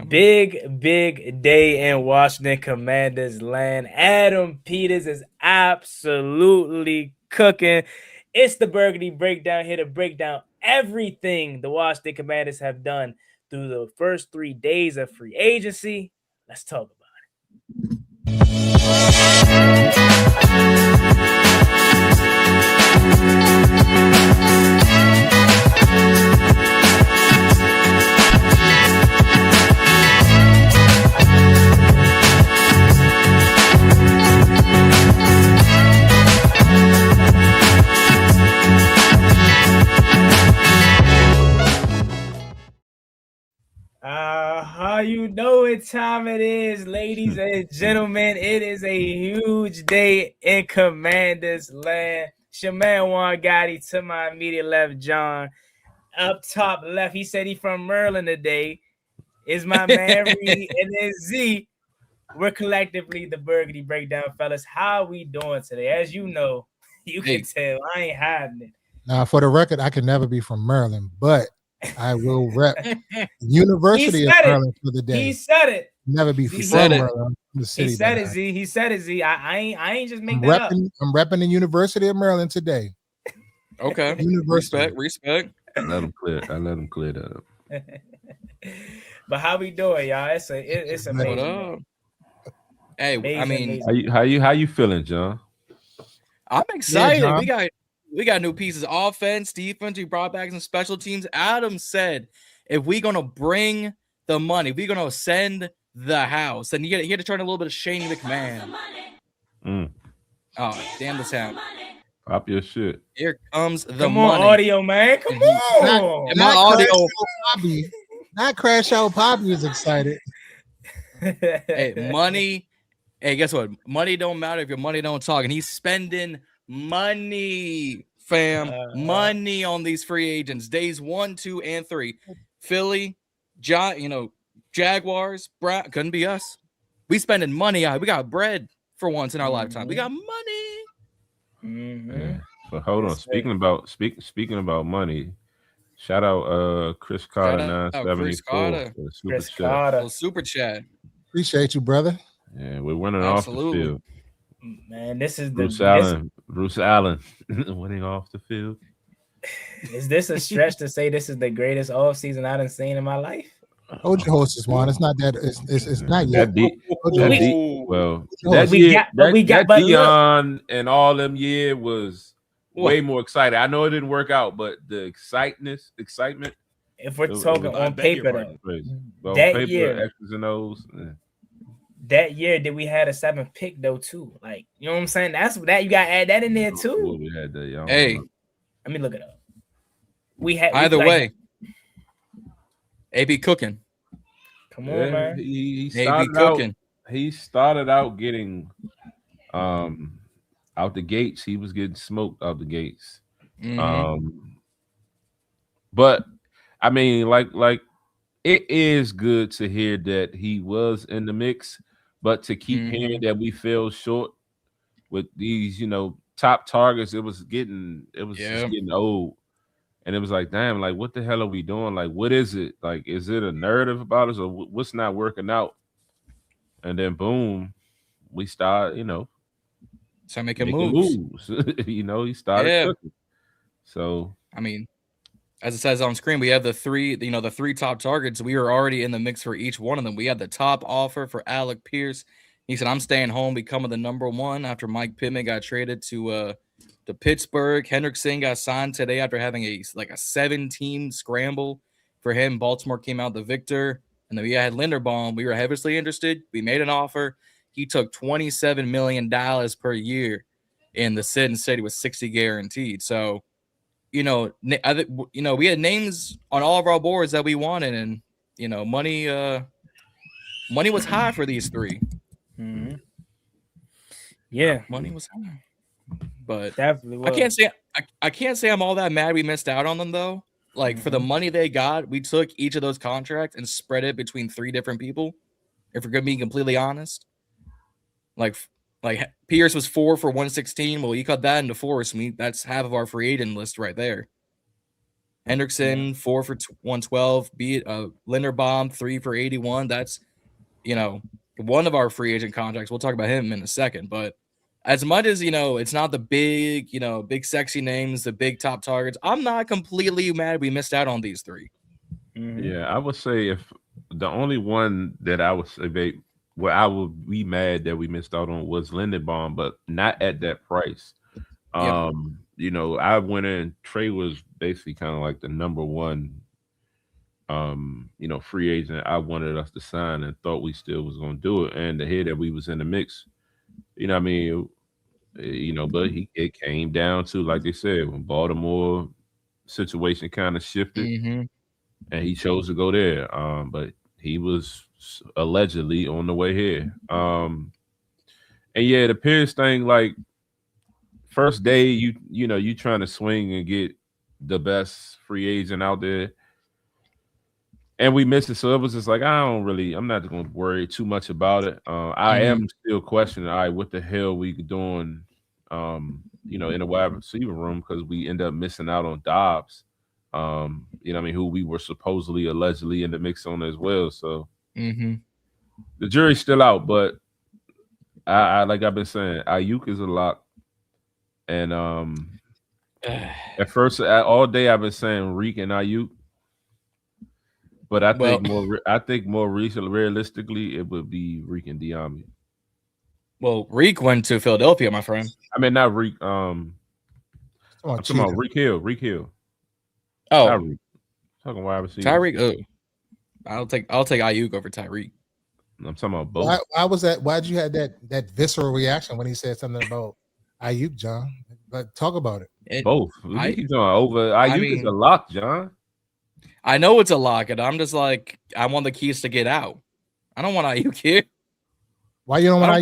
Big day in Washington Commanders land. Adam Peters is absolutely cooking. It's the Burgundy Breakdown here to break down everything the Washington Commanders have done through the first 3 days of free agency. Let's talk about how you know what time it is, ladies and gentlemen. It is a huge day in Commanders land. Shaman Juan Gotti, to my immediate left, John. Up top left, he said he from Maryland today. Is my man Reed, and then Z. We're collectively the Burgundy Breakdown, fellas. How we doing today? As you know, you can tell I ain't hiding it. Now, for the record, I can never be from Maryland, but I will rep University of Maryland for the day. He said it. Never be from Maryland. The city, he said it, Z. He said it, Z. I ain't just making that up. I'm repping the University of Maryland today. Okay. Respect. I let him clear that up. But how we doing, y'all? It's amazing. Hey, amazing, I mean, amazing. How you feeling, John? I'm excited. Yeah, John. We got new pieces, offense, defense. We brought back some special teams. Adam said, if we're gonna bring the money, we're gonna send the house. And you had to turn a little bit of Shane McMahon. Oh, damn the sound. Pop your shit. Here comes the Come money. on, audio man. Come on. My audio. Not Crash Out Poppy is excited. Hey, money. Hey, guess what? Money don't matter if your money don't talk. And he's spending money, fam. Money on these free agents. Days 1, 2, and 3. Philly, Jaguars, couldn't be us. We spending money out. We got bread for once in our lifetime. We got money. Yeah. But hold on. Speaking about money, shout out Chris Carter 974 for the super chat. Appreciate you, brother. Yeah, we're winning off the field. Man, this is Bruce Allen winning off the field. Is this a stretch to say this is the greatest offseason I've done seen in my life? Hold your horses, Juan. It's not that. It's not yet. That Dion and all them year was way more exciting. I know it didn't work out, but the excitement. If we're talking on paper, though, that year, X's and O's. That year that we had a 7th pick though too, like you know what I'm saying. That's that you got to add that in there too. We had that, hey, let me look it up. We had either way. AB cooking. Come on, man. He started out getting out the gates. He was getting smoked out the gates. But I mean, like it is good to hear that he was in the mix, but to keep hearing that we fell short with these, top targets, it was just getting old. And it was like, damn, like, what the hell are we doing? Like, what is it? Like, is it a narrative about us or what's not working out? And then, boom, we start, making moves. He started cooking. So, I mean, as it says on screen, we have the three top targets. We were already in the mix for each one of them. We had the top offer for Alec Pierce. He said, I'm staying home, becoming the number one after Mike Pittman got traded to Pittsburgh. Hendrickson got signed today after having a 7-team scramble for him. Baltimore came out the victor. And then we had Linderbaum. We were heavily interested. We made an offer. He took $27 million per year in the city with 60 guaranteed. So, we had names on all of our boards that we wanted, and money was high for these three. Mm-hmm. Yeah, money was high, but definitely was. I can't say I'm all that mad we missed out on them though. Like for the money they got, we took each of those contracts and spread it between 3 different people. If we're gonna be completely honest, like Pierce was 4 for $116. Well, you cut that into 4, so that's half of our free agent list right there. Hendrickson 4 for 112. Linderbaum 3 for 81. That's one of our free agent contracts. We'll talk about him in a second, but as much as it's not the big sexy names, the big top targets, I'm not completely mad we missed out on these three. Yeah, I would say if the only one that I would say where I would be mad that we missed out on was Lindenbaum, but not at that price. Yep. I went in. Trey was basically kind of like the number one, free agent I wanted us to sign and thought we still was going to do it. And to hear that we was in the mix, but it came down to, like they said, when Baltimore situation kind of shifted and he chose to go there. But he was allegedly on the way here. And yeah, the Pierce thing, like, first day, you trying to swing and get the best free agent out there, and we missed it. So it was just like, I'm not going to worry too much about it. I am still questioning, all right, what the hell we doing, in the wide receiver room, because we end up missing out on Dobbs, who we were supposedly allegedly in the mix on as well. So the jury's still out, but I like I've been saying, Aiyuk is a lock. And at first, all day I've been saying Reek and Aiyuk, but I think more recently, realistically, it would be Reek and Diami. Well, Reek went to Philadelphia, my friend. I mean, not Reek. I'm talking about Reek Hill. Reek Hill. Oh, not Reek. I'm talking wide receiver. Tyreek. Oh, I'll take Aiyuk over Tyreek. I'm talking about both. Why was that? Why'd you have that visceral reaction when he said something about Aiyuk, John? But talk about it. Both. He's going over. Aiyuk is a lock, John. I know it's a lock, and I'm just like, I want the keys to get out. I don't want Aiyuk here. Why you don't want Aiyuk? I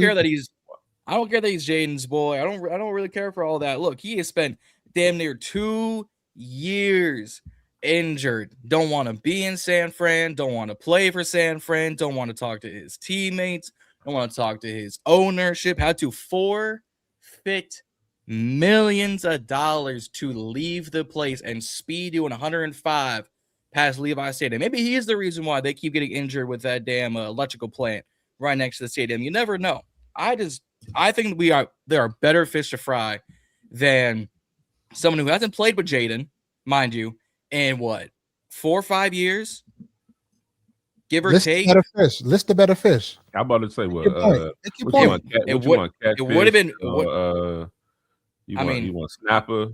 don't care that he's Jaden's boy. I don't really care for all that. Look, he has spent damn near 2 years injured. Don't want to be in San Fran. Don't want to play for San Fran. Don't want to talk to his teammates. Don't want to talk to his ownership. Had to forfeit millions of dollars to leave the place and speed doing 105 past Levi Stadium. Maybe he is the reason why they keep getting injured with that damn electrical plant right next to the stadium. You never know. I think there are better fish to fry than someone who hasn't played with Jaden, mind you, in 4 or 5 years, give or take. List the better fish. I'm about to say what? It would have been. You want snapper?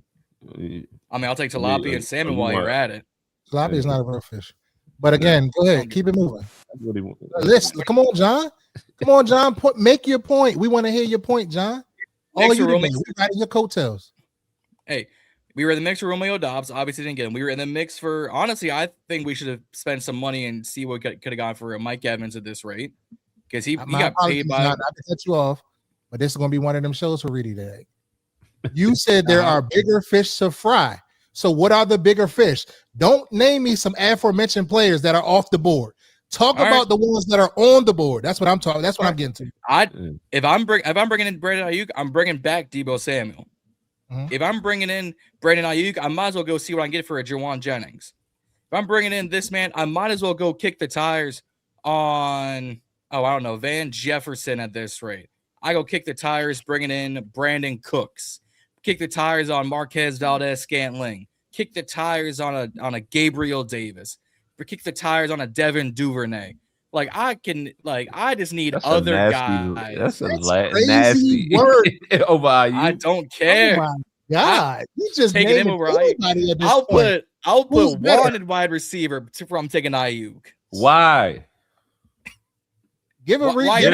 I'll take tilapia and salmon while you're at it. Tilapia is not a real fish. But again, go ahead, keep it moving. Come on, John. Come on, John. Make your point. We want to hear your point, John. All of you, we're riding your coattails. Hey, we were in the mix for Romeo Dobbs. Obviously, didn't get him. We were in the mix for. Honestly, I think we should have spent some money and see what could have gone for Mike Evans at this rate, because he got paid by. Not to cut you off, but this is going to be one of them shows for Reedy today. You said there are bigger fish to fry. So what are the bigger fish? Don't name me some aforementioned players that are off the board. Talk about the ones that are on the board. That's what I'm talking. That's what I'm getting to. If I'm bringing in Brandon Aiyuk, I'm bringing back Deebo Samuel. If I'm bringing in Brandon Aiyuk, I might as well go see what I can get for a Jawan Jennings. If I'm bringing in this man, I might as well go kick the tires on, Van Jefferson at this rate. I go kick the tires bringing in Brandon Cooks. Kick the tires on Marquez Valdez-Scantling. Kick the tires on a Gabriel Davis. Or kick the tires on a Devin Duvernay. I just need other guys. That's a nasty word over Aiyuk. I don't care. Oh my God, you just taking him over Aiyuk. I'll put wanted wide receiver from taking Aiyuk. Why? Give a reason.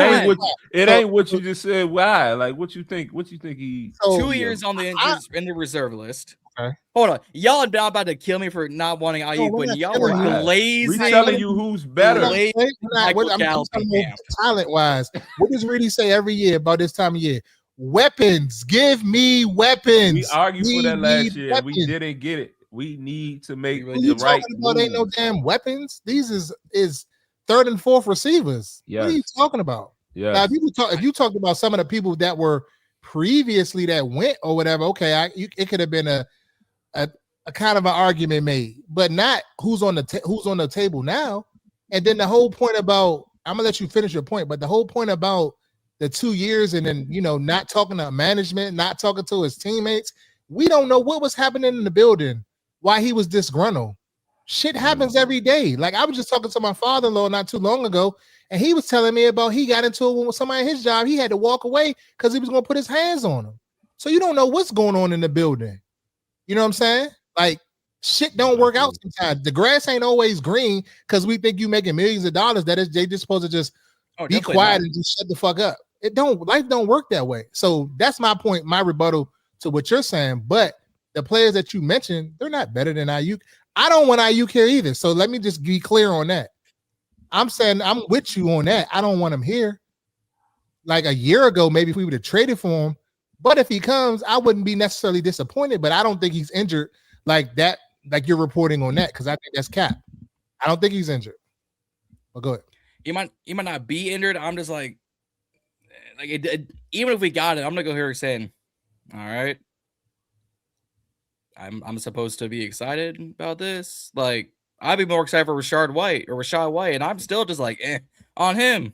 It ain't what you just said. Why? Like, what you think? What you think he? 2 years on the in the reserve list. Okay. Hold on, y'all are about to kill me for not wanting Aiyuk when y'all were lazy. We're telling you who's better. Talent wise, what does Reedy say every year about this time of year? Weapons. Give me weapons. We argued for that last year. Weapons. We didn't get it. We need to make the right move. Ain't no damn weapons. These is third and fourth receivers. Yes. What are you talking about? Yeah. Now, if you talked about some of the people that were previously that went or whatever, okay, it could have been a a kind of an argument made, but not who's on the table now. And then the whole point about, I'm gonna let you finish your point, but the whole point about the 2 years and then not talking to management, not talking to his teammates, we don't know what was happening in the building, why he was disgruntled. Shit happens every day. Like I was just talking to my father-in-law not too long ago, and he was telling me about he got into it with somebody at his job. He had to walk away because he was gonna put his hands on him. So you don't know what's going on in the building. You know what I'm saying? Like shit don't work out sometimes. The grass ain't always green because we think you making millions of dollars. That is, they just supposed to just be quiet and just shut the fuck up. Life don't work that way. So that's my point, my rebuttal to what you're saying. But the players that you mentioned, they're not better than Aiyuk. I don't want Aiyuk here either. So let me just be clear on that. I'm saying I'm with you on that. I don't want him here. Like a year ago, maybe if we would have traded for him. But if he comes, I wouldn't be necessarily disappointed. But I don't think he's injured like that, like you're reporting on that, because I think that's cap. I don't think he's injured. But go ahead. He might not be injured. I'm just like even if we got it, I'm gonna go here saying, all right, I'm supposed to be excited about this. Like I'd be more excited for Rashad White, and I'm still just like on him.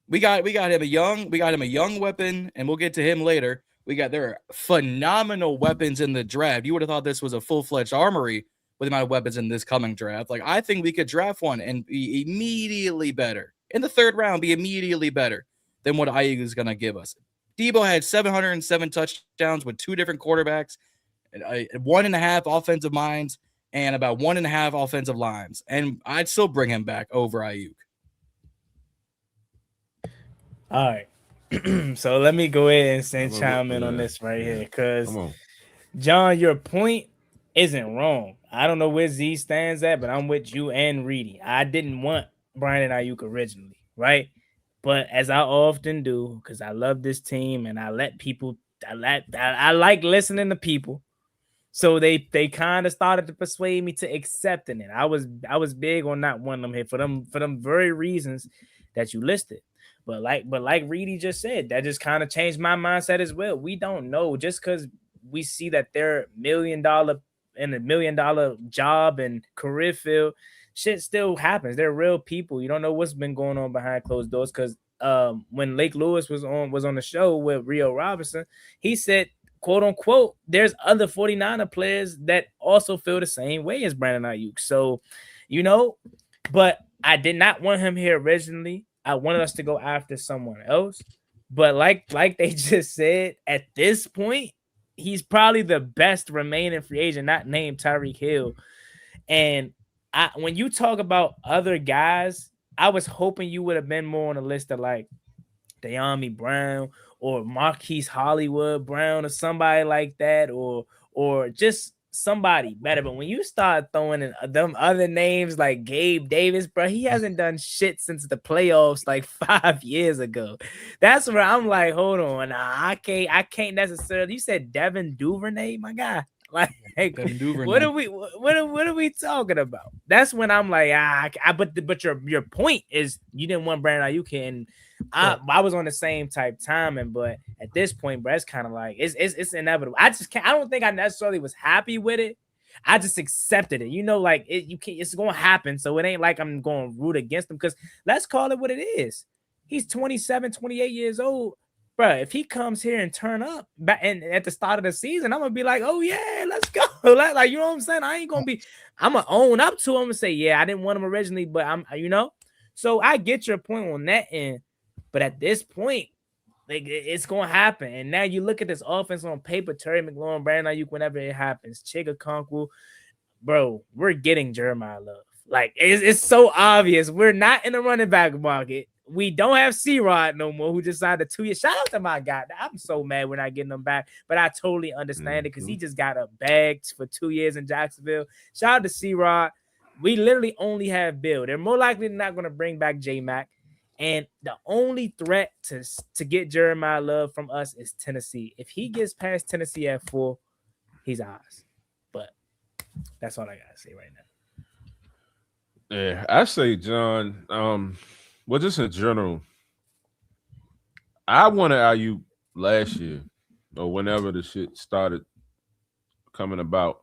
We got him a young weapon, and we'll get to him later. There are phenomenal weapons in the draft. You would have thought this was a full-fledged armory with the amount of weapons in this coming draft. Like I think we could draft one and be immediately better in the third round, be immediately better than what Aiyuk is gonna give us. Debo had 707 touchdowns with 2 different quarterbacks, 1.5 offensive minds, and about 1.5 offensive lines. And I'd still bring him back over Aiyuk. All right. So let me go ahead and chime in on this right here. Because, John, your point isn't wrong. I don't know where Z stands at, but I'm with you and Reedy. I didn't want Brandon Aiyuk originally, right? But as I often do, because I love this team and I like listening to people. So they kind of started to persuade me to accepting it. I was big on not wanting them here for them very reasons that you listed. But like Reedy just said, that just kind of changed my mindset as well. We don't know, just because we see that they're $1 million in a $1 million job and career field, shit still happens. They're real people. You don't know what's been going on behind closed doors. Because when Lake Lewis was on the show with Rio Robinson, he said, quote unquote, there's other 49er players that also feel the same way as Brandon Aiyuk. So, but I did not want him here originally. I wanted us to go after someone else. But like they just said, at this point, he's probably the best remaining free agent, not named Tyreek Hill. And when you talk about other guys, I was hoping you would have been more on the list of like De'Ami Brown or Marquise Hollywood Brown or somebody like that, or just somebody better. But when you start throwing in them other names like Gabe Davis, bro, he hasn't done shit since the playoffs like 5 years ago. That's where I'm like, hold on, I can't necessarily. You said Devin Duvernay, my guy. Like, what are we talking about? That's when I'm like, but your point is you didn't want Brandon Aiyuk, and I was on the same type timing, but at this point, bro, it's kind of like it's inevitable. I don't think I necessarily was happy with it. I just accepted it. Like it's gonna happen, so it ain't like I'm going to root against him, because let's call it what it is. He's 27, 28 years old. Bro, if he comes here and turn up and at the start of the season, I'm gonna be like, oh yeah, let's go. Like, you know what I'm saying? I'm gonna own up to him and say, yeah, I didn't want him originally, but so I get your point on that end. But at this point, like, it's gonna happen. And now you look at this offense on paper: Terry McLaurin, Brandon Aiyuk, whenever it happens, Chigga Conquo, bro, we're getting Jeremiah Love. Like, it's so obvious. We're not in the running back market. We don't have C-Rod no more, who just signed a 2-year. Shout out to my guy. I'm so mad we're not getting him back, but I totally understand it because he just got a bag for 2 years in Jacksonville. Shout out to C-Rod. We literally only have Bill. They're more likely not going to bring back J-Mac. And the only threat to get Jeremiah Love from us is Tennessee. If he gets past Tennessee at 4, he's ours. But that's all I got to say right now. Yeah, I say, John, well, just in general, I wanted Aiyuk last year or whenever the shit started coming about.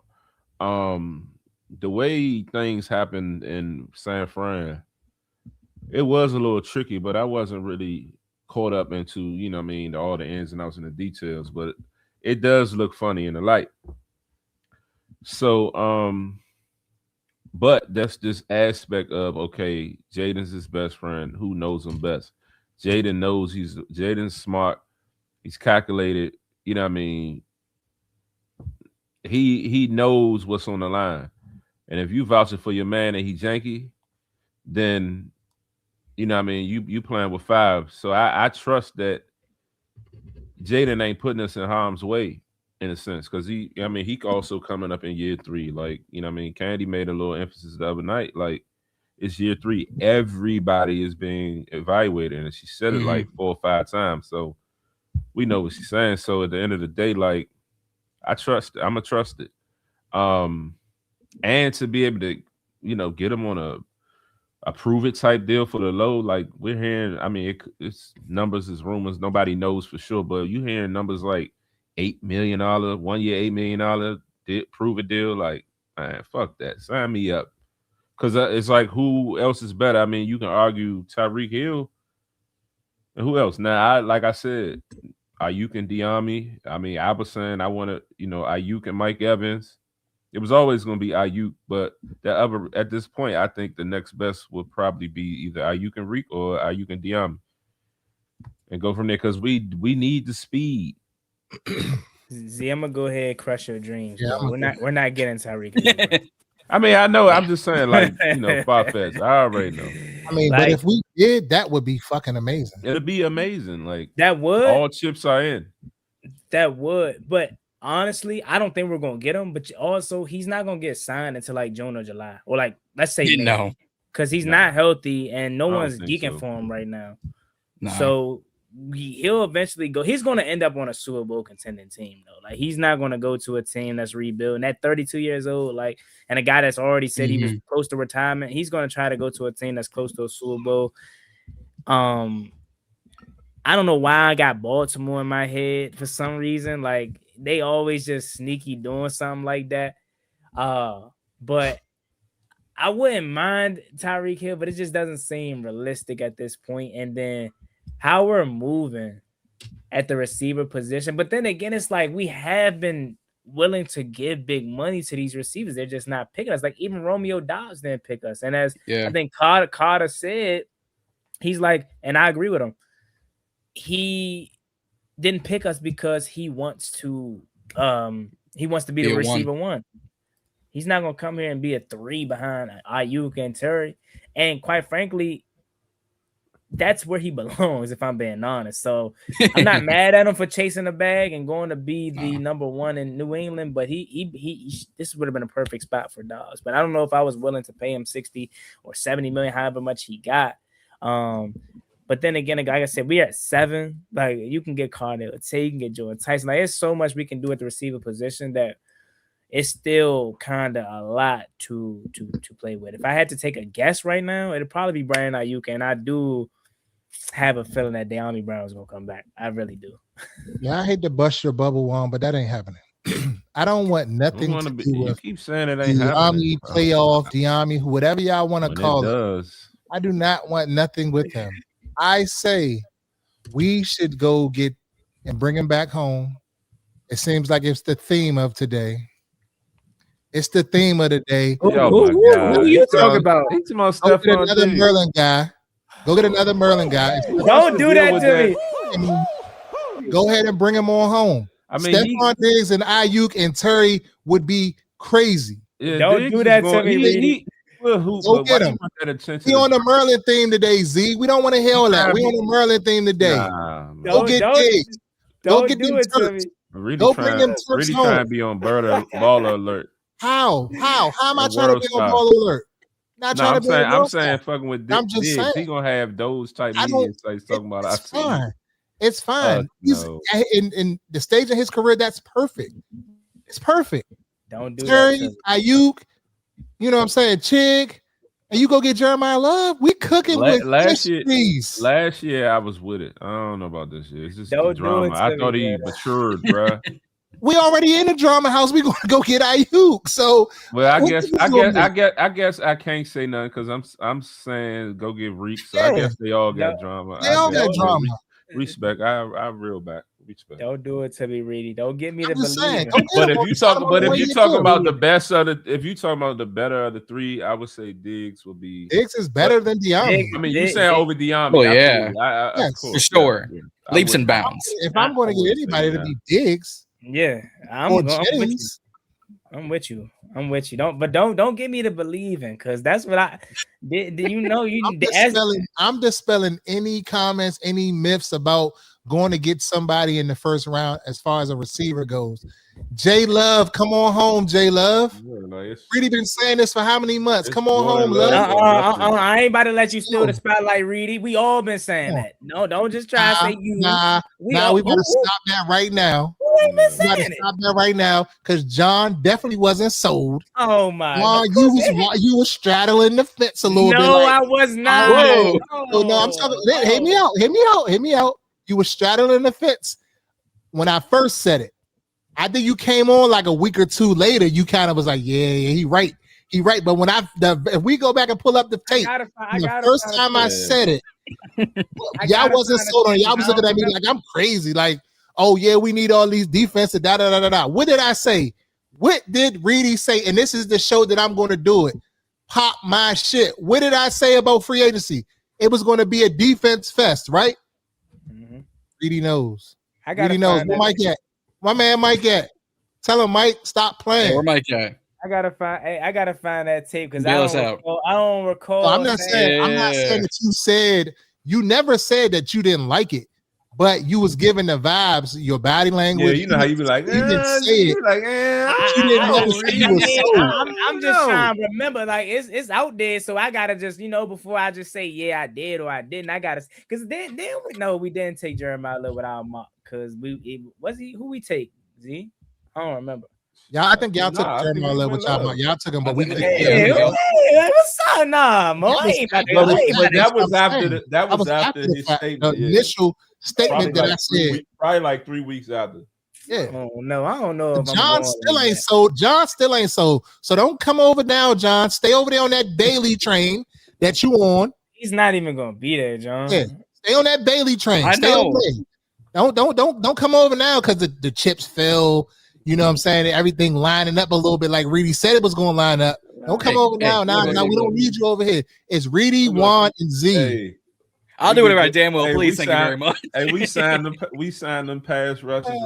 The way things happened in San Fran, it was a little tricky, but I wasn't really caught up into, what I mean, all the ins and outs and the details, but it does look funny in the light. So, but that's this aspect of, okay, Jaden's his best friend. Who knows him best? Jaden's smart. He's calculated. You know what I mean? He knows what's on the line. And if you vouching for your man and he janky, then you know what I mean, you playing with five. So I trust that Jaden ain't putting us in harm's way in a sense, because he also coming up in year 3. Like, you know what I mean? Candy made a little emphasis the other night. Like, it's year 3. Everybody is being evaluated, and she said it like 4 or 5 times. So we know what she's saying. So at the end of the day, like, I trust it. I'm gonna trust it. And to be able to, get him on a prove it type deal for the low, like we're hearing. I mean, it's numbers, is rumors. Nobody knows for sure, but you hearing numbers like $8 million, 1 year, $8 million prove it deal. Like, man, fuck that. Sign me up. Because it's like, who else is better? I mean, you can argue Tyreek Hill. And who else? Now, like I said, Aiyuk and Diami. I mean, Iverson. I want to, Aiyuk and Mike Evans. It was always going to be Aiyuk, but at this point, I think the next best would probably be either Aiyuk and Reek or Aiyuk and Diami, and go from there, because we need the speed. Z, I'm gonna go ahead and crush your dreams. Yeah, we're not getting Tyreek. I mean, I know. I'm just saying, like, far-fetched. I already know. I mean, but if we did, that would be fucking amazing. It'd be amazing. Like, that would. All chips are in. That would, but honestly, I don't think we're gonna get him. But also, he's not gonna get signed until like June or July, or like let's say because he's not healthy and no one's geeking for him right now. No. So he'll eventually go. He's gonna end up on a Super Bowl contending team though. Like, he's not gonna go to a team that's rebuilding. At 32 years old, like, and a guy that's already said he was close to retirement, he's gonna try to go to a team that's close to a Super Bowl. I don't know why I got Baltimore in my head for some reason. Like, they always just sneaky doing something like that. But I wouldn't mind Tyreek Hill, but it just doesn't seem realistic at this point. And then how we're moving at the receiver position. But then again, it's like we have been willing to give big money to these receivers. They're just not picking us. Like, even Romeo Dobbs didn't pick us. And as I think Carter said, he's like, and I agree with him, he didn't pick us because he wants to be the receiver one. He's not gonna come here and be a 3 behind Aiyuk and Terry. And quite frankly, that's where he belongs, if I'm being honest. So I'm not mad at him for chasing the bag and going to be the number 1 in New England, but he this would have been a perfect spot for Dobbs. But I don't know if I was willing to pay him 60 or 70 million, however much he got. But then again, like I said, we are at 7. Like, you can get Carter, say you can get Jordan Tyson. Like, there's so much we can do at the receiver position that it's still kind of a lot to play with. If I had to take a guess right now, it'd probably be Brandon Aiyuk, and I do have a feeling that De'Ami Brown is gonna come back. I really do. Yeah, I hate to bust your bubble, Juan, but that ain't happening. I don't want nothing to do with. You keep saying it ain't happening. Playoff, De'Ami, whatever y'all want to call it. I do not want nothing with him. I say we should go get and bring him back home. It seems like it's the theme of today. It's the theme of the day. Who are you talking about? Go get another Merlin guy. Go get another Merlin guy. Don't do that to me. Go ahead and bring him on home. I mean, Stephon Diggs and Aiyuk and Terry would be crazy. Yeah, don't do that to me. Go get him. We on the Merlin theme today, Z. We don't want to hear all that. We on the Merlin theme today. Go get Diggs. Go get them Turks. Go bring them Turks home. Trying to be on baller alert. How am I trying to be on baller alert? I'm saying fucking with Diggs. I'm just saying he gonna have those type media sites talking about. It's fine. It's fine. He's in the stage of his career. That's perfect. It's perfect. Don't do Terry, that. Aiyuk. You know what I'm saying? Chig, and you go get Jeremiah Love. We cooking with last year I was with it. I don't know about this year. It's just the drama. I thought he matured, bro. We already in the drama house. We gonna go get Aiyuk. So, well, I guess I can't say nothing because I'm saying go get Reek. So I guess they all got drama. They all got drama. Respect. I reel back. Respect. Don't do it to me, Reedy. Don't get me to just believe saying, it. But if you talk about the best of the, if you talking about the better of the three, I would say Diggs will be. Diggs is better than Diami. I mean, you saying over Diami? Oh yeah, yes, for sure. Yeah. Leaps and bounds. If I'm going to get anybody to be Diggs, yeah, I'm with you. Don't get me to believing because that's what I did. You know, I'm dispelling any comments, any myths about going to get somebody in the first round as far as a receiver goes. J Love, come on home, J Love. Really been saying this for how many months? Come on home, Love. I ain't about to let you steal the spotlight, Reedy. We all been saying that. No, don't just try to say you. We better stop that right now. We gotta stop that right now because John definitely wasn't sold. Oh my! John, you was straddling the fence a little bit. No, I was not. No, I'm talking. Hit me out. You were straddling the fence when I first said it. I think you came on like a week or two later. You kind of was like, yeah, he right. But when if we go back and pull up the tape, the first time I said it, y'all wasn't sold on it. Y'all was looking at me like I'm crazy. Like, oh yeah, we need all these defenses. Da. What did I say? What did Reedy say? And this is the show that I'm going to do it. Pop my shit. What did I say about free agency? It was going to be a defense fest, right? Mm-hmm. Reedy knows. Reedy knows. Where Mike at? My man Mike at. Tell him, Mike, stop playing. Where Mike at? I gotta find that tape because I don't recall. No, I'm not saying that you said you never said that you didn't like it, but you was giving the vibes, your body language. Yeah, you know how you be like, you didn't say it. Like, I'm just trying to remember. Like it's out there, so I gotta just before I just say yeah I did or I didn't. I gotta because then we know we didn't take Jeremiah Love without Mark because who we take Z? I don't remember. Yeah, I think y'all took Jeremiah Love with y'all took him, but we what's up, Mo? That was after his statement. The initial statement that I said. Probably like 3 weeks after. Yeah. Oh no, I don't know. John still ain't sold. John still ain't sold. So don't come over now, John. Stay over there on that Bailey train that you on. He's not even gonna be there, John. Yeah. Stay on that Bailey train. Stay over there. Don't come over now because the chips fell. You know what I'm saying? Everything lining up a little bit like Reedy said it was going to line up. Don't come over now. Now we don't need you over here. It's Reedy, Juan, and Z. Hey, I'll do whatever I damn well please. Thank you very much. Hey, we signed them pass rushes.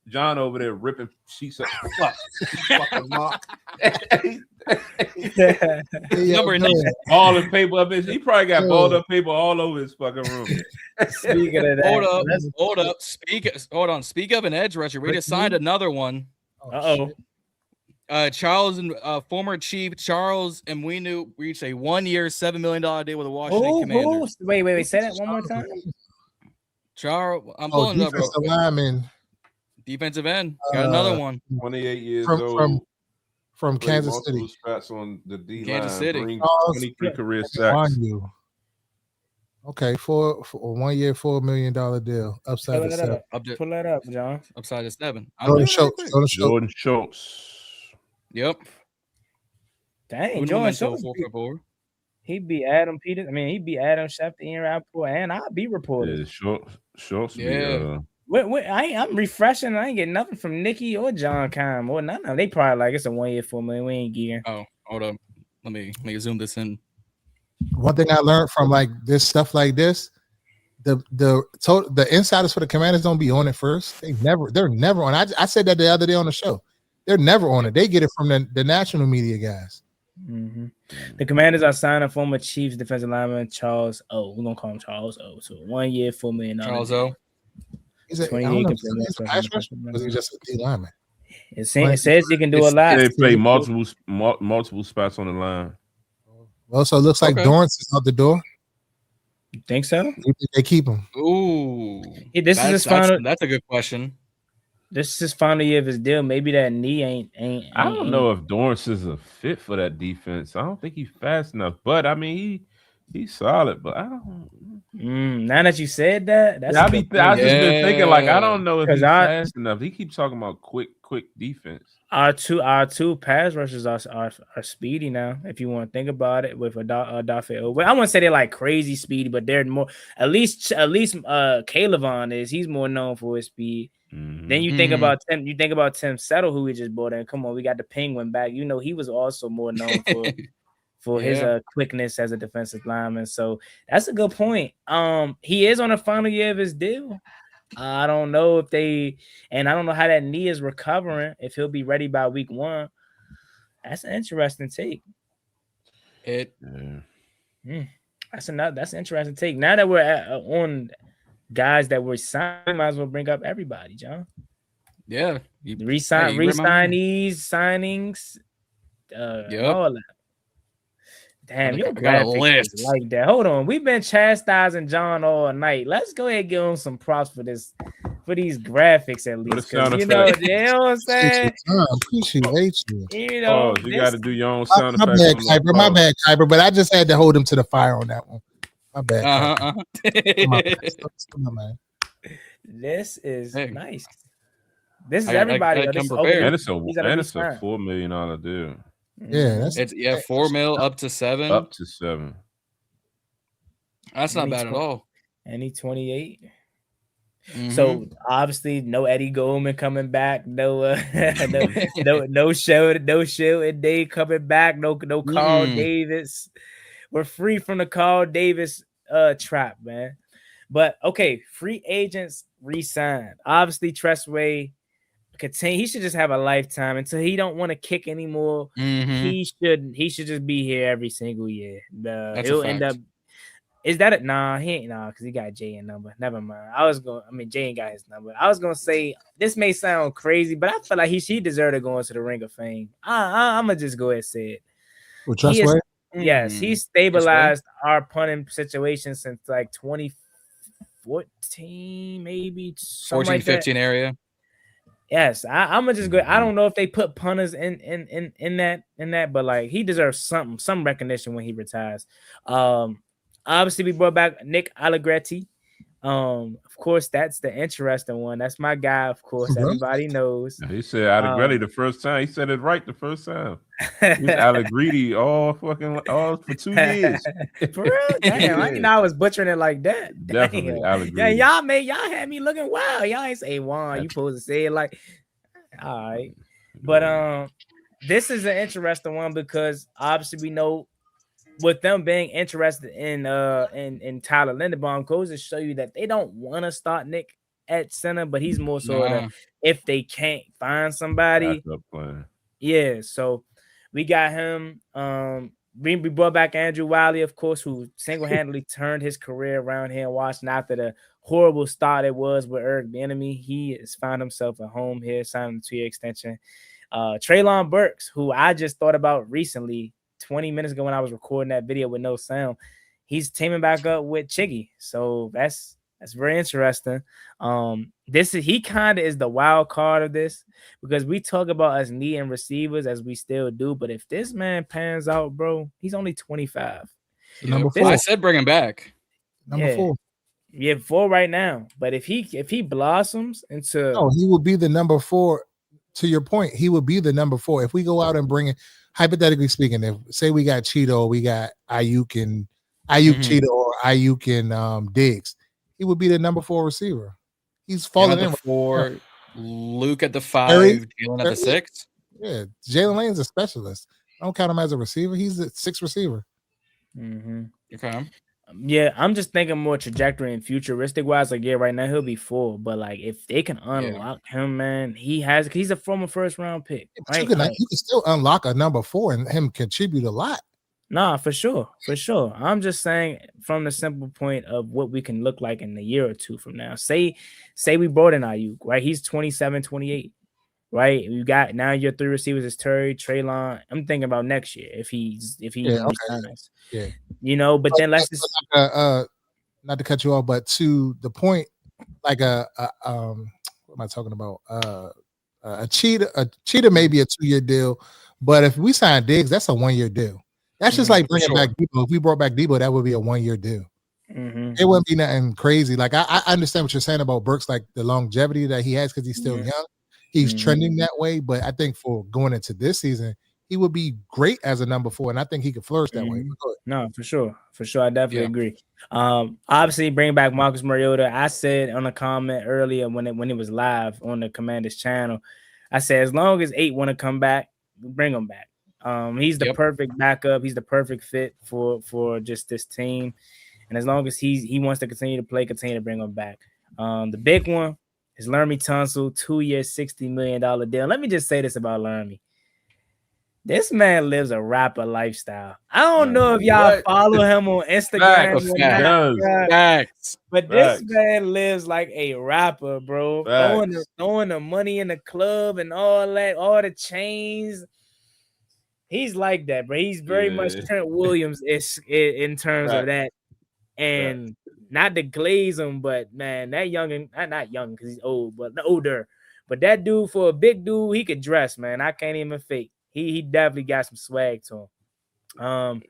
John over there ripping sheets up. Fucking Mark. Number 9. All the paper up his. He probably got balled up paper all over his fucking room. Speaking of that, hold up. Speak of an edge rusher. We just signed another one. Charles and former Chief Charles and we reached a 1-year, $7 million deal with the Washington Commanders. Wait, say that one more time. Charles, I'm pulling up. Defensive end. Got another one. 28 years old. From Kansas City. Spots on the D Kansas City. 23 career sacks. Okay, for a 1 year, $4 million deal. Upside of 7. Pull that up, John. Upside of 7. Jordan Schultz. Yep. Dang, Jordan Schultz. He'd be Adam Peters. I mean, he'd be Adam Schefter, Ian Rappaport, and I'll be reported. Yeah, Schultz. Yeah. I'm refreshing. I ain't getting nothing from Nikki or John Kime or none of them. They probably like it's a 1 year, $4 million. We ain't gearing. Oh, hold up. Let me zoom this in. One thing I learned from like this stuff like this, the insiders for the Commanders don't be on it first. They're never on. I said that the other day on the show. They're never on it. They get it from the national media guys. Mm-hmm. The Commanders are signing former Chiefs defensive lineman Charles O. We're gonna call him Charles O. So 1 year, $4 million. Charles O. He's a pass rusher. Was he just a D lineman? It says he can do a lot. They play multiple spots on the line. Well, so it looks like Dorrance is out the door. You think so? They keep him. Ooh, this is his final. That's a good question. This is his final year of his deal. Maybe that knee ain't. I don't know if Dorrance is a fit for that defense. I don't think he's fast enough. But I mean, He's solid, but I don't. Now that you said that, that's Yeah, a good I point. just been thinking like I don't know if Because he's fast enough. He keeps talking about quick defense. our two pass rushers are speedy now. If you want to think about it, with Adafe Oweh, I wouldn't say they're like crazy speedy, but they're more. At least Calebon is. He's more known for his speed. Then you think about Tim. You think about Tim Settle, who we just brought in. Come on, we got the Penguin back. You know, he was also more known for his quickness as a defensive lineman. So that's a good point. He is on the final year of his deal. I don't know if I don't know how that knee is recovering, if he'll be ready by week 1. That's an interesting take. That's an interesting take. Now that we're on guys that we're signing, might as well bring up everybody, John. Yeah. Re-signees, signings, all that. Damn, your graphics is like that. Hold on. We've been chastising John all night. Let's go ahead and give him some props for these graphics at least. You know what I'm saying? Appreciate you. You know, you got to do your own sound effects. My bad, Kyber, but I just had to hold him to the fire on that one. My bad. This is nice. This is everybody. And it's a $4 million deal. Yeah, it's $4 million up to 7. Up to 7. That's not bad at all. And he's 28. So obviously no Eddie Goldman coming back, no show and Dave coming back, no Carl Davis. We're free from the Carl Davis trap, man. But okay, free agents re-signed. Obviously Tressway he should just have a lifetime until he don't want to kick anymore. He should just be here every single year. He'll end up. Is that it? Nah, he ain't. Nah, because he got Jay number. Never mind. Jay ain't got his number. I was gonna say this may sound crazy, but I feel like he deserved to go into the Ring of Fame. I'm gonna just go ahead and say it. Well, Tressway? Yes, he stabilized our punting situation since like 2014, maybe 14, like 15 area. Yes, I'm gonna just go. I don't know if they put punters in that, but like he deserves some recognition when he retires. Obviously we brought back Nick Allegretti. Of course, that's the interesting one. That's my guy. Of course, everybody knows. He said Allegretti the first time. He said it right the first time. He's Allegretti all for 2 years. For real? Damn, I didn't know I was butchering it like that. Definitely Allegretti. Yeah, y'all had me looking wild. Y'all ain't say Juan. You supposed to say it like, all right. But this is an interesting one because obviously we know with them being interested in Tyler Linderbaum goes to show you that they don't want to start Nick at center, but he's more so if they can't find somebody. Yeah, so we got him. We brought back Andrew Wiley, of course, who single-handedly turned his career around here in Washington after the horrible start it was with Eric Bieniemy. He has found himself at home here, signing a 2-year extension. Treylon Burks, who I just thought about recently, 20 minutes ago when I was recording that video with no sound, he's teaming back up with Chiggy. So that's very interesting. He kind of is the wild card of this because we talk about us needing receivers as we still do, but if this man pans out, bro, he's only 25. Number 4. I said bring him back. Number 4. Yeah, 4 right now. But if he blossoms into he will be the number 4. To your point, he would be the number 4 if we go out and bring it. Hypothetically speaking, if say we got Cheeto, we got Aiyuk and Cheeto or Aiyuk and Diggs, he would be the number 4 receiver. He's falling in 4, Luke at the 5, Jalen at the 6. Yeah, Jalen Lane's a specialist. I don't count him as a receiver. He's a 6th receiver. Okay. Yeah, I'm just thinking more trajectory and futuristic wise. Like, yeah, right now he'll be 4, but like if they can unlock him, man, he's a former first round pick. Right? You can still unlock a number 4 and him contribute a lot. Nah, for sure. I'm just saying from the simple point of what we can look like in a year or 2 from now. Say we brought in Aiyuk, right? He's 27, 28. Right, you got now your 3 receivers is Terry, Treylon. I'm thinking about next year if he resigns. Yeah, you know. But then let's just not to cut you off, but to the point, like what am I talking about? A cheetah may be a 2-year deal, but if we sign Diggs, that's a 1-year deal. That's just like bringing Sure. back Debo. If we brought back Debo, that would be a 1 year deal. Mhm. It wouldn't be nothing crazy. Like I understand what you're saying about Burks, like the longevity that he has because he's still young. He's trending that way, but I think for going into this season, he would be great as a number 4, and I think he could flourish that way. No, for sure. I definitely agree. Obviously, bring back Marcus Mariota. I said on a comment earlier when it was live on the Commanders channel, I said as long as 8 want to come back, bring him back. He's the perfect backup. He's the perfect fit for just this team, and as long as he wants to continue to play, continue to bring him back. The big one is Lermy Tunsil, 2-year, $60 million deal. Let me just say this about Lermy. This man lives a rapper lifestyle. I don't know if y'all follow him on Instagram or not, but this man lives like a rapper, bro. Throwing the money in the club and all that, all the chains. He's like that, bro. He's very much Trent Williams in terms of that. And not to glaze him, but man, that young, not young because he's old, but older. But that dude, for a big dude, he could dress, man. I can't even fake. He definitely got some swag to him.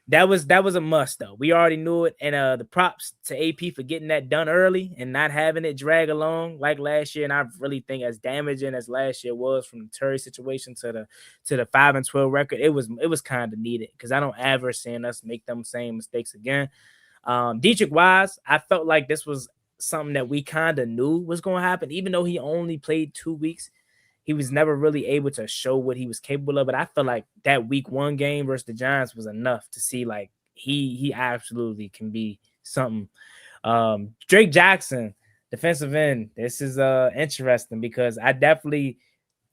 That was a must though. We already knew it, and the props to AP for getting that done early and not having it drag along like last year. And I really think as damaging as last year was from the Terry situation to the 5-12 record, it was kind of needed because I don't ever see us make them same mistakes again. Dietrich Wise, I felt like this was something that we kind of knew was going to happen, even though he only played 2 weeks. He was never really able to show what he was capable of. But I feel like that week 1 game versus the Giants was enough to see like he absolutely can be something. Drake Jackson, defensive end. This is interesting because I definitely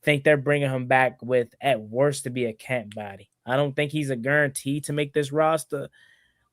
think they're bringing him back with at worst to be a camp body. I don't think he's a guarantee to make this roster.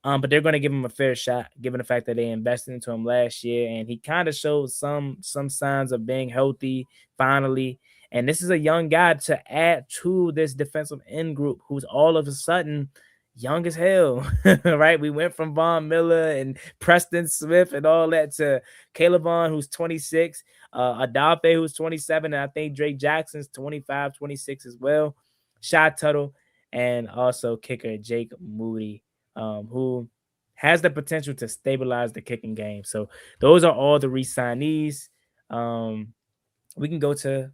But they're going to give him a fair shot, given the fact that they invested into him last year, and he kind of showed some signs of being healthy finally. And this is a young guy to add to this defensive end group, who's all of a sudden young as hell, right? We went from Von Miller and Preston Smith and all that to Caleb Vaughn, who's 26, Adafe, who's 27, and I think Drake Jackson's 25, 26 as well. Shy Tuttle, and also kicker Jake Moody, who has the potential to stabilize the kicking game. So those are all the re-signees. We can go to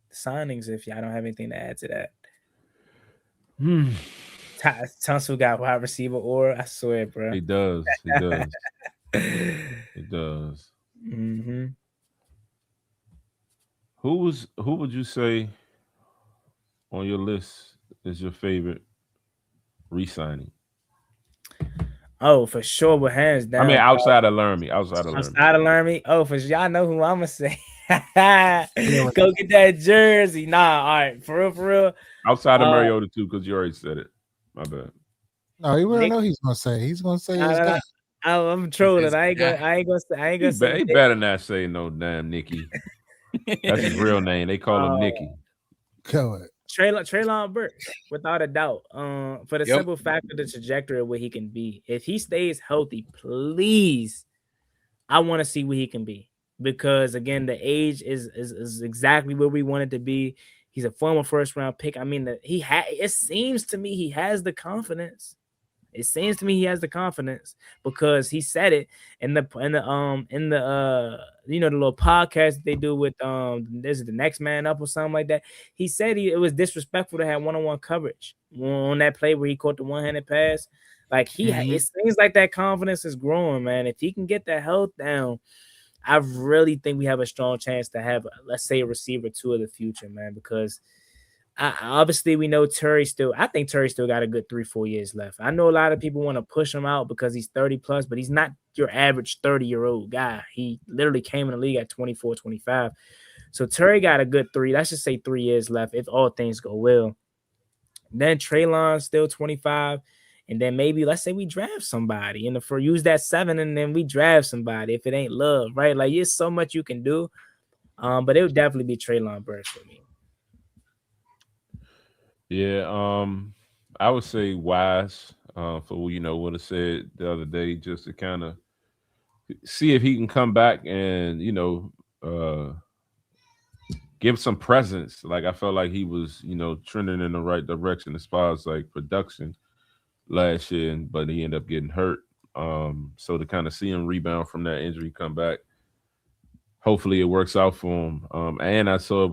the signings if y'all don't have anything to add to that. Tunsil got wide receiver, or I swear, bro. He does. He does. He does. Mm-hmm. Who would you say on your list is your favorite re-signing? Oh, for sure, with hands down. I mean, outside of Lermy. Outside of Lermy. Oh, for sure. Y'all know who I'm gonna say. Go get that jersey. Nah, all right, for real. Outside of Mariota too, because you already said it. My bad. No, you already know he's gonna say. He's gonna say his guy. I'm trolling. I ain't gonna say. He better not say no damn Nicky. That's his real name. They call him Nicky. Go ahead. Treylon Burks, without a doubt. For the simple fact of the trajectory of what he can be. If he stays healthy, please, I want to see what he can be. Because again, the age is exactly where we want it to be. He's a former first-round pick. I mean, it seems to me he has the confidence. It seems to me he has the confidence because he said it in the the little podcast they do with there's the next man up or something like that. He said it was disrespectful to have one-on-one coverage on that play where he caught the one-handed pass. Like it seems like that confidence is growing, man. If he can get that health down, I really think we have a strong chance to have, let's say, a receiver 2 of the future, man, because obviously we know I think Terry still got a good 3-4 years left. I know a lot of people want to push him out because he's 30 plus, but he's not your average 30-year-old guy. He literally came in the league at 24, 25. So Terry got a good 3 years left if all things go well. Then Treylon's still 25. And then maybe let's say we draft somebody use that 7 and then we draft somebody if it ain't Love, right? Like there's so much you can do. But it would definitely be Treylon Burks for me. Yeah, I would say Wise for what I said the other day, just to kind of see if he can come back and give some presence. Like I felt like he was trending in the right direction as far as like production. last year, but he ended up getting hurt. So to kind of see him rebound from that injury, come back, hopefully it works out for him. And I saw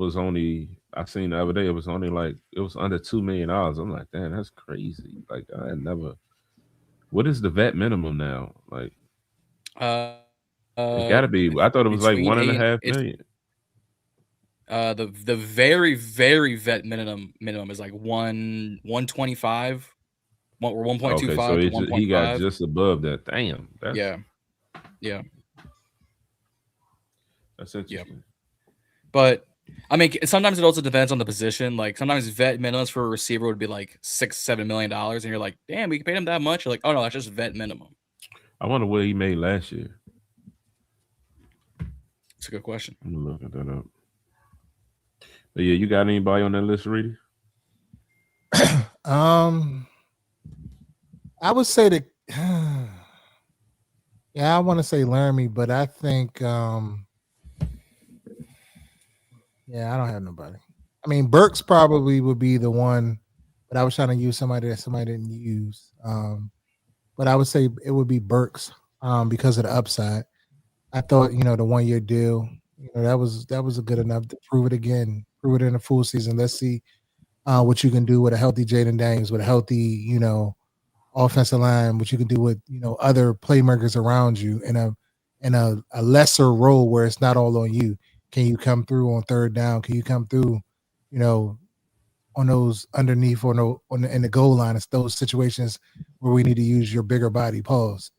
I seen the other day it was only like it was under $2 million. I'm like, damn, that's crazy. Like I had never. What is the vet minimum now? Like, it gotta be. I thought it was like $1.5 million. The very very vet minimum is like 125, or 1.25 Okay, so to 1.5. he got just above that. Damn. Yeah. That's interesting. But I mean, sometimes it also depends on the position. Like sometimes vet minimums for a receiver would be like $6-7 million, and you're like, damn, we paid him that much. You're like, oh no, that's just vet minimum. I wonder what he made last year. It's a good question. I'm gonna look that up. But yeah, you got anybody on that list, Reedy? I would say that. Yeah, I want to say Laramie, but I think. Yeah, I don't have nobody. I mean, Burks probably would be the one, but I was trying to use somebody that somebody didn't use. But I would say it would be Burks because of the upside. I thought, the 1 year deal, that was a good enough to prove it again, prove it in a full season. Let's see what you can do with a healthy Jaden Daniels, with a healthy, offensive line, what you can do with, other playmakers around you in a lesser role where it's not all on you. Can you come through on third down? Can you come through, on those underneath or in the goal line? It's those situations where we need to use your bigger body. Pause.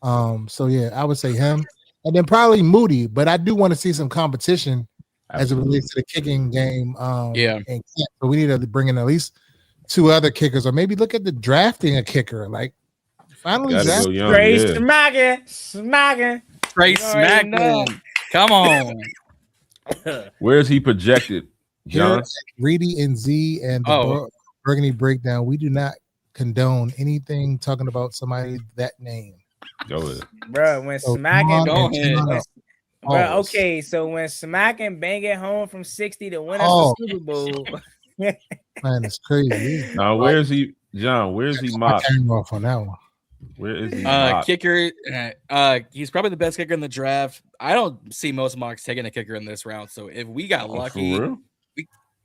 So yeah, I would say him, and then probably Moody. But I do want to see some competition as it relates to the kicking game. And so we need to bring in at least 2 other kickers, or maybe look at the drafting a kicker. Like finally, Trey smacking. Trey smacking. Come on. Where is he projected, John? Reedy and Z and the Burgundy Breakdown. We do not condone anything talking about somebody that name. Go ahead, bro. When smacking, bro. Okay, so when smacking bang it home from 60 to win us the Super Bowl. Man, it's crazy. Now, where is he, John? Where is he mocked? Off on that one. Where is he? Kicker. He's probably the best kicker in the draft. I don't see most mocks taking a kicker in this round. So if we got lucky,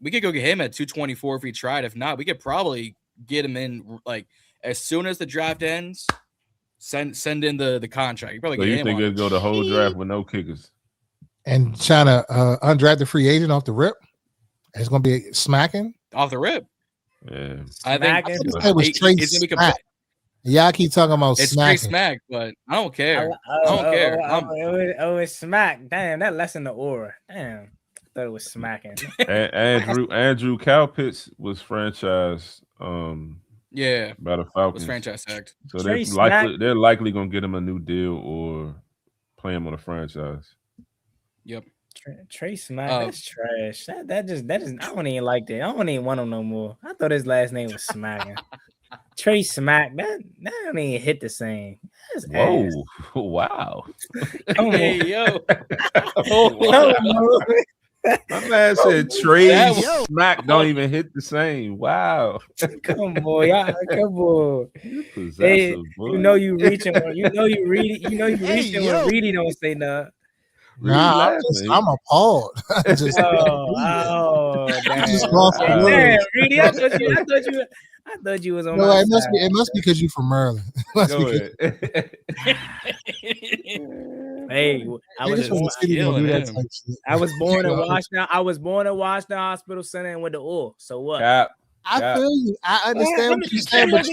we could go get him at 224 if we tried. If not, we could probably get him in like as soon as the draft ends. Send in the contract. You probably so you think they'll go the whole draft with no kickers and trying to undrafted free agent off the rip? It's going to be smacking off the rip. Yeah, I think it was Trey Smack. Y'all keep talking about it's smacking. Trey Smack, but I don't care. I don't care. It's smack. Damn, that lessened the aura. Damn, I thought it was smacking. Andrew Cowpitz was franchised. By the Falcons. Was franchise tagged. So they're likely gonna get him a new deal or play him on a franchise. Yep. Trey Smack, that's trash. That just I don't even like that. I don't even want him no more. I thought his last name was Smacking. Trey Smack, that don't even hit the same. That's ass. Wow. Hey yo. My man said Trey Smack don't even hit the same. Wow. Come on, y'all. Come on. Hey, you reaching when you reaching when Reedy don't say nothing. Nah, I'm appalled. Damn. Reedy, I thought you was on. No, it must be because you from Maryland. Hey, I was born in Washington. I was born in Washington Hospital Center and went to Oweh. So what? I feel you. I understand what you're saying, but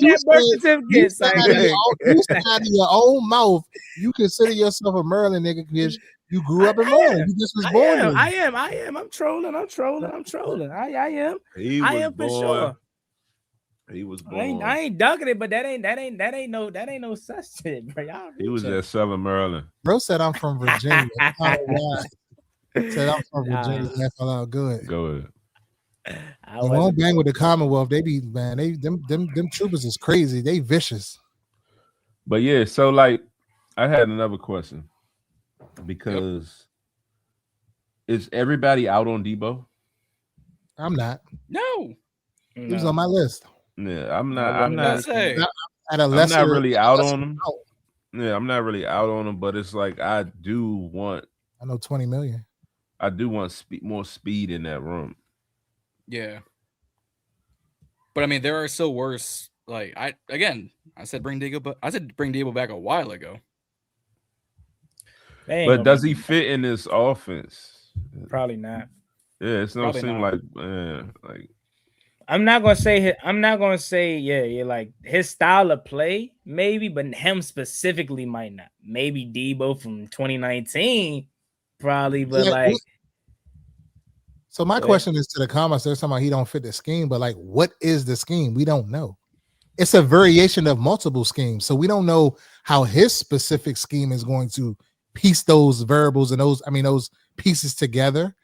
you said out of your own mouth, you consider yourself a Maryland nigga because you grew up in Maryland. You just was born. I am. I'm trolling. I am. I am for sure. He was born. I ain't ducking it, but that ain't no such shit, bro. He was just selling Maryland. Bro said I'm from Virginia. Said I'm from Virginia. That fell out good. Go ahead. I won't bang with the Commonwealth. They be them troopers is crazy. They vicious. But yeah, so like I had another question because is everybody out on Debo? I'm not. No. He was on my list. Yeah, I'm I'm not say. At a I'm lesser, not really out lesser on him. amount. Yeah, I'm not really out on him, but it's like I do want I know 20 million. more speed in that room. Yeah. But I mean, there are still worse. Like I said bring Diego back a while ago. But does he fit in this offense? Probably not. Yeah, it's don't Probably seem not. like I'm not gonna say yeah, like his style of play, maybe, but him specifically might not. Maybe Debo from 2019, probably, but Yeah, like. So my question is to the comments. They're talking about he don't fit the scheme, but like, what is the scheme? We don't know. It's a variation of multiple schemes, so we don't know how his specific scheme is going to piece those variables and those pieces together.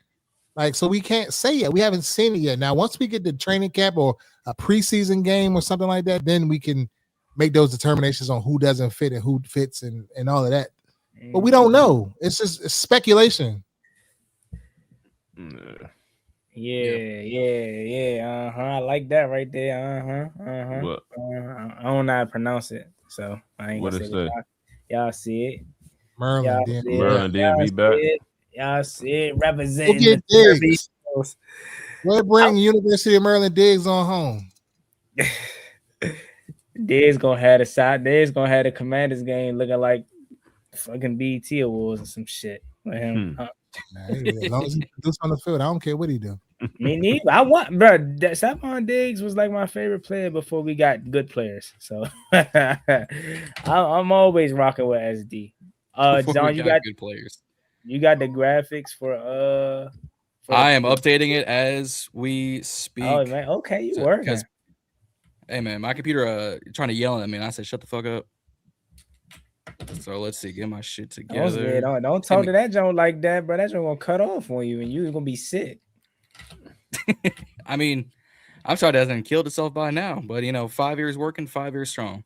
Like, so we can't say yet. We haven't seen it yet. Now, once we get the training camp or a preseason game or something like that, then we can make those determinations on who doesn't fit and who fits and all of that. But we don't know. It's just speculation. Yeah. I like that right there. What? I don't know how to pronounce it, so I ain't What gonna it say say? it. Y'all see it. Merlin, DMV back. Y'all see it representing Look at the Diggs. We'll bring University of Maryland Diggs on home. Diggs gonna have the Commanders game looking like fucking BET Awards or some shit with him. As long as he produce on the field, I don't care what he do. Me neither. Stephon Diggs was like my favorite player before we got good players. So I'm always rocking with SD. John, you got good players. You got the graphics for I am updating it as we speak. Oh man, okay, you working? Because hey man, my computer trying to yell at me, and I said, "Shut the fuck up." So let's see, get my shit together. Don't talk to that Joan like that, bro. That Joan gonna cut off on you, and you're gonna be sick. I mean, I'm sorry that hasn't killed itself by now, but 5 years working, 5 years strong.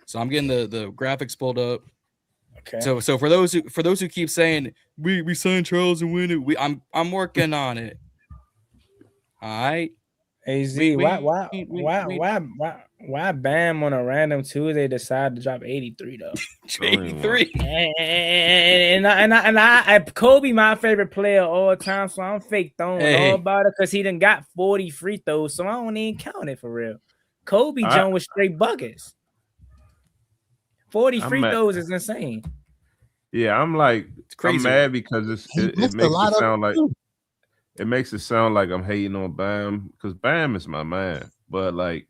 So I'm getting the graphics pulled up. Okay. So for those who keep saying we signed Charles and win it, I'm working on it. All right. AZ, why Bam on a random Tuesday decided to drop 83 though? 83. And Kobe my favorite player of all time, so I'm fake throwing all about it because he done got 40 free throws, so I don't even count it for real. Kobe John was straight buckets. 40 free throws is insane. Yeah, I'm like I'm mad because it makes it sound like it makes it sound like I'm hating on Bam because Bam is my man, but like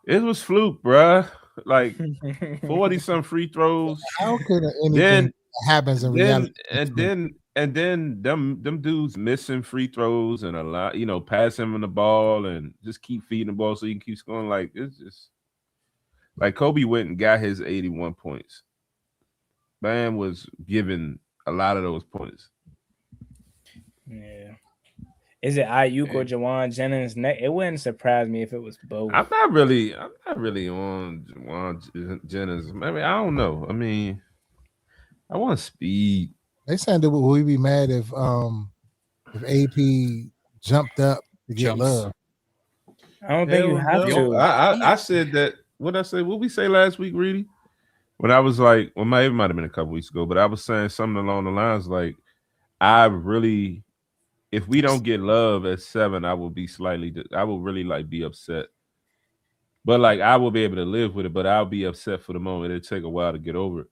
it was fluke, bruh. Like 40-some free throws. How could anything happens in reality? And then them dudes missing free throws and a lot, pass him the ball and just keep feeding the ball so you can keep scoring. Like it's just like Kobe went and got his 81 points. Bam was given a lot of those points. Yeah. Is it Aiyuk or Juwan Jennings next? It wouldn't surprise me if it was both. I'm not really on Juwan Jennings. I mean, I don't know. I mean, I want speed. They saying that would we be mad if AP jumped up to get love? I don't think you have to. I said that. What I say? What we say last week, Reedy? When I was like, it might have been a couple weeks ago, but I was saying something along the lines like, if we don't get love at 7, I will really like be upset. But like I will be able to live with it, but I'll be upset for the moment. It'll take a while to get over it.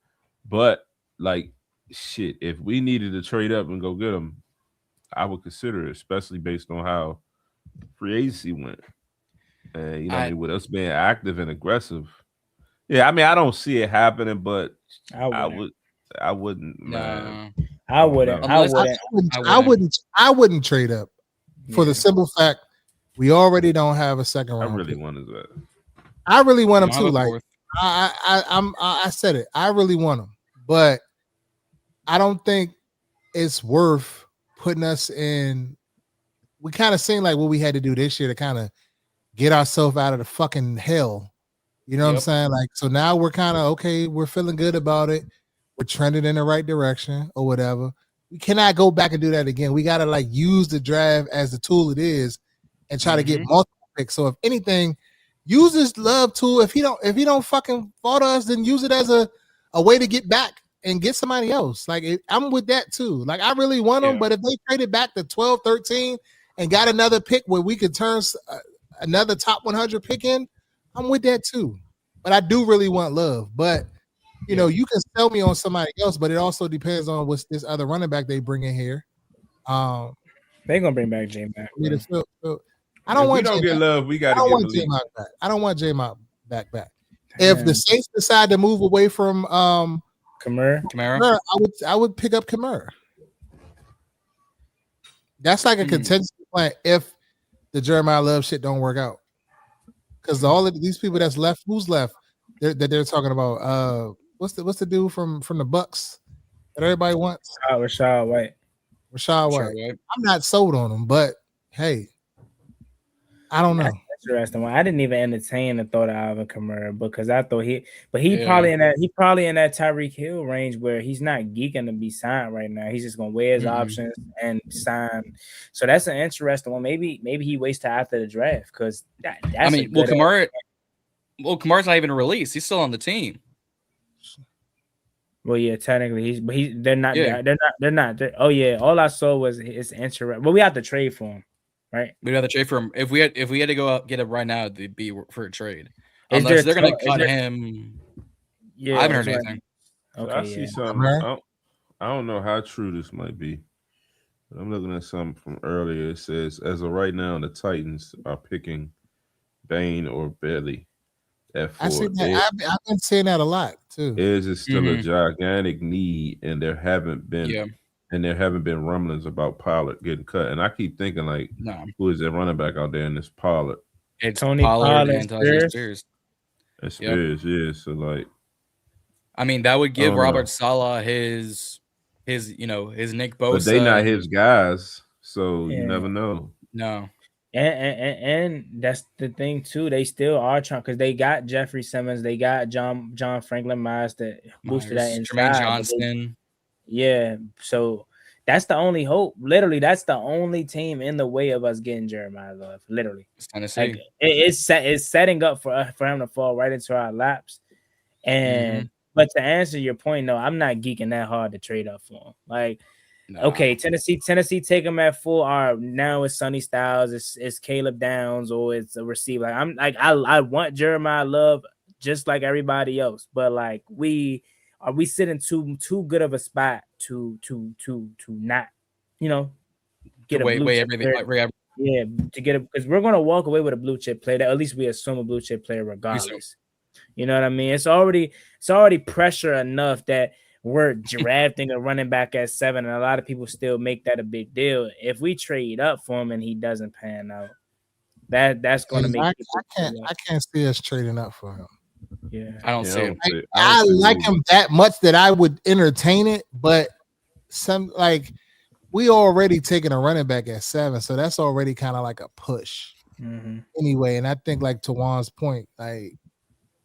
But like shit, if we needed to trade up and go get him, I would consider it, especially based on how free agency went. And with us being active and aggressive. Yeah, I mean I don't see it happening, but I wouldn't. Man. I wouldn't trade up for the simple fact we already don't have a second round. I really want that. I really want him too. Like I said it. I really want him, but I don't think it's worth putting us in. We kind of seem like what we had to do this year to kind of get ourselves out of the fucking hell. You know what I'm saying? Like, so now we're kind of okay. We're feeling good about it. We're trending in the right direction or whatever. We cannot go back and do that again. We got to like use the draft as the tool it is and try to get multiple pick. So if anything, use this love tool. If he don't fucking fall to us, then use it as a way to get back and get somebody else. Like I'm with that too. Like I really want them, but if they traded back to 12, 13 and got another pick where we could turn another top 100 pick in, I'm with that too. But I do really want Love. But you know, you can sell me on somebody else, but it also depends on what's this other running back they bring in here. They're gonna bring back J-Mac. I don't want. We don't get Love. We got to get J-Mac back. I don't want J-Mac back. If the Saints decide to move away from Kamara, I would pick up Kamara. That's like a contingency plan if the Jeremiah Love shit don't work out. Because all of these people that's left, who's left that they're talking about? What's the dude from the Bucks that everybody wants? Rashad White. I'm not sold on him, but hey, I don't know. That's interesting. I didn't even entertain the thought of Alvin Kamara because I thought he probably in that Tyreek Hill range where he's not geeking to be signed right now. He's just gonna weigh his options and sign. So that's an interesting one. Maybe he waits till after the draft because Kamara's not even released. He's still on the team. Well, yeah, technically they're not. Oh yeah, all I saw was his interest. But we have to trade for him, right? We'd have to trade for him. If we had to go out get him right now, it'd be for a trade. Unless they're gonna cut him. Yeah, I haven't heard anything. Okay, I see something. I don't know how true this might be, but I'm looking at something from earlier. It says, as of right now, the Titans are picking Bain or Bailey. I see that. I've been saying that a lot too. Is still a gigantic need, and there haven't been rumblings about Pollard getting cut. And I keep thinking who is that running back out there in this Pollard? It's Tony Pollard and Spears. And Spears, yeah. So that would give Robert Saleh his Nick Bosa. But they not his guys, so you never know. No. And that's the thing too. They still are trying because they got Jeffrey Simmons, they got John Franklin Myers that boosted that inside. Jermaine Johnson. So that's the only hope. Literally, that's the only team in the way of us getting Jeremiah Love. Literally, it's Tennessee. It's setting up for him to fall right into our laps. And but to answer your point, no, I'm not geeking that hard to trade up for him. Okay, Tennessee take him at full. Now it's Sonny Styles, it's Caleb Downs, or it's a receiver. I want Jeremiah Love just like everybody else, but we sit in too good of a spot to not, get a blue chip player. Yeah, to get because we're gonna walk away with a blue chip player. At least we assume a blue chip player regardless. You know what I mean? It's already pressure enough that we're drafting a running back at 7, and a lot of people still make that a big deal. If we trade up for him and he doesn't pan out, that's going to make. I can't see us trading up for him. Yeah, I don't see him. I like him that much that I would entertain it, but we already taking a running back at 7, so that's already kind of like a push anyway. And I think to Juan's point,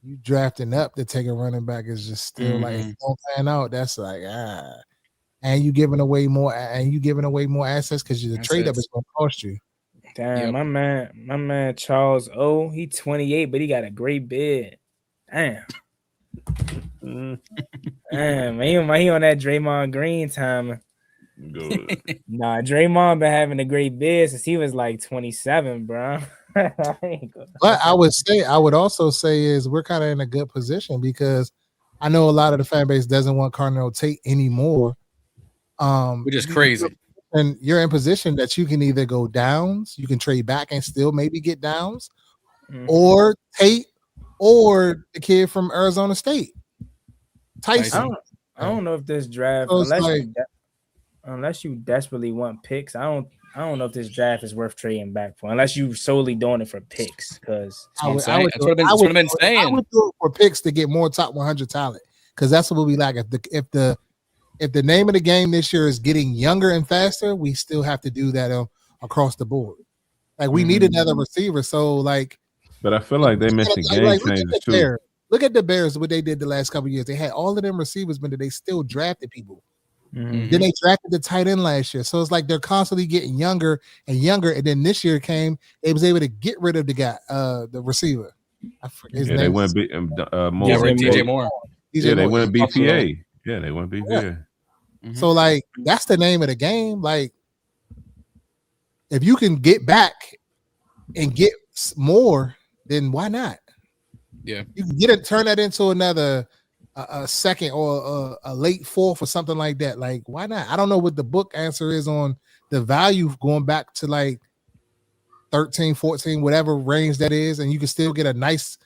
you drafting up to take a running back is just still don't pan out. That's and you giving away more assets because the trade up is going to cost you. Damn, my man Charles O, he 28, but he got a great bid. Damn. Damn, he on that Draymond Green time. Good. Nah, Draymond been having a great bid since he was 27, bro. But I would also say is we're kind of in a good position because I know a lot of the fan base doesn't want Cardinal Tate anymore. Which is crazy. And you're in position that you can either go Downs, you can trade back and still maybe get Downs, or Tate, or the kid from Arizona State, Tyson. I don't know if this draft, unless you desperately want picks, I don't know if this draft is worth trading back for, unless you solely doing it for picks. Because that's what I've been saying. I would do it for picks to get more top 100 talent, because that's what we like. If the name of the game this year is getting younger and faster, we still have to do that across the board. We need another receiver. So but I feel like they missed the game changes too. Look at the Bears, what they did the last couple of years. They had all of them receivers, but they still drafted people. Mhm. Then they drafted the tight end last year. So it's like they're constantly getting younger and younger. And then this year came, they was able to get rid of the guy, the receiver. I forget his Yeah, they name. went more. Yeah, DJ TJ Moore. Yeah, they Moore. went Buffalo. BPA. Yeah, they went BPA. Mhm. So like that's the name of the game. Like if you can get back and get more, then why not? Yeah. You can get it, turn that into another a second or a late fourth or something like that. Like why not? I don't know what the book answer is on the value going back to like 13, 14, whatever range that is, and you can still get a nice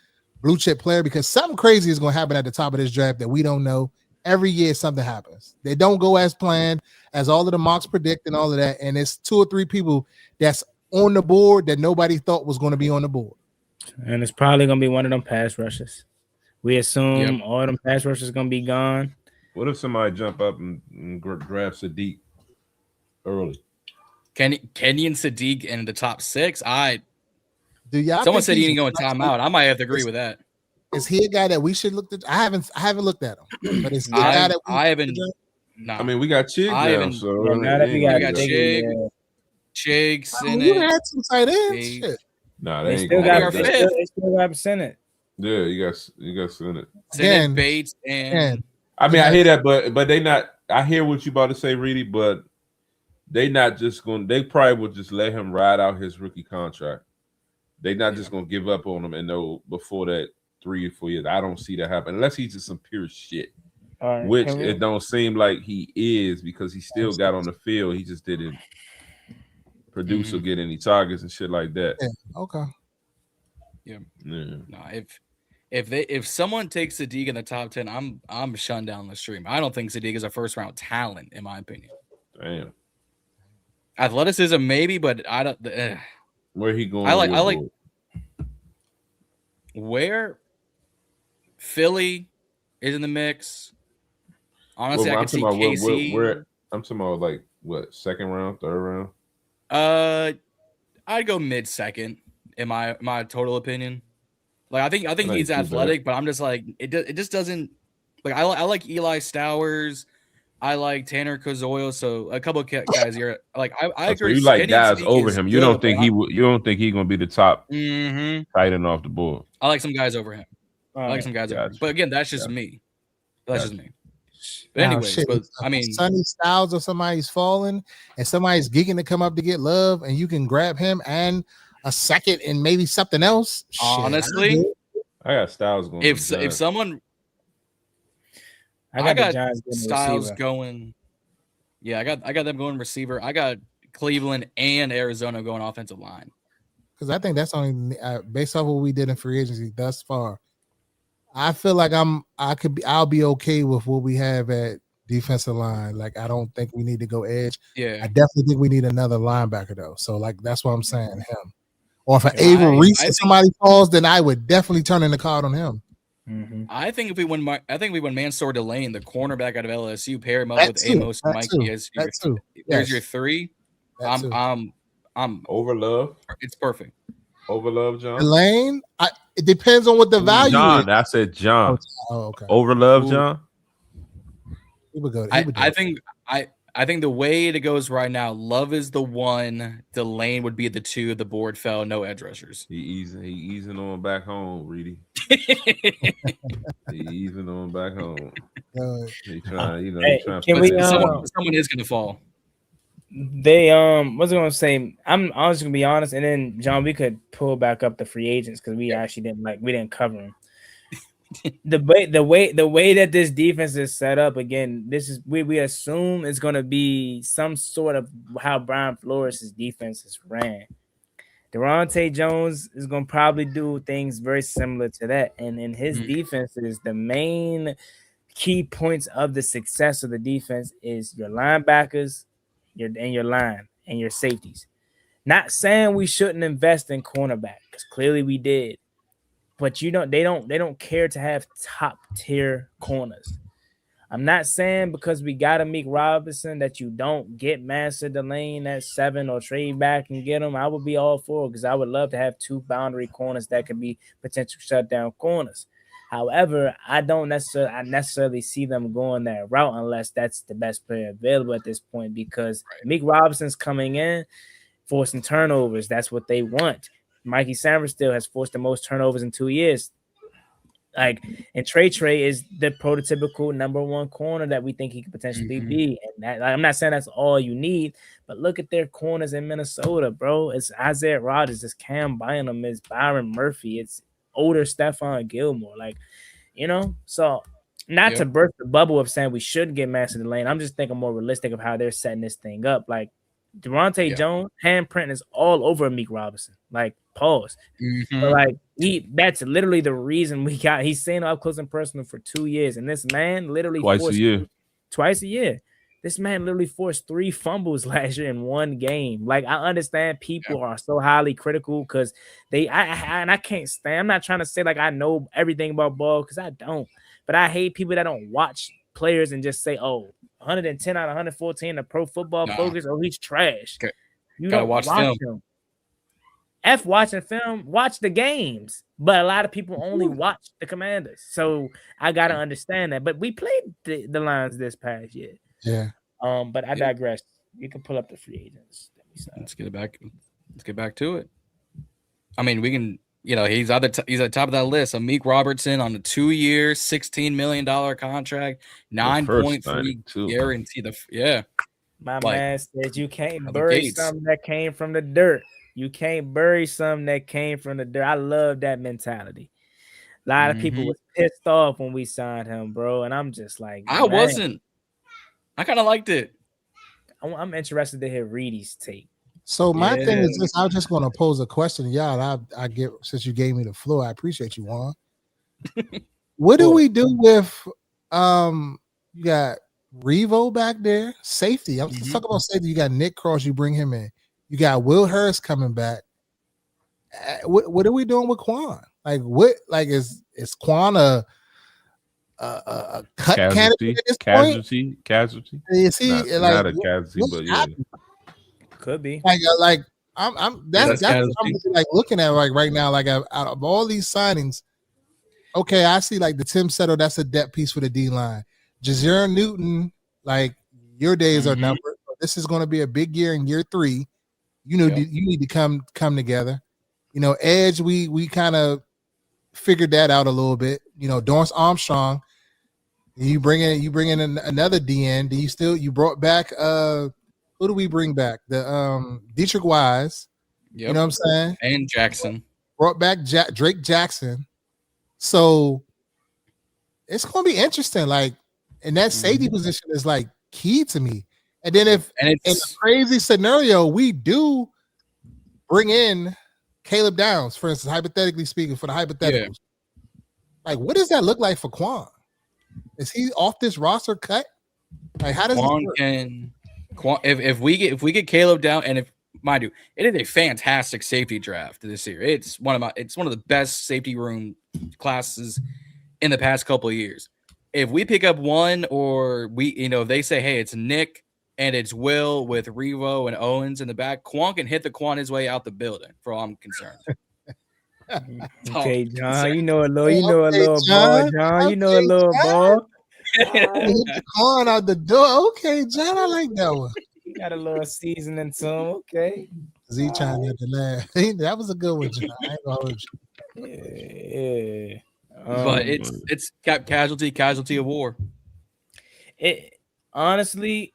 blue chip player because something crazy is going to happen at the top of this draft that we don't know. Every year something happens. They don't go as planned, as all of the mocks predict and all of that. And it's 2 or 3 people that's on the board that nobody thought was going to be on the board. And it's probably gonna be one of them pass rushes. We assume all them pass rushes gonna be gone. What if somebody jump up and grab Sadiq early? Kenyon Sadiq in the top 6. Do y'all Someone think said he he's didn't go in timeout. I might have to agree with that. Is he a guy that we should look at? I haven't looked at him, but is he a guy that we I haven't. Nah. I mean, we got Chig I now, haven't- so Yeah, now that we got Chig, Chig, Chigs I in mean, you it. had some tight ends. He- Shit. nah, they they ain't still gonna got get fifth. that. they still got Senate. Yeah, you got Senate. Senate, Again, Bates, and I mean, I hear that, but they not. I hear what you about to say, Reedy, but they not just going. They probably would just let him ride out his rookie contract. They not just gonna give up on him and know before that 3 or 4 years. I don't see that happen unless he's just some pure shit, All right, which can we- it don't seem like he is because he still got on the field. He just didn't produce or get any targets and shit like that. Yeah, okay. Yeah. no, if someone takes Sadiq in the top 10, I'm shutting down the stream. I don't think Sadiq is a first round talent, in my opinion. Damn. Athleticism, maybe, but I don't. Where he going? I like where Philly is in the mix. Honestly, I could see KC. I'm talking about like what, second round, third round? I'd go mid second in my total opinion. Like I think That he's ain't too athletic, but I'm just like it just doesn't like I like Eli Stowers. I like Tanner Kozoyo, so a couple of guys here. Like I So agree. you like Kenyon guys Sadiq over is him. You good, don't think but you don't think he's gonna be the top Mhm. tight end off the board. I like some guys over him. all I like right. some guys over him. Gotcha. But again, that's just Gotcha. me. That's just Gotcha. me. But Now, anyways, shit, but if I mean, Sonny Styles or somebody's falling and somebody's geeking to come up to get love, and you can grab him and a second and maybe something else. Shit, honestly, I got Styles going. if someone I got the got Giants getting a Styles receiver. going, yeah, I got them going receiver. I got Cleveland and Arizona going offensive line. because I think that's only based off what we did in free agency thus far. I feel like I'll be okay with what we have at defensive line. Like I don't think we need to go edge. Yeah, I definitely think we need another linebacker though. So like that's what I'm saying him. Or if an Yeah, Ava Reese I or think- somebody falls, then I would definitely turn in the card on him. Mhm. I think if we win, Mansour Delane, the cornerback out of LSU, pair him up That with too, Amos and that Mikey too, as that too. there's Yes. your 3. That too. I'm over Love, it's perfect. John. Elaine, it depends on what the value John, is. I said John. Oh, okay. Over Love, Ooh. John. He would go. I think the way it goes right now, Love is the 1, Delane would be the 2, the board fell, no edge rushers. He easing on back home, Reedy. He easing on back home. He trying, Hey, he trying to can put we, this someone is gonna fall. They what's I gonna say? I'm just gonna be honest, and then John, we could pull back up the free agents because we actually didn't cover them. the way that this defense is set up, again, this is we assume it's gonna be some sort of how Brian Flores' defense is ran. Deontay Jones is gonna probably do things very similar to that, and in his defense is the main key points of the success of the defense is your linebackers, your line and your safeties. Not saying we shouldn't invest in cornerback because clearly we did, but they don't care to have top tier corners. I'm not saying because we got a Meek Robinson that you don't get Master Delane at 7 or trade back and get him. I would be all for it because I would love to have 2 boundary corners that could be potential shutdown corners. However, I don't necessarily see them going that route unless that's the best player available at this point, because Meek Robinson's coming in forcing turnovers. That's what they want. Mikey Sanders still has forced the most turnovers in 2 years. Like, and Trey is the prototypical number one corner that we think he could potentially be. And that, like, I'm not saying that's all you need, but look at their corners in Minnesota, bro. It's Isaiah Rodgers, it's Cam Bynum, it's Byron Murphy, it's older Stephon Gilmore. Like, you know, so not to burst the bubble of saying we shouldn't get Master Lane. I'm just thinking more realistic of how they're setting this thing up. Like, Devontae Jones handprint is all over Meek Robinson. Like, pause. But like, that's literally the reason we got. He's saying up close and personal for 2 years, and this man literally twice a year. This man literally forced 3 fumbles last year in one game. Like, I understand people are so highly critical because I can't stand. I'm not trying to say like I know everything about ball, because I don't. But I hate people that don't watch players and just say, "Oh, 110 out of 114 the Pro Football Focus, oh, he's trash." You gotta don't watch him. Watching film, watch the games. But a lot of people only watch the Commanders. So I gotta understand that. But we played the Lions this past year. Yeah. But I digress. You can pull up the free agents. Let's get back to it. I mean, we can. You know, he's at the top of that list. Meek Robertson on a 2-year, $16 million contract, 9.3 guarantee. My man said you can't bury something that came from the dirt. You can't bury something that came from the dirt. I love that mentality. A lot of people was pissed off when we signed him, bro. And I'm just like, I wasn't. I kind of liked it. I'm interested to hear Reedy's take. So my thing is this: I'm just going to pose a question to y'all. I get, since you gave me the floor, I appreciate you, Juan. What do we do with you got Revo back there, safety? I'm talking about safety. You got Nick Cross, you bring him in. You got Will Hurst coming back. What are we doing with Quan? Like, what? Like, is Quan a cut candidate at this point? Casualty. You see, not a casualty, but yeah. Could be. Like that's what I'm like looking at right now. Like, out of all these signings, okay, I see like the Tim Settle, that's a depth piece for the D line. Jazier Newton, like, your days are numbered. This is going to be a big year in year 3. You know, you need to come together. You know, edge, we kind of figured that out a little bit. You know, Dorrance Armstrong. You bring in another DN. You brought back who do we bring back? The Dietrich Wise. You know what I'm saying? And Jackson. Brought back Drake Jackson. So it's gonna be interesting. Like, and that safety position is like key to me. And then if in a crazy scenario we do bring in Caleb Downs, for instance, hypothetically speaking, for the hypotheticals, like, what does that look like for Quan? Is he off this roster cut? Like, how does if we get Caleb down, and if, mind you, it is a fantastic safety draft this year. It's one of the best safety room classes in the past couple of years. If we pick up one, or if they say, hey, it's Nick and it's Will with Revo and Owens in the back, Quan can hit the Quan his way out the building, for all I'm concerned. Okay, John, you know a little ball, John. You know a little ball. Hit the Quan out the door. Okay, John, I like that one. You got a little seasoning to him. Okay. Z trying not to laugh. That was a good one, John. I ain't gonna hold you. But it's casualty of war. It honestly,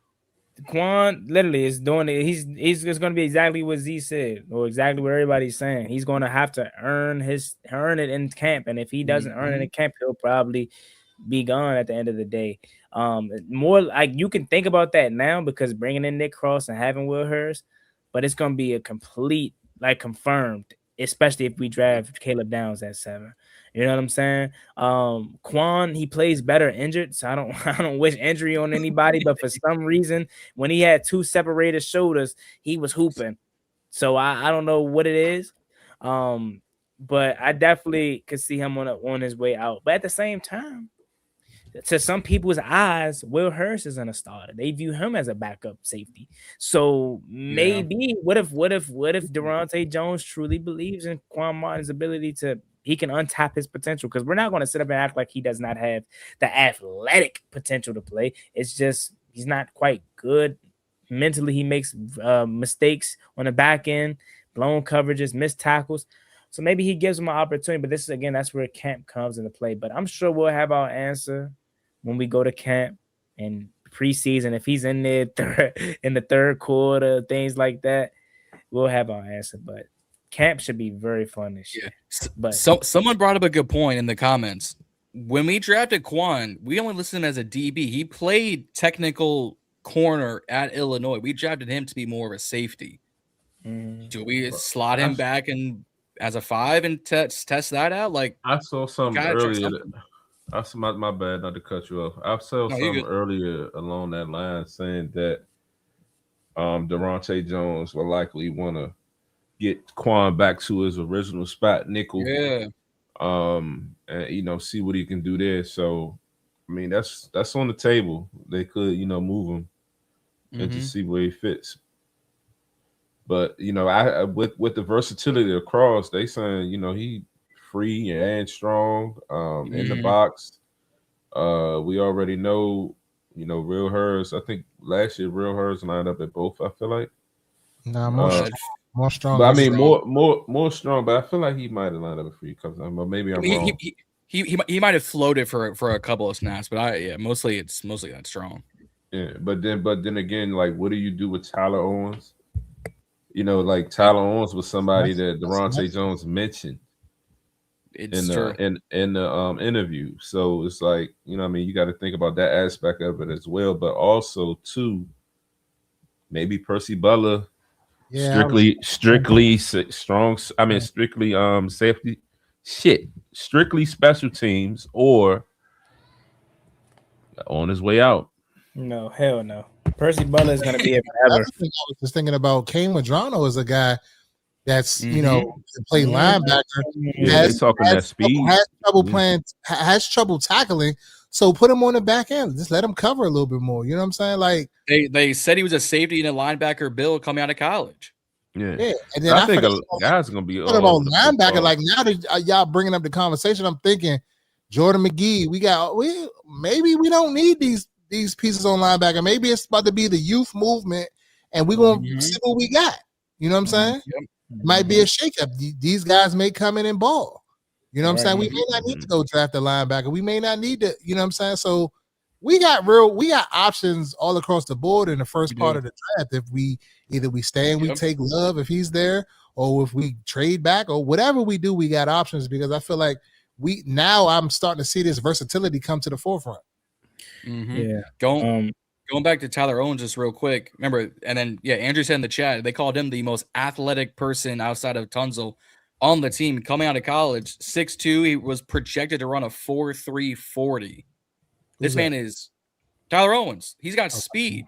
Quan literally is doing it. He's just going to be exactly what Z said, or exactly what everybody's saying. He's going to have to earn it in camp, and if he doesn't earn it in camp, he'll probably be gone at the end of the day. More like, you can think about that now, because bringing in Nick Cross and having Will Hurst, but it's going to be a complete, like, confirmed, especially if we draft Caleb Downs at 7. You know what I'm saying? Quan, he plays better injured, so I don't wish injury on anybody, but for some reason, when he had 2 separated shoulders, he was hooping. So I don't know what it is. But I definitely could see him on his way out. But at the same time, to some people's eyes, Will Hurst isn't a starter. They view him as a backup safety. So maybe what if Durante Jones truly believes in Quan Martin's ability to untap his potential, because we're not going to sit up and act like he does not have the athletic potential to play. It's just he's not quite good mentally. He makes mistakes on the back end, blown coverages, missed tackles. So maybe he gives him an opportunity. But this is, again, that's where camp comes into play. But I'm sure we'll have our answer when we go to camp and preseason. If he's in there in the third quarter, things like that, we'll have our answer. But camp should be very fun this year. But someone brought up a good point in the comments. When we drafted Quan, we only listed him as a DB. He played technical corner at Illinois. We drafted him to be more of a safety. Do we slot him back and as a 5 and test that out? Like, I saw something earlier. My bad, not to cut you off. I saw something earlier along that line saying that Durante Jones will likely want to get Quan back to his original spot, nickel. Yeah. And see what he can do there. So, I mean, that's on the table. They could, move him and just see where he fits. But I with the versatility across, they saying he free and strong in the box. We already know, Real Hers. I think last year Real Hers lined up at both. I feel like more strong. But I mean, more strong. But I feel like he might have lined up a free couple. Maybe I'm wrong. He might have floated for a couple of snaps, but mostly that strong. Yeah, but then again, like, what do you do with Tyler Owens? Like Tyler Owens was somebody that Durante Jones mentioned in the interview. So it's like, you got to think about that aspect of it as well. But also too, maybe Percy Butler, strictly strong. I mean, strictly safety. Strictly special teams, or on his way out. No, hell no. Percy Butler is going to be here forever. I was just thinking about Kane Madrano as a guy that's can play linebacker. Has talking that speed. Has trouble tackling. So put him on the back end. Just let him cover a little bit more. You know what I'm saying? Like they said he was a safety in a linebacker build coming out of college. Yeah. And then I think guys are gonna be talking about linebacker. Like, now that y'all bringing up the conversation, I'm thinking Jordan McGee. Maybe we don't need these pieces on linebacker. Maybe it's about to be the youth movement, and we're gonna see what we got. You know what I'm saying? Yep. Might be a shakeup. These guys may come in and ball. You know what I'm saying? We may not need to go draft a linebacker. We may not need to. You know what I'm saying? So we got options all across the board in the first part of the draft. If we stay and we take Love if he's there, or if we trade back, or whatever we do, we got options, because I feel like I'm starting to see this versatility come to the forefront. Yeah. Going back to Tyler Owens just real quick. Remember, and then Andrew said in the chat they called him the most athletic person outside of Tunsil on the team coming out of college. 6'2", he was projected to run a 4.3 40. This man is Tyler Owens. He's got speed.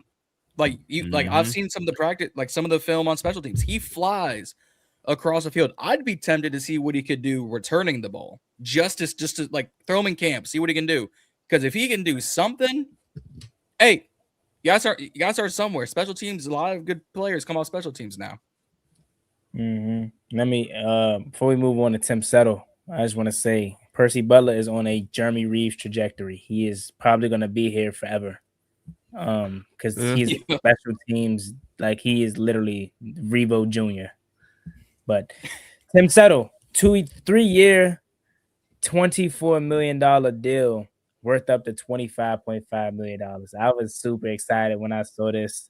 Like I've seen some of the practice, like some of the film on special teams. He flies across the field. I'd be tempted to see what he could do returning the ball. Just to like throw him in camp, see what he can do. Because if he can do something, hey, you gotta start somewhere. Special teams, a lot of good players come off special teams now. Let me before we move on to Tim Settle, I just want to say Percy Butler is on a Jeremy Reeves trajectory. He is probably going to be here forever. Because he's special teams, like he is literally Revo Jr. But Tim Settle, 3-year, $24 million deal worth up to $25.5 million. I was super excited when I saw this.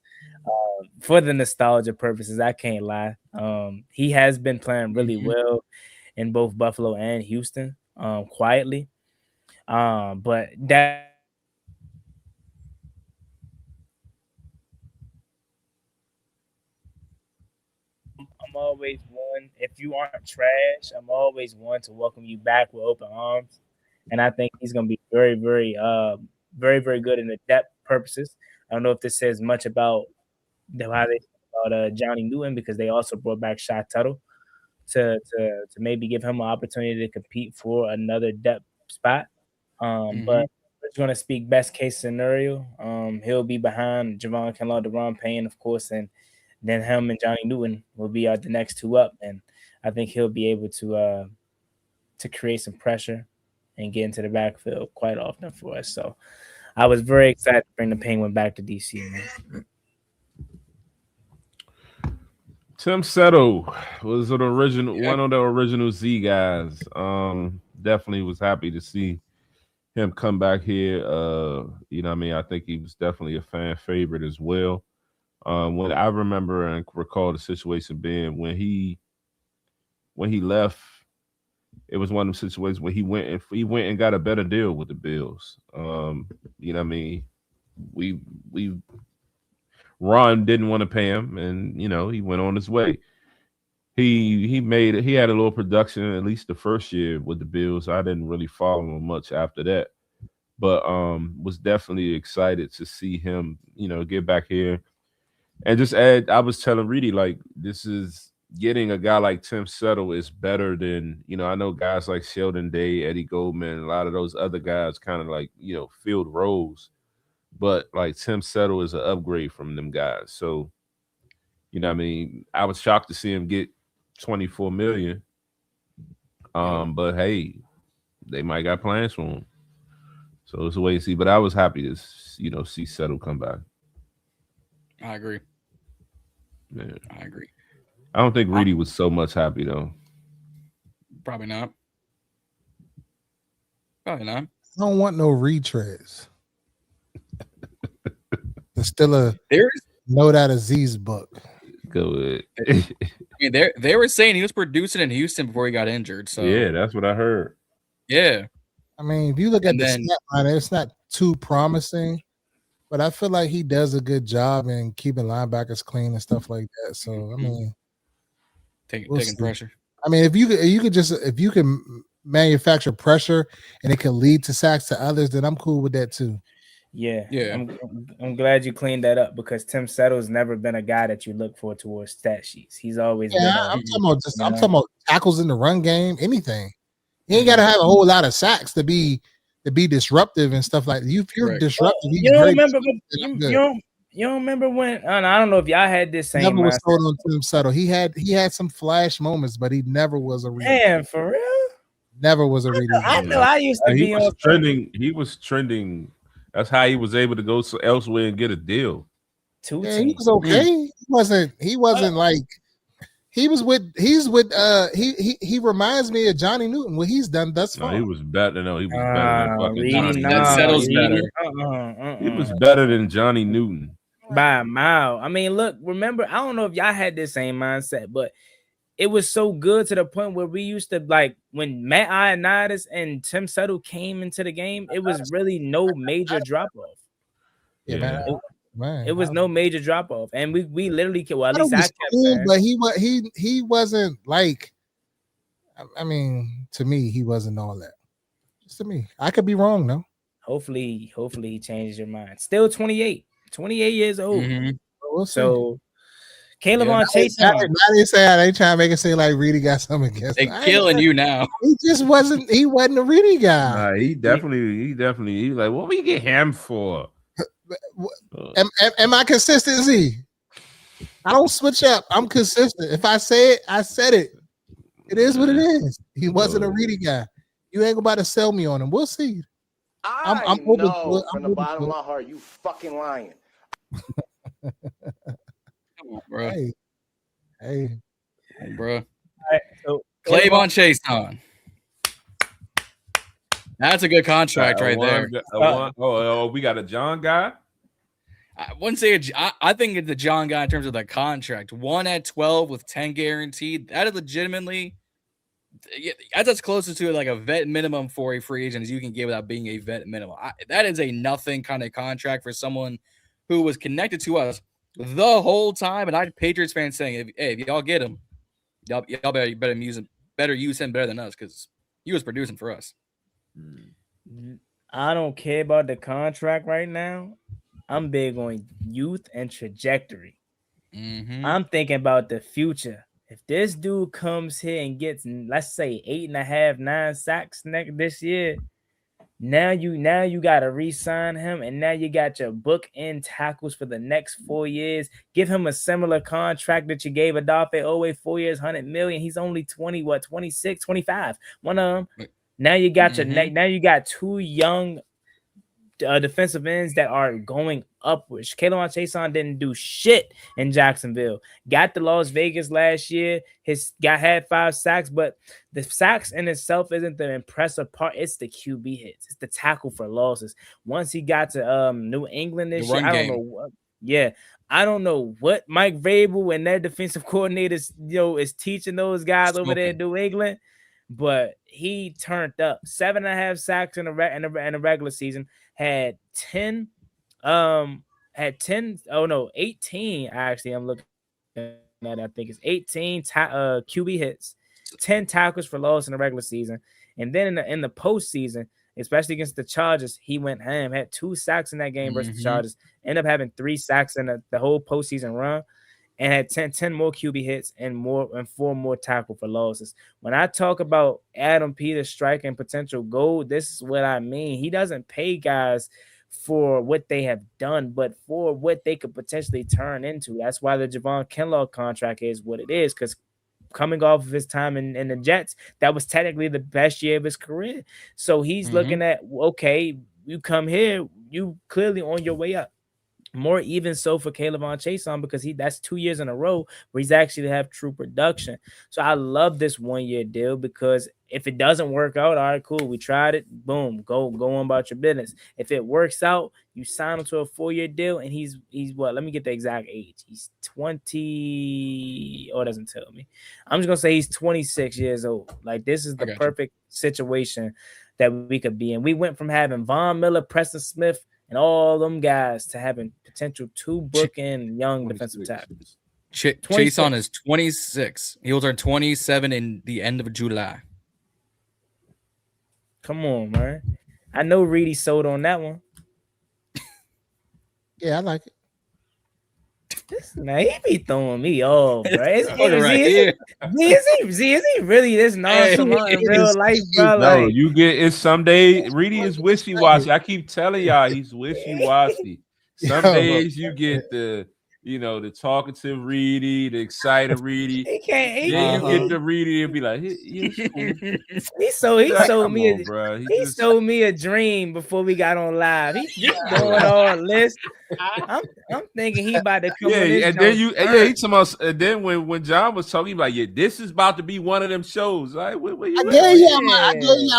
For the nostalgia purposes, I can't lie. He has been playing really well in both Buffalo and Houston, quietly. But that I'm always one. If you aren't trash, I'm always one to welcome you back with open arms. And I think he's going to be very, very, very, very good in the depth purposes. I don't know if this says much about how they about Johnny Newton, because they also brought back Shy Tuttle to maybe give him an opportunity to compete for another depth spot. But we're going to speak best case scenario. He'll be behind Javon Kinlaw, Deron Payne, of course, and then him and Johnny Newton will be the next two up. And I think he'll be able to to create some pressure and get into the backfield quite often for us. So I was very excited to bring the Penguin back to DC, man. Tim Settle was one of the original Z guys. Definitely was happy to see him come back here. You know what I mean? I think he was definitely a fan favorite as well. When I remember and recall the situation being when he left, it was one of the situations where he went and got a better deal with the Bills. You know what I mean? We Ron didn't want to pay him, and you know he went on his way. He had a little production at least the first year with the Bills. I didn't really follow him much after that, but was definitely excited to see him, you know, get back here and just add. I was telling Reedy like this is getting a guy like Tim Settle is better than, you know, I know guys like Sheldon Day, Eddie Goldman, a lot of those other guys kind of like, you know, filled roles. But like Tim Settle is an upgrade from them guys. So, you know what I mean? I was shocked to see him get 24 million. But hey, they might got plans for him. So it's a wait and see. But I was happy to, you know, see Settle come back. I agree. Yeah. I agree. I don't think Reedy was so much happy though. Probably not. Probably not. I don't want no retreads. There's still a note out of Z's book. Go ahead. I mean, they were saying he was producing in Houston before he got injured. So yeah, that's what I heard. Yeah. I mean, if you look at the stat line, it's not too promising, but I feel like he does a good job in keeping linebackers clean and stuff like that. So I mean, taking pressure. I mean, if you can manufacture pressure and it can lead to sacks to others, then I'm cool with that too. Yeah. I'm glad you cleaned that up because Tim Settle's never been a guy that you look for towards stat sheets. He's always been. I'm talking about tackles in the run game, anything. You ain't got to have a whole lot of sacks to be disruptive and stuff like that. If you're disruptive, you don't remember. You don't remember when? I don't know if y'all had this same. Never was sold on Tim Settle. He had some flash moments, but he never was a reader. Damn, for real. Never was a reader. I know I used to be on trending. He was trending. That's how he was able to go elsewhere and get a deal. He was okay. He wasn't like he reminds me of Johnny Newton, what he's done thus far. No, he was better. No, he was better than fucking that settles better. He was better than Johnny Newton. By a mile. I mean, look, remember, I don't know if y'all had this same mindset, but it was so good to the point where we used to, like, when Matt Ioannidis and Tim Settle came into the game, it was really no major drop-off. Yeah, man. It was no major drop-off. And we literally, well, at least I kept cool, but he wasn't like, I mean, to me, he wasn't all that. Just to me. I could be wrong, though. Hopefully he changes your mind. Still 28 years old. Mm-hmm. We'll so Caleb on Chaisson. Now they say they trying to make it seem like Reedy got something against him. They're killing you now. He just wasn't. He wasn't a Reedy guy. He definitely. He like, what we get him for? Am I consistency? I don't switch up. I'm consistent. If I say it, I said it. It is what it is. He wasn't a Reedy guy. You ain't about to sell me on him. We'll see. I'm open to it. From the bottom of my heart, you fucking lying. Come on, bro. Hey, bro. Right, so Clavon Chaisson. That's a good contract right there. We got a John guy. I wouldn't say I think it's the John guy in terms of the contract. 1 at 12 with 10 guaranteed. That is legitimately. That's as close to like a vet minimum for a free agent as you can get without being a vet minimum. That is a nothing kind of contract for someone who was connected to us the whole time. And I had Patriots fans saying, if y'all get him, y'all better use him better than us because he was producing for us. I don't care about the contract right now. I'm big on youth and trajectory. Mm-hmm. I'm thinking about the future. If this dude comes here and gets, let's say, 8.5, 9 sacks this year, Now you got to re-sign him, and now you got your bookend tackles for the next 4 years. Give him a similar contract that you gave Odafe Oweh, 4 years, 100 million. He's only 26, 25. One of them. Now you got now you got two young defensive ends that are going upwards. Chaisson didn't do shit in Jacksonville. Got to Las Vegas last year. Had 5 sacks, but the sacks in itself isn't the impressive part. It's the QB hits. It's the tackle for losses. Once he got to New England this year, I don't know what. Yeah, I don't know what Mike Vrabel and their defensive coordinators, is teaching those guys over there in New England. But he turned up 7.5 sacks in the regular season. Had 10, 18. Actually, I'm looking at it. I think it's 18 QB hits, 10 tackles for loss in the regular season, and then in the postseason, especially against the Chargers, he went ham. Had 2 sacks in that game versus the Chargers. Ended up having 3 sacks in the whole postseason run, and had 10 more QB hits and 4 more tackle for losses. When I talk about Adam Peters striking potential gold, this is what I mean. He doesn't pay guys for what they have done, but for what they could potentially turn into. That's why the Javon Kinlaw contract is what it is, because coming off of his time in the Jets, that was technically the best year of his career. So he's looking at, okay, you come here, you clearly on your way up. More even so for K'Lavon Chaisson, because that's 2 years in a row where he's actually have true production. So I love this 1-year deal, because if it doesn't work out, all right, cool, we tried it, boom, go on about your business. If it works out, you sign him to a 4-year deal, and he's what? Let me get the exact age. He's 20. Oh, it doesn't tell me. I'm just gonna say he's 26 years old. Like, this is the perfect situation that we could be in. We went from having Von Miller, Preston Smith, and all them guys to having potential 2 bookend young defensive tackles. Chaisson is 26. He will turn 27 in the end of July. Come on, man. I know Reedy sold on that one. Yeah, I like it. Now he be throwing me off, bro. Is he really this nonchalant in real life, bro? No, you get it. Someday Reedy is wishy-washy. I keep telling y'all he's wishy-washy. Some days you get the talkative Reedy, the excited Reedy. He can't. You get the Reedy and be like, he sold me a dream before we got on live. He's doing all this. I'm thinking he about to come. And then he talking about. And then when John was talking, he like, yeah, this is about to be one of them shows. Like, I gave y'all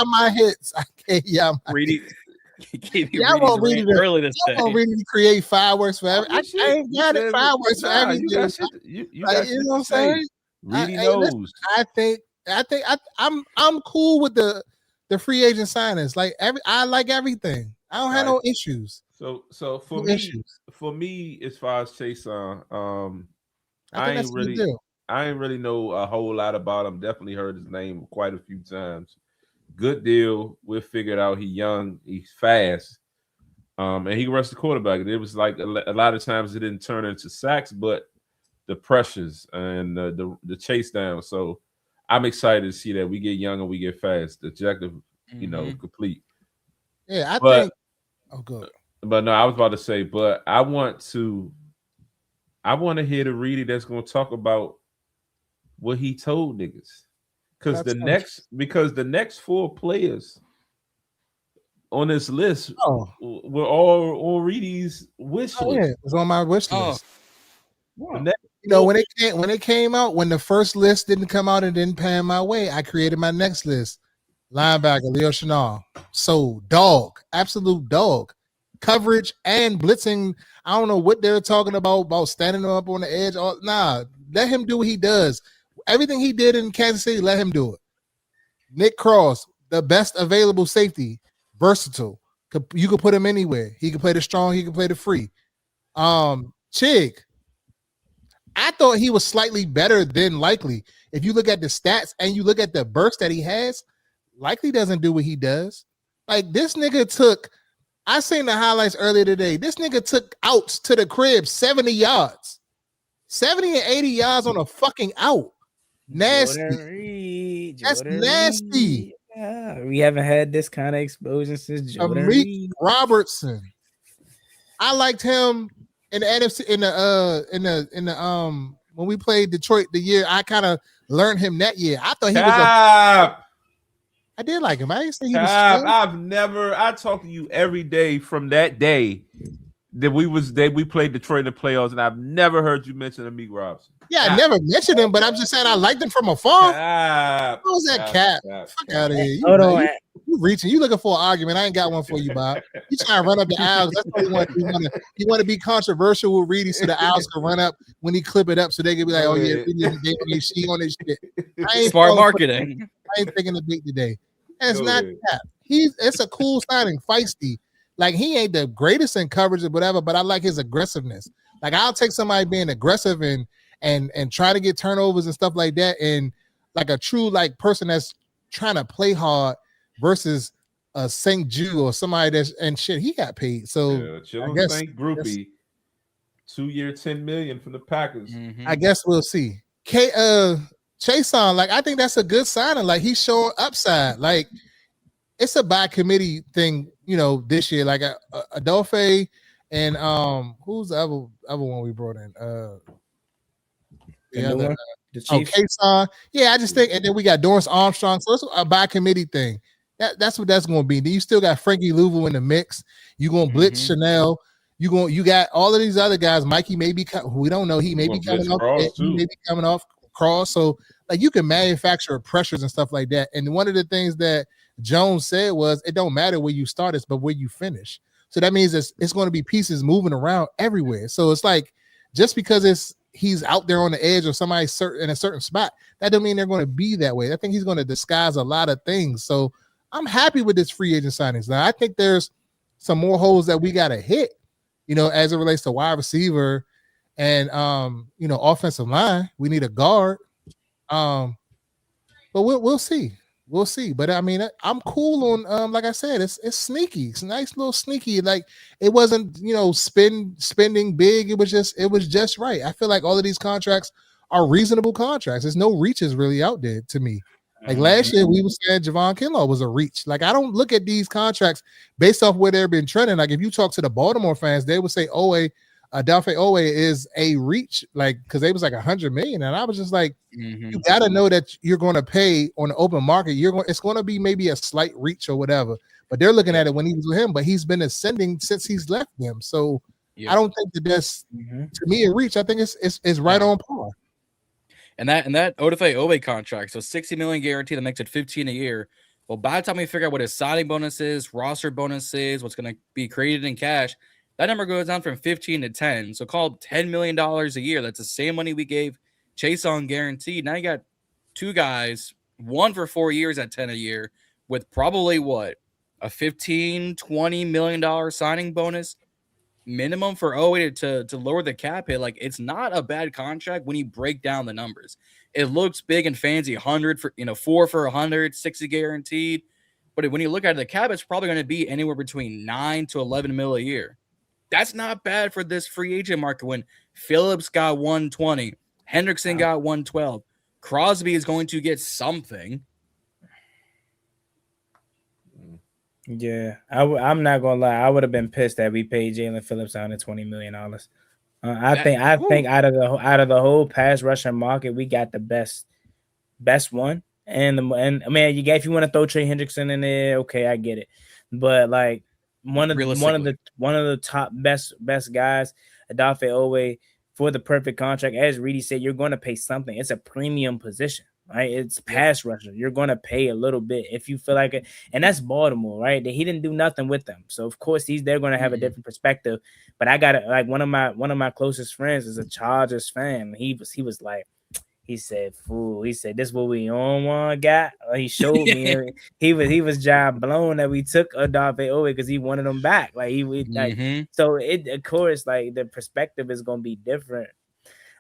my hits. I gave y'all my Reedy. Y'all want Reedy to create fireworks for everything. I ain't got it fireworks for everything. You know what I'm saying? Reedy knows. I'm cool with the free agent signings. Like I like everything. I don't have no issues. So for me, as far as Chaisson, I ain't really know a whole lot about him. Definitely heard his name quite a few times. Good deal. We'll figure it out. He's young. He's fast. And he can rush the quarterback. It was like a lot of times it didn't turn into sacks, but the pressures and the chase down. So I'm excited to see that we get young and we get fast. The objective, complete. Yeah, I think. Oh, good. But no, I was about to say, but I want to hear the Reedy that's going to talk about what he told niggas. Because the next 4 players on this list were all Reedy's wish list. Yeah, it was on my wish list. When it came out, when the first list didn't come out and didn't pan my way, I created my next list. Linebacker, Leo Chenal. So dog, absolute dog. Coverage and blitzing. I don't know what they're talking about standing up on the edge. Let him do what he does. Everything he did in Kansas City, let him do it. Nick Cross, the best available safety, versatile. You could put him anywhere. He could play the strong. He could play the free. Chig, I thought he was slightly better than Likely. If you look at the stats and you look at the burst that he has, Likely doesn't do what he does. Like, this nigga took, I seen the highlights earlier today. This nigga took outs to the crib 70 yards. 70 and 80 yards on a fucking out. Nasty. That's nasty. We haven't had this kind of explosion since Jordan Amik Reed. Robertson. I liked him in the NFC in the when we played Detroit the year. I kind of learned him that year. I thought he was I did like him. I didn't say he was trash. I talk to you every day from that day that we played Detroit in the playoffs, and I've never heard you mention Amik Robinson. Yeah, I never mentioned him, but I'm just saying I liked him from afar. What was that cap? Fuck out of here. You reaching. You looking for an argument. I ain't got one for you, Bob. You trying to run up the aisles. That's what you want to do. You want to be controversial with Reedy so the aisles can run up when he clip it up so they can be like, oh, yeah, Reedy on this shit. Smart marketing. I ain't taking the bait today. That's not cap. It's a cool signing, feisty. Like, he ain't the greatest in coverage or whatever, but I like his aggressiveness. Like, I'll take somebody being aggressive and try to get turnovers and stuff like that, and like a true like person that's trying to play hard versus a St. Jew or somebody that's and shit. He got paid, so I guess St. Groupie, 2-year, $10 million from the Packers. I guess we'll see. Chaisson, like I think that's a good signing. Like he's showing upside. Like it's a by committee thing, this year. Like Adolphe and who's the other one we brought in? The Chaisson. Yeah, I just think, and then we got Dorrance Armstrong. So it's a by committee thing. That's what that's going to be. Then you still got Frankie Louvu in the mix. You going to blitz Chenal. You got all of these other guys. Mikey maybe we don't know. He may be coming off. He may be coming off cross. So like you can manufacture pressures and stuff like that. And one of the things that Jones said was it don't matter where you start, it's but where you finish. So that means it's going to be pieces moving around everywhere. So it's like just because he's out there on the edge or somebody in a certain spot, that don't mean they're going to be that way. I think he's going to disguise a lot of things. So I'm happy with this free agent signings. Now I think there's some more holes that we got to hit, as it relates to wide receiver and offensive line. We need a guard. But we'll see. We'll see. But I mean, I'm cool on like I said, it's sneaky. It's a nice little sneaky. Like it wasn't, spending big. It was just right. I feel like all of these contracts are reasonable contracts. There's no reaches really out there to me. Like last year, we were saying Javon Kinlaw was a reach. Like I don't look at these contracts based off where they've been trending. Like if you talk to the Baltimore fans, they would say Oweh is a reach, like because they was like $100 million, and I was just like, you got to know that you're going to pay on the open market. It's going to be maybe a slight reach or whatever, but they're looking at it when he was with him. But he's been ascending since he's left them, so I don't think that's to me a reach. I think it's right on par. And that Oweh contract, so $60 million guaranteed, that makes it $15 million a year. Well, by the time we figure out what his signing bonus is, roster bonus is, what's going to be created in cash, that number goes down from 15 to 10. So called $10 million a year. That's the same money we gave Chaisson guaranteed. Now you got two guys, one for 4 years at 10 a year, with probably a $15, $20 million signing bonus minimum for Oweh to lower the cap hit. Like it's not a bad contract when you break down the numbers. It looks big and fancy, 100 for 4 for 100, 60 guaranteed. But when you look at the cap, it's probably going to be anywhere between 9 to 11 mil a year. That's not bad for this free agent market when Phillips got 120, Hendrickson got 112. Crosby is going to get something. Yeah, I'm not gonna lie. I would have been pissed that we paid Jalen Phillips $120 million. I think out of the whole pass rusher market, we got the best one. And I mean, if you want to throw Trey Hendrickson in there, okay, I get it. But like one of the top best guys, Adolphe Oweh, for the perfect contract, as Reedy said, you're going to pay something. It's a premium position. Right, it's pass rusher. You're going to pay a little bit if you feel like it, and that's Baltimore, right? He didn't do nothing with them, so of course they're going to have a different perspective. But I got it. Like one of my closest friends is a Chargers fan. He was like, he said, "Fool," he said, "This what we on one got." He showed me. he was job blown that we took Adolphe Oweh because he wanted him back. Like so it of course like the perspective is going to be different.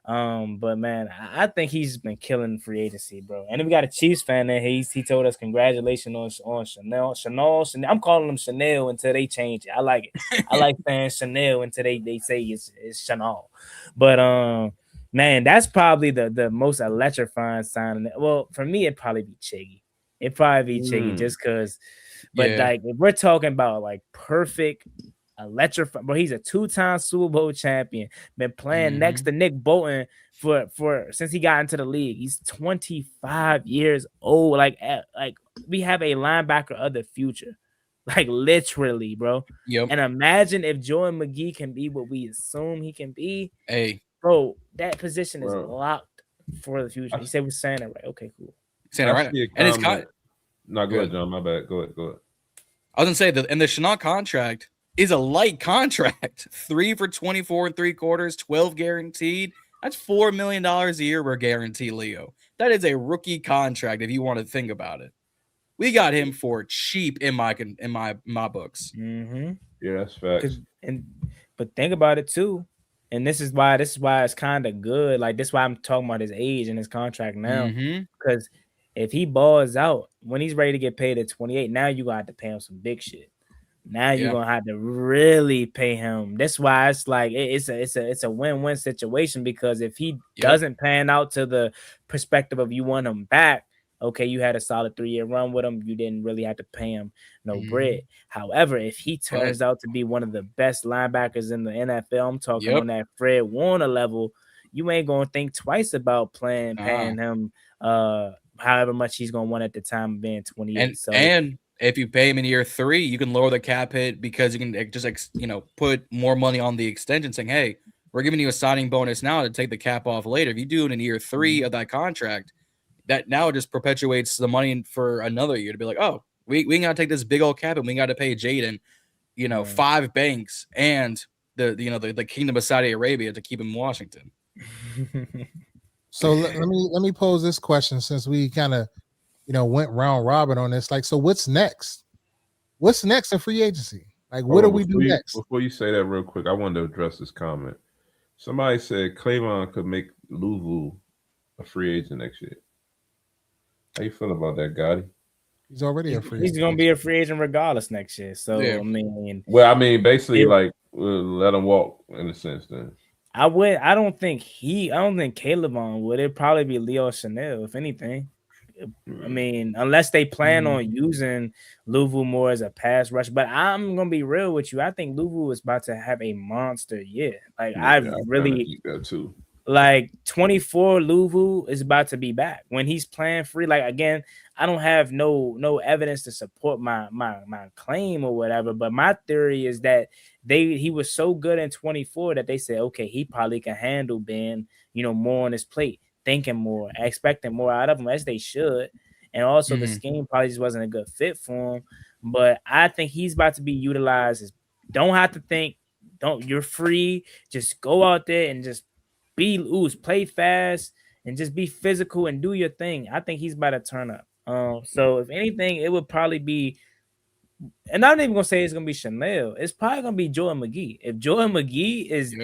But man, I think he's been killing free agency, bro. And then we got a Chiefs fan there. He told us congratulations on Chenal. I'm calling him Chanel until they change it. I like it. I like saying Chanel until they say it's Chenal. But man, that's probably the most electrifying signing. Well, for me, it'd probably be Chiggy. It probably be Chiggy just because. But Yeah. like, if we're talking about like perfect, electrifying, bro, he's a 2-time Super Bowl champion. Been playing next to Nick Bolton for since he got into the league. He's 25 years old. Like we have a linebacker of the future, like literally, bro. Yep. And imagine if Jordan McGee can be what we assume he can be. Hey, bro, that position is Bro. locked for the future. He said we're saying it right. Okay, cool. saying it right. see a And it's comment. No, go Good. ahead, John. My bad. Go ahead. I was gonna say that, and the Chenal contract is a light contract. 3 for 24 and 3/4, 12 guaranteed. That's $4 million a year we're guaranteed, Leo. That is a rookie contract if you want to think about it. We got him for cheap in my books. Mm-hmm. Yeah, that's facts. But think about it too, and this is why it's kind of good. Like this is why I'm talking about his age and his contract now, because if he balls out when he's ready to get paid at 28, now you gonna have to pay him some big shit. Now you're gonna have to really pay him. That's why it's like it's a win-win situation, because if he doesn't pan out to the perspective of you want him back, okay, you had a solid 3-year run with him. You didn't really have to pay him no bread. However, if he turns out to be one of the best linebackers in the NFL, I'm talking on that Fred Warner level, you ain't gonna think twice about paying him however much he's gonna want at the time of being 28. And if you pay him in year 3, you can lower the cap hit because you can just put more money on the extension, saying, "Hey, we're giving you a signing bonus now to take the cap off later." If you do it in year 3 of that contract, that now just perpetuates the money for another year to be like, "Oh, we got to take this big old cap and we got to pay Jaden, 5 banks and the Kingdom of Saudi Arabia to keep him in Washington." So let me pose this question, since we kind of went round robin on this. Like, so what's next? What's next in free agency? Like, what do we do next? Before you say that real quick, I wanted to address this comment. Somebody said Cleveland could make Louvu a free agent next year. How you feel about that, Gotti? He's already a free agent. He's going to be a free agent regardless next year. So, I mean... basically, let him walk in a sense then. I don't think Caleb would. It'd probably be Leo Chenal, if anything. I mean, unless they plan on using Louvu more as a pass rush. But I'm gonna be real with you. I think Louvu is about to have a monster year. Like I really think that too. Like 24 Louvu is about to be back when he's playing free. Like again, I don't have no evidence to support my claim or whatever. But my theory is that he was so good in 24 that they said, okay, he probably can handle being more on his plate, thinking more, expecting more out of him, as they should. And also the scheme probably just wasn't a good fit for him. But I think he's about to be utilized. Don't have to think. You're free. Just go out there and just be loose, play fast, and just be physical and do your thing. I think he's about to turn up. So if anything, it would probably be, and I'm not even gonna say it's gonna be Chenal. It's probably gonna be Jordan McGee. If Jordan McGee is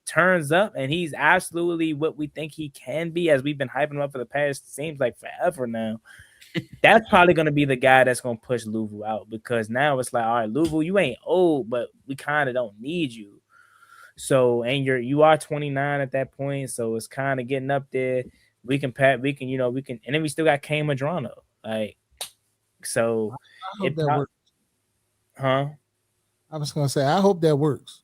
turns up and he's absolutely what we think he can be, as we've been hyping him up for the past seems like forever now, that's probably gonna be the guy that's gonna push Louvu out, because now it's like, all right, Louvu, you ain't old, but we kind of don't need you. So, and you are 29 at that point, so it's kind of getting up there. We can, and then we still got Kane Madrano, like, so. I hope that works. Huh? I was gonna say, I hope that works.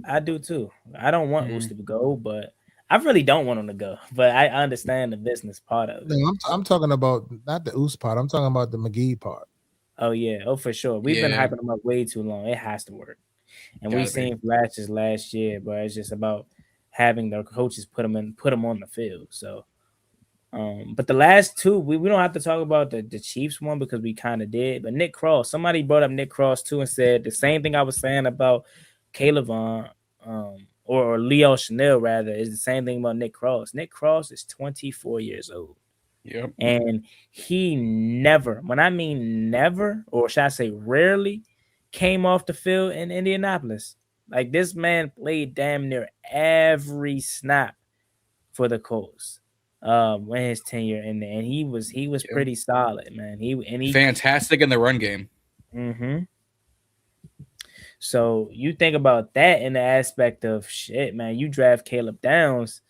I do too. I don't want Oos to go, but I really don't want him to go. But I understand the business part of it. No, I'm talking about not the Oos part. I'm talking about the McGee part. Oh yeah, for sure. We've been hyping him up way too long. It has to work. And we've seen flashes last year, but it's just about having the coaches put them on the field. So, but the last two, we don't have to talk about the Chiefs one because we kind of did. But Nick Cross, somebody brought up Nick Cross too and said the same thing I was saying about Caleb or Leo Chenal rather, is the same thing about Nick Cross. Nick Cross is 24 years old. Yep. And he never, when I mean never, or should I say rarely, came off the field in Indianapolis. Like, this man played damn near every snap for the Colts when his tenure in there, and he was pretty solid, man. He fantastic in the run game. Mm-hmm. So you think about that in the aspect of shit, man. You draft Caleb Downs.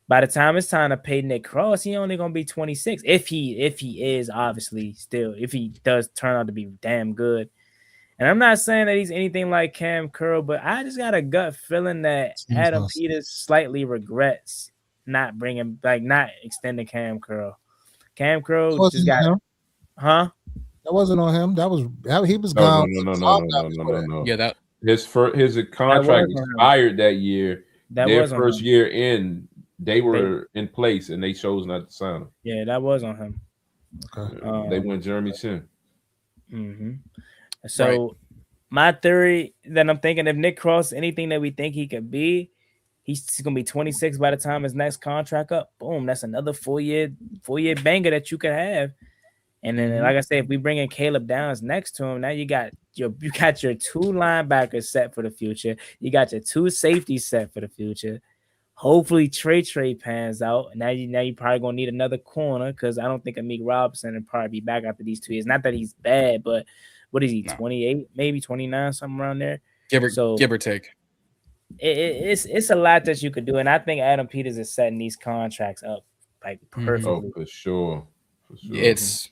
By the time it's time to pay Nick Cross, he only gonna be 26. If he is obviously still, if he does turn out to be damn good. And I'm not saying that he's anything like Cam Curl, but I just got a gut feeling that Adam Peters slightly regrets not extending Cam Curl. Cam Curl just got him. Huh? That wasn't on him. He was No, gone. No. Yeah, that his contract expired that year. Their first year in, they were in place and they chose not to sign him. Yeah, that was on him. Okay. They went Jeremy Chin. Mm-hmm. So my theory that I'm thinking, if Nick Cross anything that we think he could be, he's gonna be 26 by the time his next contract up. Boom, that's another 4-year banger that you could have. And then, like I said, if we bring in Caleb Downs next to him, now you got your 2 linebackers set for the future. You got your 2 safeties set for the future. Hopefully Trey pans out. Now you probably gonna need another corner because I don't think Amik Robinson will probably be back after these 2 years. Not that he's bad, but what is he? 28, maybe 29, something around there. Give or take. It's a lot that you could do, and I think Adam Peters is setting these contracts up like perfectly. Oh, for sure. It's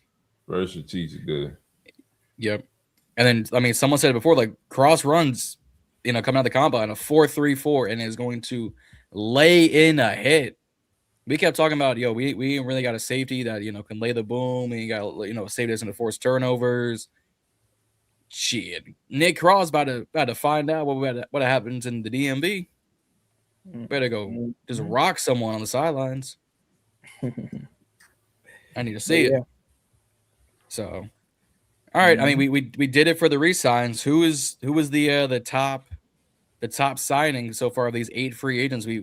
very strategic good. Yep. And then I mean, someone said it before, like Cross runs, coming out of the combine a 4.34 and is going to lay in a hit. We kept talking about, we ain't really got a safety that can lay the boom, and you got a safety that's going to force turnovers. Shit, Nick Cross about to find out what happens in the DMV. Better go just rock someone on the sidelines. I need to see it. So, all right. I mean, we did it for the re-signs. Who was the top signing so far of these 8 free agents we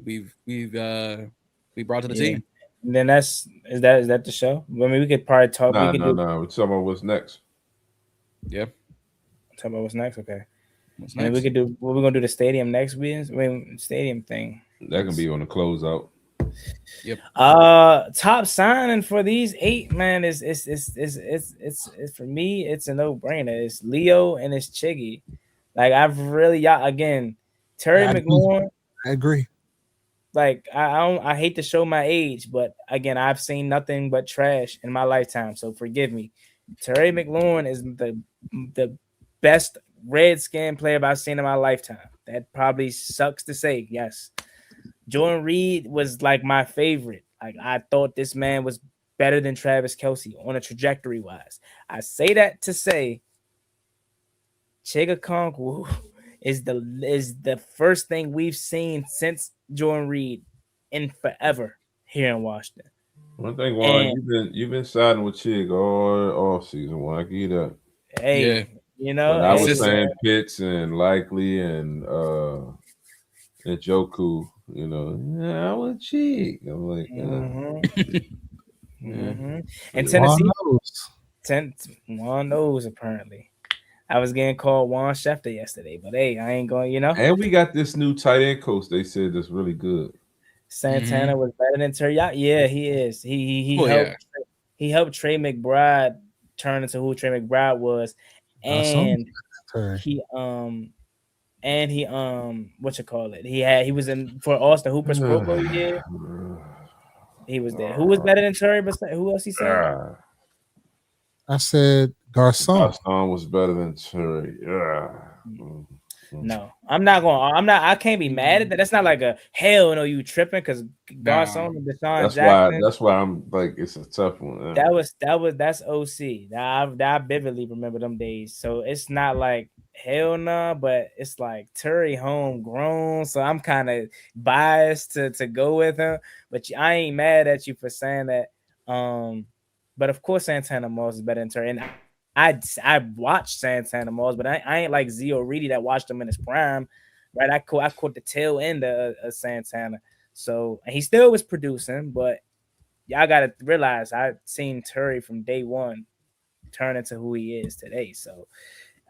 brought to the team? And then is that the show? I mean, we could probably talk. No. We're talking about what's next. Yeah. Talk about what's next. Okay. What's next? And we could do. What we're gonna do the stadium next week. Stadium thing. That can be on the closeout. Yep. Top signing for these 8, man, is for me, it's a no-brainer. It's Leo and it's Chiggy. Like Terry McLaurin. I agree. Like I hate to show my age, but again, I've seen nothing but trash in my lifetime, so forgive me. Terry McLaurin is the best Redskin player I've seen in my lifetime. That probably sucks to say, yes. Jordan Reed was like my favorite. Like I thought this man was better than Travis Kelce on a trajectory wise. I say that to say Chigga Okonkwo is the first thing we've seen since Jordan Reed in forever here in Washington. One thing, Juan, you've been siding with Chig all offseason. Juan, I give you that. Hey, when I was saying Pitts and Likely and Joku, I want Chig. I'm like, And Tennessee, Juan knows apparently. I was getting called Juan Schefter yesterday, but hey, I ain't going, And we got this new tight end coach. They said that's really good. Santana was better than Terry. Yeah, he is. He helped Trey McBride turn into who Trey McBride was, and he he was in for Austin Hooper's Pro Bowl year. He was there. Who was better than Terry? But who else he said? I said Garcon. Garcon was better than Terry. No, I can't be mad at that. That's not like a hell no, you tripping because Garcon and Deshaun Jackson. That's why I'm like, it's a tough one. That's OC. I vividly remember them days. So it's not like hell no, but it's like Terry homegrown. So I'm kind of biased to go with him. But I ain't mad at you for saying that. But of course Santana Moss is better than Terry. And I watched Santana Moss, but I ain't like Zio Reedy that watched him in his prime, right? I caught the tail end of Santana, so and he still was producing. But y'all gotta realize I've seen Terry from day one turn into who he is today. So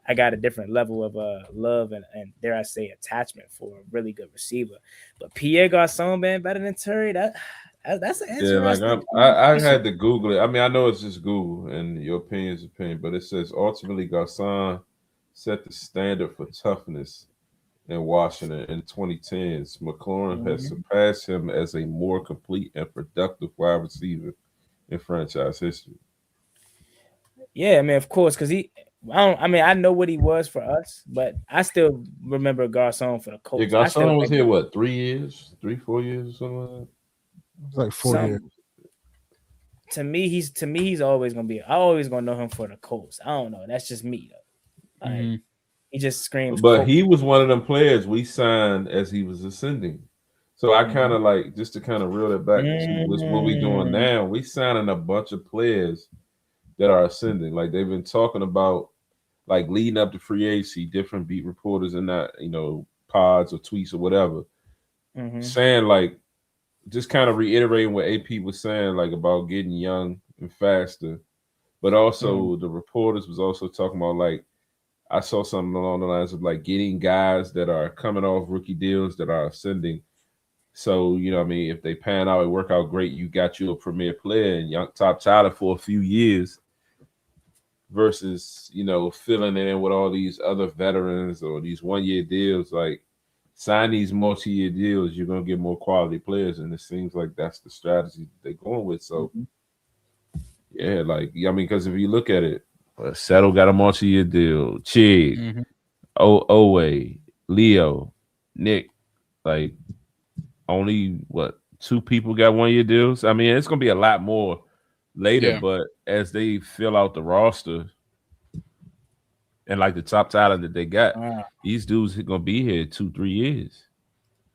I got a different level of love and dare I say attachment for a really good receiver. But Pierre Garcon being better than Terry, that's an interesting. Yeah, like I had to Google it. I mean, I know it's just Google, and your opinion is opinion, but it says ultimately Garcon set the standard for toughness in Washington in 2010s. Mclaurin has surpassed him as a more complete and productive wide receiver in franchise history. Yeah, I mean, of course, because I know what he was for us, but I still remember Garcon for the Colts. Yeah, Garcon was here, what, 3 years? 3-4 years or something like that? It was like 4 years. To me, he's always gonna be. I always gonna know him for the Colts. I don't know. That's just me though. Like, he just screams. But Colts. he was one of them players we signed as he was ascending. So I kind of like, just to kind of reel it back to what we doing now. We signing a bunch of players that are ascending. Like they've been talking about, like leading up to free agency, different beat reporters and that, pods or tweets or whatever, saying like, just kind of reiterating what AP was saying, like about getting young and faster. But also the reporters was also talking about, like, I saw something along the lines of like getting guys that are coming off rookie deals that are ascending. So, if they pan out and work out great, you got you a premier player and young top talent for a few years versus, filling it in with all these other veterans or these 1-year deals. Like, sign these multi-year deals, you're going to get more quality players. And it seems like that's the strategy they're going with. So, yeah, because if you look at it, Settle got a multi-year deal. Chig, Oweh, Leo, Nick, like only, 2 people got 1-year deals? I mean, it's going to be a lot more later, but as they fill out the roster and like the top talent that they got, these dudes are going to be here 2-3 years.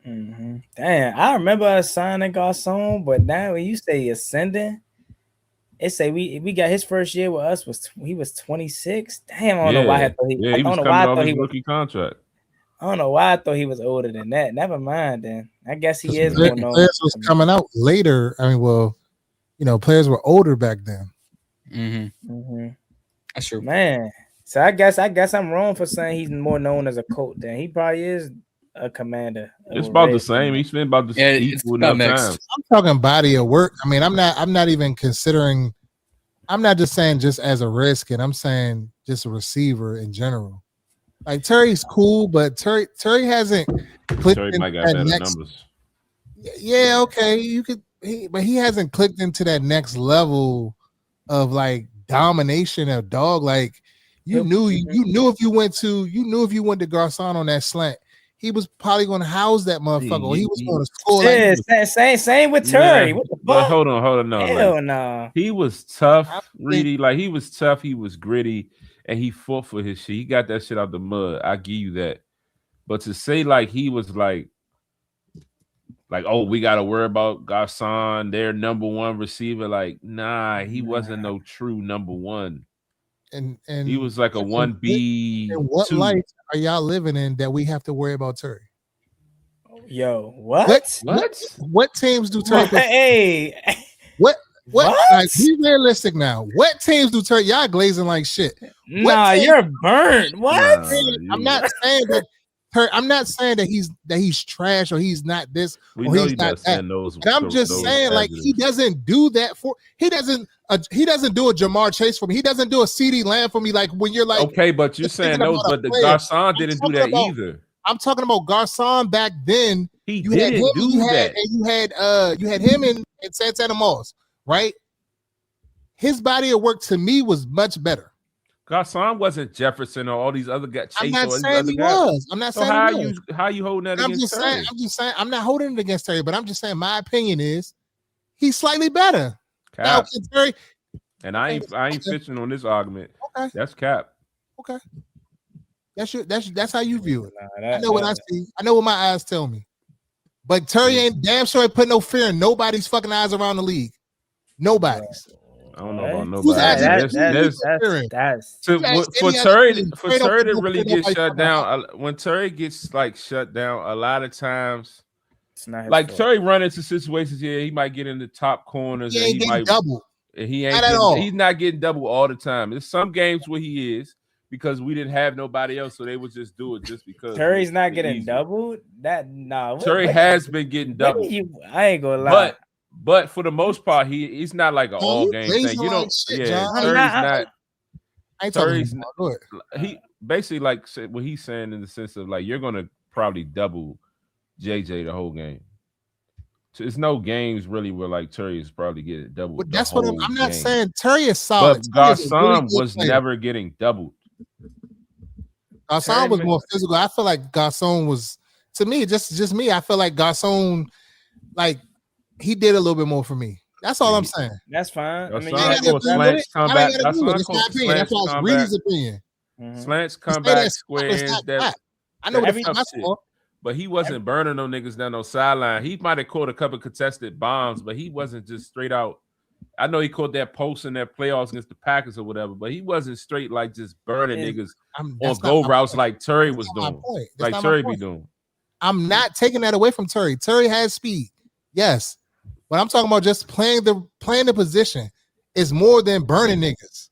Damn, I remember us signing Garcon, but now when you say ascending, it say we got his first year with us he was 26. Damn, I don't know why I thought he was coming off his rookie contract. I don't know why I thought he was older than that. Never mind then. I guess he is more known. Players was coming out later. I mean, players were older back then. That's true, man. So I guess I'm wrong for saying he's more known as a Colt than he probably is a commander. It's about the same. He's been about the equal enough time. I'm talking body of work. I mean, I'm not even considering. I'm not just saying just as a risk, and I'm saying just a receiver in general. Like Terry's cool, but Terry hasn't clicked. Terry might got better numbers. Yeah, okay, but he hasn't clicked into that next level of like domination of dog. Like you knew if you went to Garcon on that slant, he was probably going to house that motherfucker. Or he was going to score. Yeah, same with Terry. What the fuck? But hold on, no. Hell no. He was tough, Reedy. Like he was tough. He was gritty, and he fought for his shit. He got that shit out the mud. I give you that. But to say like he was like, oh, we got to worry about Garcon, their number one receiver. Like, nah, he wasn't no true number one. And he was like a 1B. And what life are y'all living in that we have to worry about Terry? Yo, what? What teams do Terry? Hey, what? Like, be realistic now. What teams do Terry? Y'all glazing like shit. Nah, you're burnt. What? I'm not saying that. I'm not saying that he's trash or he's not this or he's not that. But I'm just saying, like, he doesn't do that he doesn't do a Jamar Chase for me. He doesn't do a CD Lamb for me. Like when you're like, okay, but you're saying those, but the Garcon didn't do that either. I'm talking about Garcon back then. You had him and Santana Moss, right? His body of work to me was much better. Garcon wasn't Jefferson or all these other guys. I'm not saying he was. I'm not saying how you holding that against Terry? I'm just saying I'm not holding it against Terry, but I'm just saying my opinion is he's slightly better. Now, Terry, and I ain't fishing on this argument. Okay. That's cap. Okay. That's how you view it. I know what I see. I know what my eyes tell me. But Terry ain't damn sure ain't put no fear in nobody's fucking eyes around the league. Nobody's. I don't know about nobody. For Terry to really get shut down, when Terry gets like shut down, a lot of times, like fault. Terry run into situations here, he might get in the top corners. He ain't getting double. He's not getting double all the time. There's some games where he is because we didn't have nobody else, so they would just do it just because. Terry's not getting doubled. Terry has been getting doubled. I ain't gonna lie. But for the most part, he's not like an all game thing. You know, Terry's not. He basically like what he's saying in the sense of like you're gonna probably double JJ the whole game. So it's no games really where like Terry is probably getting doubled. But the that's what whole I'm not game. saying. Terry is solid. But Terry is a really Garcon good was player. never getting doubled. Garcon was more physical. I feel like Garcon was, to me, just me. I feel like Garcon, like he did a little bit more for me. That's all I'm saying. That's fine. I mean, Garcon caught slants, come back. That's my opinion. That's why Reedy's opinion. Slants, come back, squares. I know what that's for. But he wasn't burning no niggas down no sideline. He might have caught a couple contested bombs, but he wasn't just straight out. I know he caught that post in that playoffs against the Packers or whatever, but he wasn't straight like just burning niggas on go routes like Terry was doing. Like Terry be doing. I'm not taking that away from Terry. Terry has speed, yes, but I'm talking about just playing the position. It's more than burning niggas.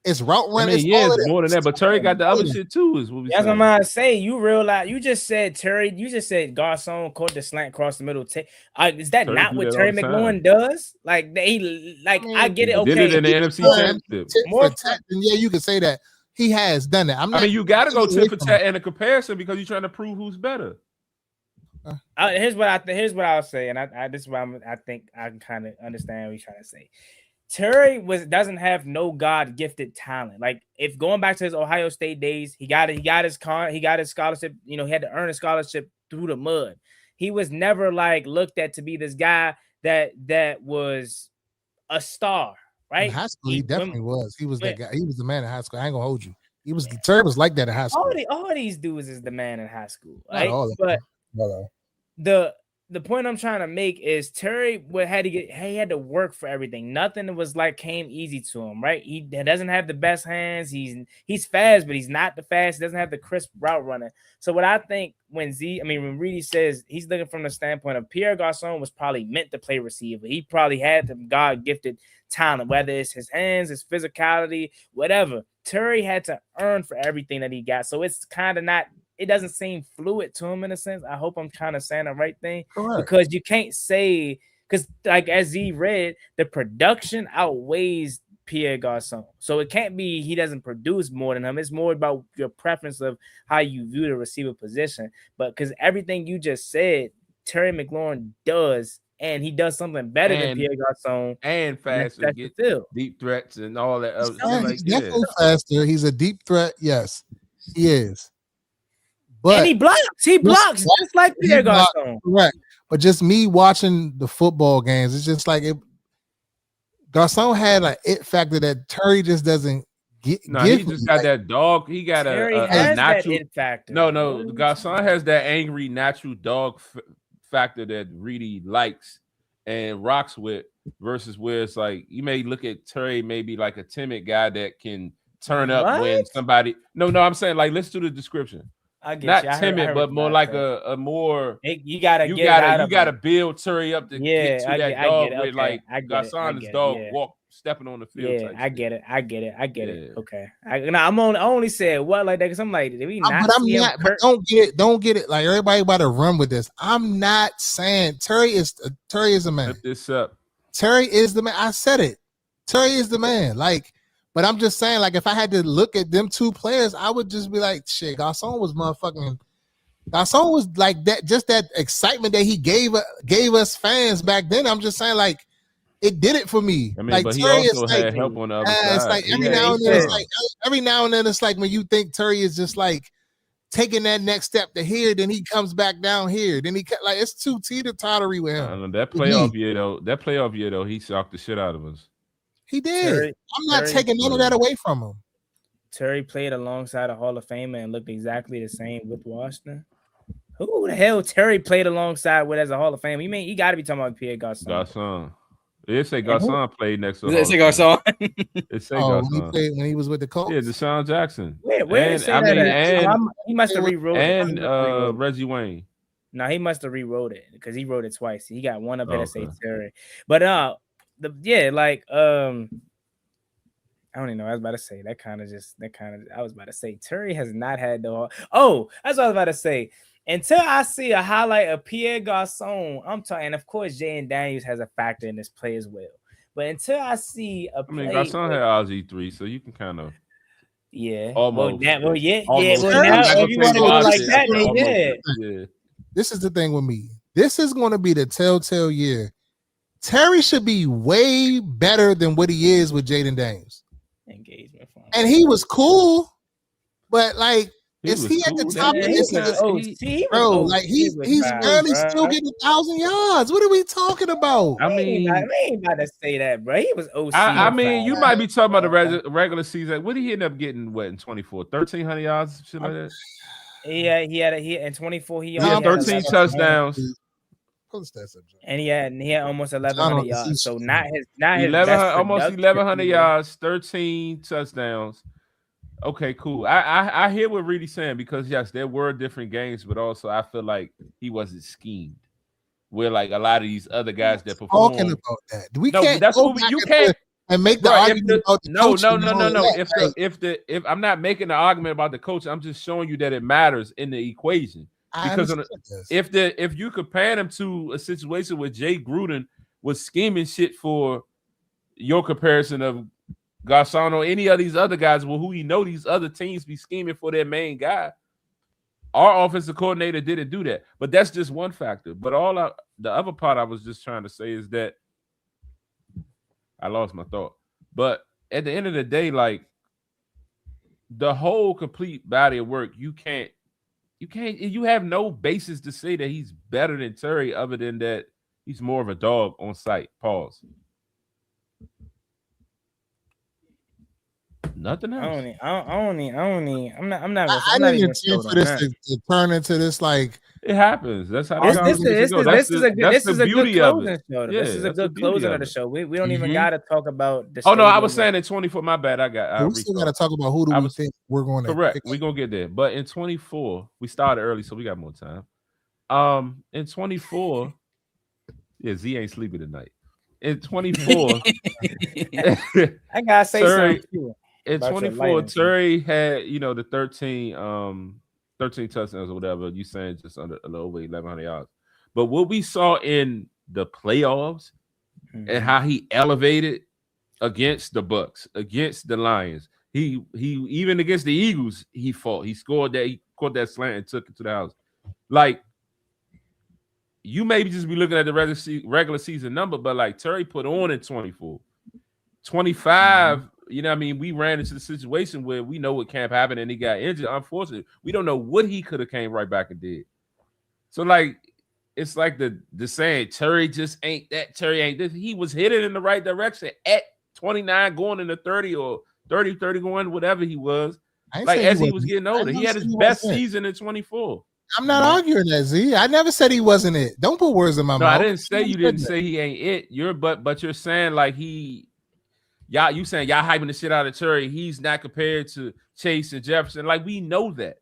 It's route running. It's more than that. But Terry got the other shit too. Is what we that's what I'm gonna say. You realize you just said Terry. You just said Garcon caught the slant across the middle. Is that Terry not what Terry McLaurin does? Like I get it. Okay, did it in the NFC Championship. Yeah, you can say that he has done that. You got to go tit for tat in a comparison because you're trying to prove who's better. Here's what I'll say, and this is what I think I can kind of understand what you're trying to say. Terry doesn't have no God gifted talent. Like if going back to his Ohio State days, he got his scholarship. You know, he had to earn a scholarship through the mud. He was never like looked at to be this guy that was a star, right? In high school, he definitely was. He was that guy. He was the man in high school. I ain't gonna hold you. Terry was like that in high school. All these dudes is the man in high school, right? But the point I'm trying to make is Terry had to work for everything. Nothing was like came easy to him, right? He doesn't have the best hands. He's fast, but he's not the fast. He doesn't have the crisp route running. So what I think when Reedy says he's looking from the standpoint of Pierre Garcon was probably meant to play receiver. He probably had the God gifted talent, whether it's his hands, his physicality, whatever. Terry had to earn for everything that he got. So it's kind of not. It doesn't seem fluid to him in a sense. I hope I'm kind of saying the right thing. Correct. Because you can't say, because like as he read, the production outweighs Pierre Garcon. So it can't be he doesn't produce more than him. It's more about your preference of how you view the receiver position. But because everything you just said, Terry McLaurin does, and he does something better than Pierre Garcon. And faster, get deep threats and all that. He's definitely faster. He's a deep threat. Yes, he is. But and he blocks. He blocks just like Pierre Garcon. Correct. But just me watching the football games, it's just like Garcon had an it factor that Terry just doesn't get. He just got that dog. He got a natural it factor. No. Garcon has that angry natural dog factor that Reedy likes and rocks with. Versus where it's like you may look at Terry maybe like a timid guy that can turn up when somebody. No, I'm saying like let's do the description. I get not timid, but more like a more. You gotta build Terry up to get to that dog with like Garcon's dog stepping on the field. Yeah, I get it. Okay, I only said what like that because I'm like, did we not? But don't get it. Like everybody about to run with this. I'm not saying Terry is a man. Flip this up. Terry is the man. I said it. Terry is the man. Like. But I'm just saying, like, if I had to look at them two players, I would just be like, shit, Garcon was like that, just that excitement that he gave us fans back then. I'm just saying, like, it did it for me. I mean, like, but Terry he also had help on the other side. It's like every now and then, it's like when you think Terry is just like taking that next step to here, then he comes back down here. Then like it's too teeter-tottery with him. That playoff year though, he shocked the shit out of us. He did. I'm not taking none of that away from him. Terry played alongside a Hall of Famer and looked exactly the same with Washington. Who the hell Terry played alongside with as a Hall of Famer? You mean you got to be talking about Pierre Garcon? Garcon. It say Garcon played next to. It say Garcon. It say Garcon when he was with the Colts. Yeah, Deshaun Jackson. Where he must have rewrote it. And Reggie Wayne. No, he must have rewrote it because he wrote it twice. He got one up here to say Terry, but I don't even know. I was about to say I was about to say Terry has not had that's what I was about to say. Until I see a highlight of Pierre Garcon, I'm talking, and of course Jay Daniels has a factor in this play as well. But until I see a play, Garcon had RG3, so you can kind of Yeah. Almost. Yeah. Almost. Well, I'm now not if you want to go like that, then yeah. This is the thing with me. This is going to be the telltale year. Terry should be way better than what he is with Jaden Daniels. Engagement. And he was cool, but like, is he at the cool. top of this list? Bro, like he's barely still getting 1,000 yards. What are we talking about? I mean, we ain't about to say that, bro. He was OC. I mean, you might be talking about the regular season. What did he end up getting? What in 24? 1,300 yards, shit like that. Yeah, he had in 24. He had 13 touchdowns. And he had almost 1,100 yards. So not his almost 1,100 yards, 13 touchdowns. Okay, cool. I hear what Reedy's saying because yes, there were different games, but also I feel like he wasn't schemed. Where like a lot of these other guys that perform. Talking about that, we can't. That's what you can't. And make the argument about the no. If I'm not making the argument about the coach, I'm just showing you that it matters in the equation. Because if you compare him to a situation where Jay Gruden was scheming shit for your comparison of Garcon or any of these other guys, well, who you know these other teams be scheming for their main guy. Our offensive coordinator didn't do that, but that's just one factor. But the other part I was just trying to say is that I lost my thought. But at the end of the day, like the whole complete body of work, you have no basis to say that he's better than Terry other than that he's more of a dog on site. Pause. Nothing else. I didn't intend for this to turn into this like it happens. That's how this is a good closing show. This is a good closing of the show. We don't even gotta talk about the no, I was saying in 24. My bad. We still gotta talk about who do we think we're going to correct. We're gonna get there. But in 24, we started early, so we got more time. In 24, Z ain't sleeping tonight. In 24, I gotta say something too. In 24, Terry had, the 13 touchdowns or whatever. You saying just under a little over 1,100 yards. But what we saw in the playoffs and how he elevated against the Bucks, against the Lions, he even against the Eagles, he fought. He scored that. He caught that slant and took it to the house. Like you maybe just be looking at the regular season number, but like Terry put on in 24, 25. You know what I mean? We ran into the situation where we know what can't happen and he got injured. Unfortunately, we don't know what he could have came right back and did. So, like, it's like the saying, Terry just ain't that, Terry ain't this. He was headed in the right direction at 29 going into 30 or 30 going, whatever he was. Like, as he was getting older. He had his best season in 24. I'm not arguing that, Z. I never said he wasn't it. Don't put words in my mouth. No, I didn't say you didn't say he ain't it. But you're saying like you saying y'all hyping the shit out of Terry. He's not compared to Chase and Jefferson. Like we know that.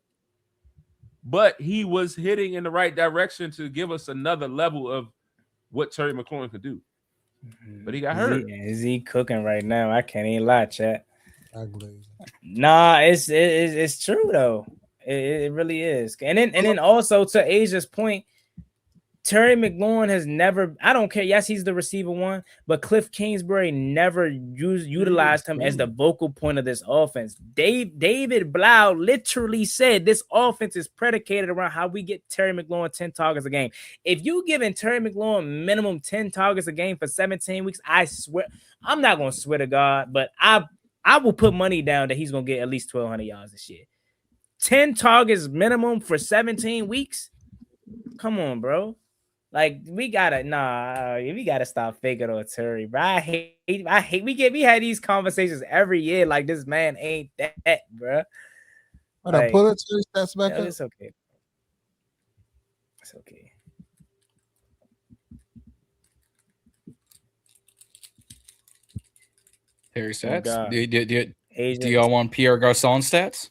But he was hitting in the right direction to give us another level of what Terry McLaurin could do. But he got hurt. Is he cooking right now? I can't even lie, chat. Nah, it's true though. It really is. And then also to Asia's point, Terry McLaurin has never, I don't care. Yes, he's the receiver one, but Cliff Kingsbury never utilized him as the vocal point of this offense. David Blau literally said this offense is predicated around how we get Terry McLaurin 10 targets a game. If you giving Terry McLaurin minimum 10 targets a game for 17 weeks, I swear, I'm not going to swear to God, but I will put money down that he's going to get at least 1,200 yards this year. 10 targets minimum for 17 weeks? Come on, bro. Like we gotta stop faking on Terry, bro. I hate. We had these conversations every year. Like this man ain't that, bro. But I pull it to his stats back up. It's okay. It's okay. Terry stats. Do y'all want Pierre Garcon stats?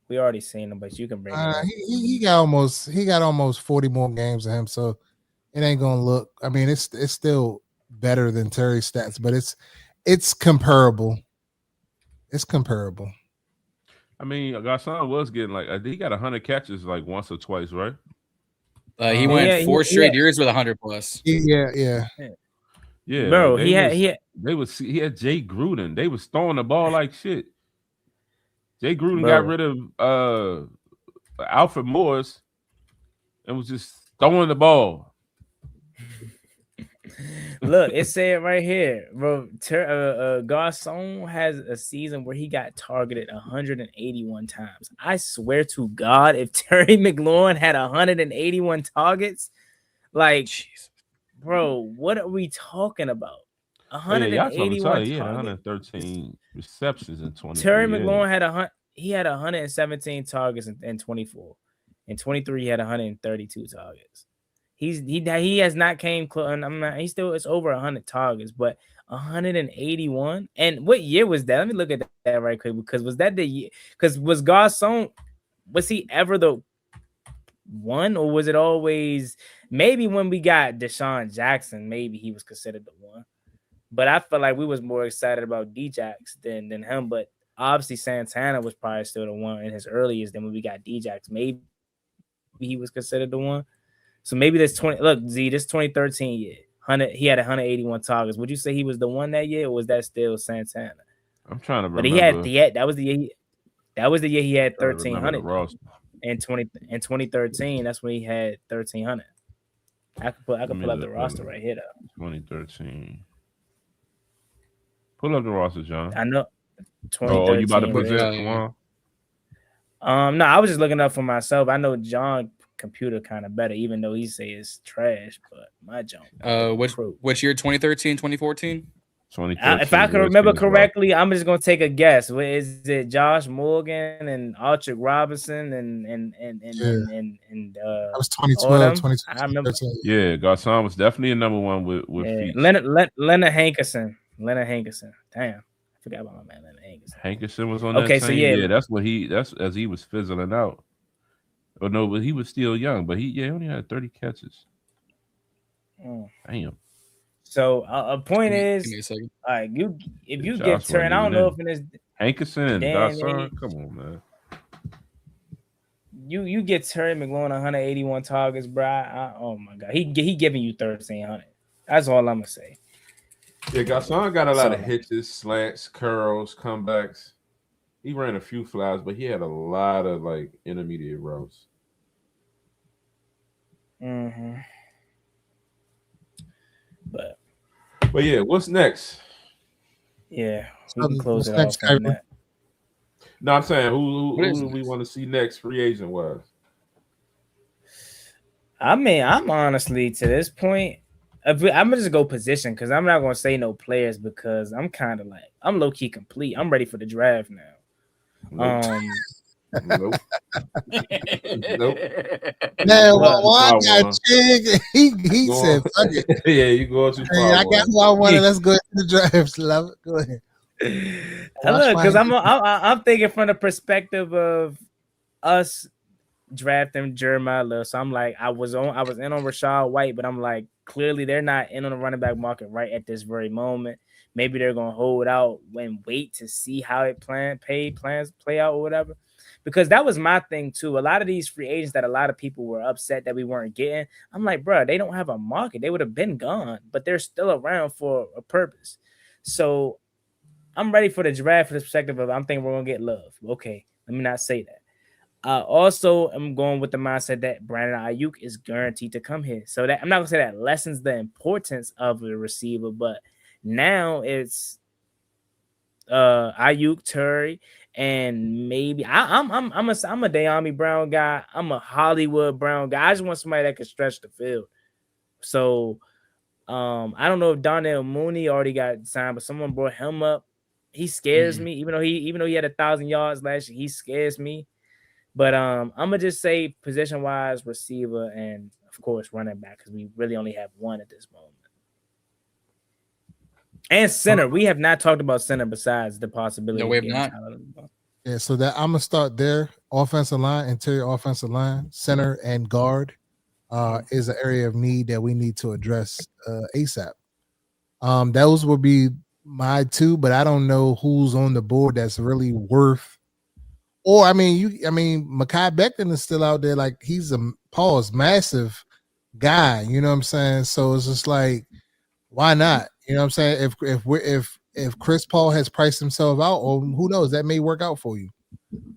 We already seen him, but you can bring him. He got almost 40 more games than him, so it ain't gonna look. I mean, it's still better than Terry's stats, but it's comparable. It's comparable. I mean, Garcon was getting he got 100 catches like once or twice, right? He went 4 straight years with 100 plus. Yeah. Bro, he had Jay Gruden. They was throwing the ball like shit. Jay Gruden got rid of Alfred Morris and was just throwing the ball. Look, it said right here, bro. Garcon has a season where he got targeted 181 times. I swear to God, if Terry McLaurin had 181 targets, like, jeez, bro, what are we talking about? 181 he had targets. 113 receptions in 20. Terry McLaurin had 117 targets in 24. In 23, he had 132 targets. He has not came close. He still it's over 100 targets, but 181. And what year was that? Let me look at that right quick, because was that the year? Because was Garcon, was he ever the one, or was it always maybe when we got Deshaun Jackson? Maybe he was considered the one, but I felt like we was more excited about D-Jax than him. But obviously Santana was probably still the one in his earliest. Then when we got D-Jax, maybe he was considered the one. So maybe this 2013 year, he had 181 targets. Would you say he was the one that year, or was that still Santana? I'm trying to remember. But he had that was the year he had 1,300. In 2013, that's when he had 1,300. I could pull up the roster right here though. 2013. Pull up the roster, John. I know. Oh, you about to put that one? No, I was just looking up for myself. I know John computer kind of better, even though he say it's trash, but my junk. Which year? 2013, 2014? If I can remember correctly, I'm just gonna take a guess. Is it Josh Morgan and Archie Robinson and that was 2012, 2013. I remember. Yeah, Garcon was definitely a number one with feet. Leonard Hankerson. Damn, I forgot about my man Leonard Hankerson. Hankerson was on that team. So yeah, that's as he was fizzling out. Oh no, but he was still young. But he only had 30 catches. Damn. So a point is, all right, if you get turned, I don't know if in this Hankerson and Garcon, come on, man. You get Terry McLaurin 181 targets, bro. Oh my God, he giving you 1,300. That's all I'm gonna say. Yeah, Garcon got a lot of hitches, slants, curls, comebacks. He ran a few flies, but he had a lot of like intermediate routes. Mm-hmm. But yeah, what's next? Yeah, we can close it off on that. No, I'm saying who do we want to see next, free agent wise? I mean, I'm honestly to this point, I'm gonna just go position because I'm not gonna say no players because I'm kind of like I'm low key complete. I'm ready for the draft now. Nope. Nope. Man, why got Chig? He said, "Fuck it." Yeah, you go too far. Hey, I got who I wanted. Let's go to the draft. Love it. Go ahead. Look, because I'm thinking from the perspective of us drafting Jeremiah Love. So I'm like, I was in on Rashad White, but I'm like, clearly they're not in on the running back market right at this very moment. Maybe they're gonna hold out and wait to see how it plans play out or whatever. Because that was my thing too. A lot of these free agents that a lot of people were upset that we weren't getting. I'm like, bro, they don't have a market. They would have been gone, but they're still around for a purpose. So I'm ready for the draft from the perspective of I'm thinking we're gonna get Love. Okay, let me not say that. Also, I'm going with the mindset that Brandon Aiyuk is guaranteed to come here. So that I'm not gonna say that lessens the importance of the receiver, but now it's Aiyuk, Terry, and maybe I'm a De'Ami Brown guy. I'm a Hollywood Brown guy. I just want somebody that can stretch the field. So I don't know if Darnell Mooney already got signed, but someone brought him up. He scares me, even though he had 1,000 yards last year. He scares me. But I'm gonna just say position wise, receiver, and of course running back, because we really only have one at this moment. And center, we have not talked about center besides the possibility. No, we have not. Yeah, so that I'm gonna start there. Offensive line, interior offensive line, center, and guard is an area of need that we need to address ASAP. Those will be my two, but I don't know who's on the board that's really worth. Or Mekhi Becton is still out there, like he's a massive guy. You know what I'm saying? So it's just like, why not? You know what I'm saying? If Chris Paul has priced himself out, or who knows, that may work out for you.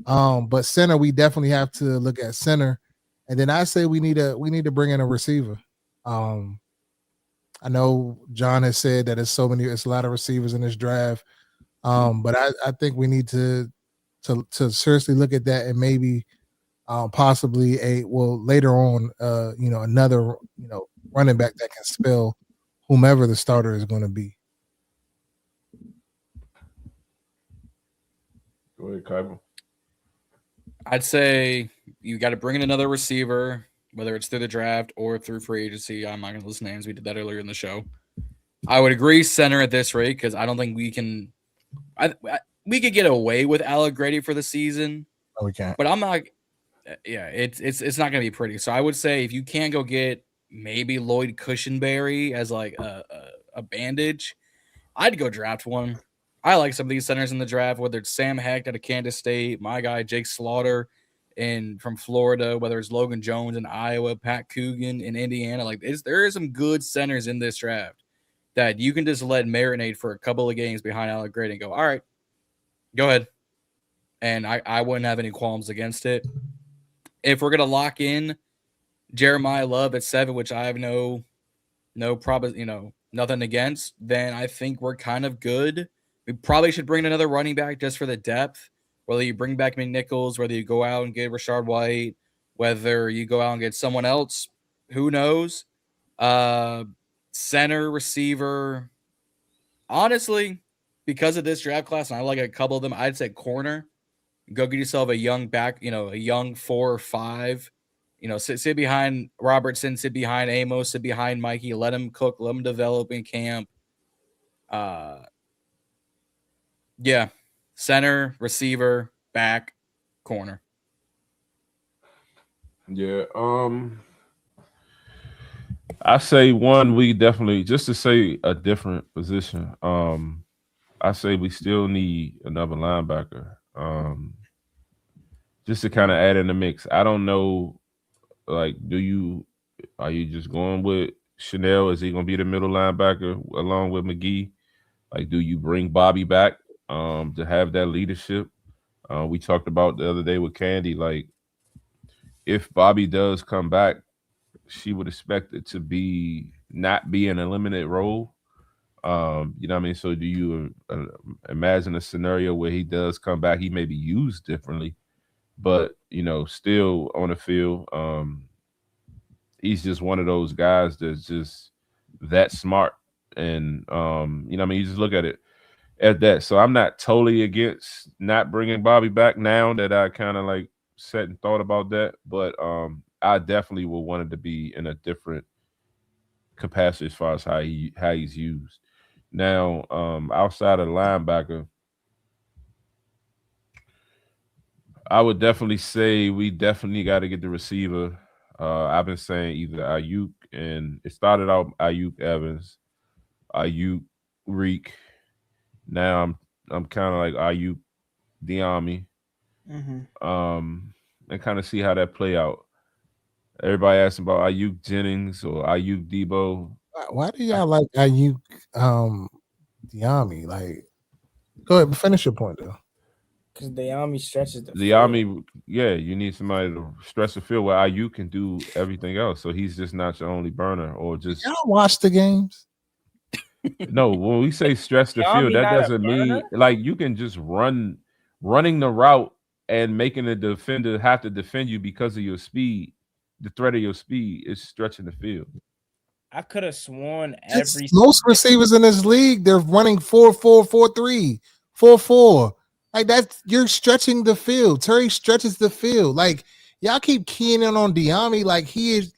But center, we definitely have to look at center. And then I say we need to bring in a receiver. I know John has said that it's a lot of receivers in this draft. But I think we need to seriously look at that and maybe possibly later on another running back that can spell whomever the starter is going to be. Go ahead, Kyber. I'd say you got to bring in another receiver, whether it's through the draft or through free agency. I'm not going to list names. We did that earlier in the show. I would agree center at this rate because I don't think we can. We could get away with Alec Grady for the season. No, we can't. But I'm not. Yeah, it's not going to be pretty. So I would say if you can't go get maybe Lloyd Cushenberry as like a bandage, I'd go draft one. I like some of these centers in the draft, whether it's Sam Hecht out of Kansas State, my guy Jake Slaughter from Florida, whether it's Logan Jones in Iowa, Pat Coogan in Indiana. Like there are some good centers in this draft that you can just let marinate for a couple of games behind Alec Grady and go, all right, go ahead. And I wouldn't have any qualms against it. If we're gonna lock in Jeremiah Love at 7, which I have no problem, nothing against, then I think we're kind of good. We probably should bring another running back just for the depth. Whether you bring back McNichols, whether you go out and get Rashard White, whether you go out and get someone else, who knows? Center, receiver. Honestly, because of this draft class, and I like a couple of them, I'd say corner. Go get yourself a young back, a young 4 or 5. Sit behind Robertson, sit behind Amos, sit behind Mikey. Let him cook, let him develop in camp. Yeah, center, receiver, back, corner. Yeah, I say one. We definitely, just to say a different position. I say we still need another linebacker. Just to kind of add in the mix. I don't know. Like, are you just going with Chenal? Is he going to be the middle linebacker along with McGee? Like, do you bring Bobby back to have that leadership? We talked about the other day with Candy. Like, if Bobby does come back, she would expect it to not be an eliminated role. You know what I mean? So do you imagine a scenario where he does come back? He may be used differently, but still on the field. He's just one of those guys that's just that smart, and you just look at that. So I'm not totally against not bringing Bobby back now that I kind of like sat and thought about that, but I definitely would want it to be in a different capacity as far as how he's used. Now, outside of the linebacker, I would definitely say we definitely got to get the receiver. I've been saying either Aiyuk, and it started out Aiyuk Evans, Aiyuk Reek. Now I'm kind of like Aiyuk Diami, and kind of see how that play out. Everybody asking about Aiyuk Jennings or Aiyuk Debo. Why do y'all like Aiyuk Diami? Like, go ahead, finish your point though. Because Diami stretches the field. You need somebody to stretch the field where Aiyuk can do everything else. So he's just not your only burner, or just y'all watch the games. No, when we say stretch the field, that doesn't mean like you can just running the route and making the defender have to defend you because of your speed. The threat of your speed is stretching the field. I could have sworn most receivers in this league, they're running 4-4, 4-3, 4-4. Like you're stretching the field. Terry stretches the field. Like y'all keep keying in on Diami, like he is.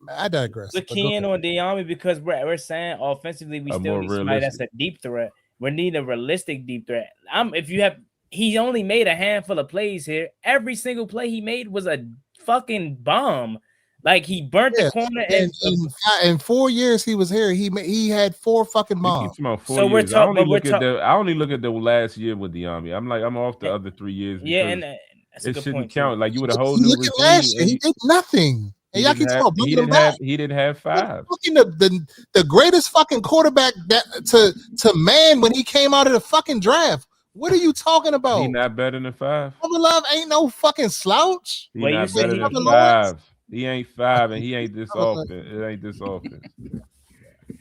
I digress. We're keying on Diami because we're saying offensively we still need somebody that's a deep threat. We need a realistic deep threat. He only made a handful of plays here. Every single play he made was a fucking bomb. Like he burnt the corner. In 4 years he was here, he had 4 fucking bombs. So we're talking. I only look at the last year with Diami. I'm off the other 3 years. Yeah, and that's it shouldn't count. Like you would a whole new regime. Last year, he did nothing. And y'all keep talking he didn't have 5. Fucking the greatest fucking quarterback to man when he came out of the fucking draft What are you talking about? He not better than 5. Trevor Love ain't no fucking slouch. He Wait, you not say better he- than Trevor 5. He ain't 5, and he ain't this Trevor Lawrence. offense. It ain't this offense.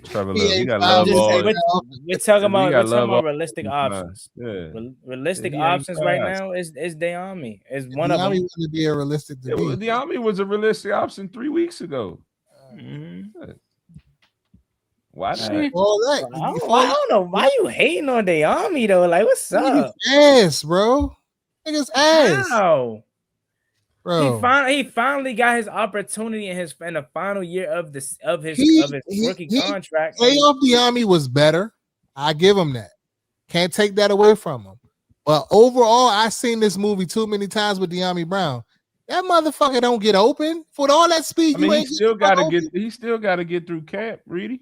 Trevor He Love, he ain't got five. love I'm just all. saying, we're talking He about got love all realistic the time. options. Yeah. Realistic He ain't options right fast. now is De'Ami. Is one of Diami them. wouldn't be a realistic to be. The Army was a realistic option 3 weeks ago. Mm-hmm. Why All not? right. All that. I don't know why you hating on De'Ami though. Like, what's up? Ass, bro. Niggas ass, How? bro. He finally got his opportunity in the final year of his rookie contract. Playoff Diami was better. I give him that. Can't take that away from him. But overall, I seen this movie too many times with De'Ami Brown. That motherfucker don't get open for all that speed. I mean, you he ain't still got to get through camp, Reedy.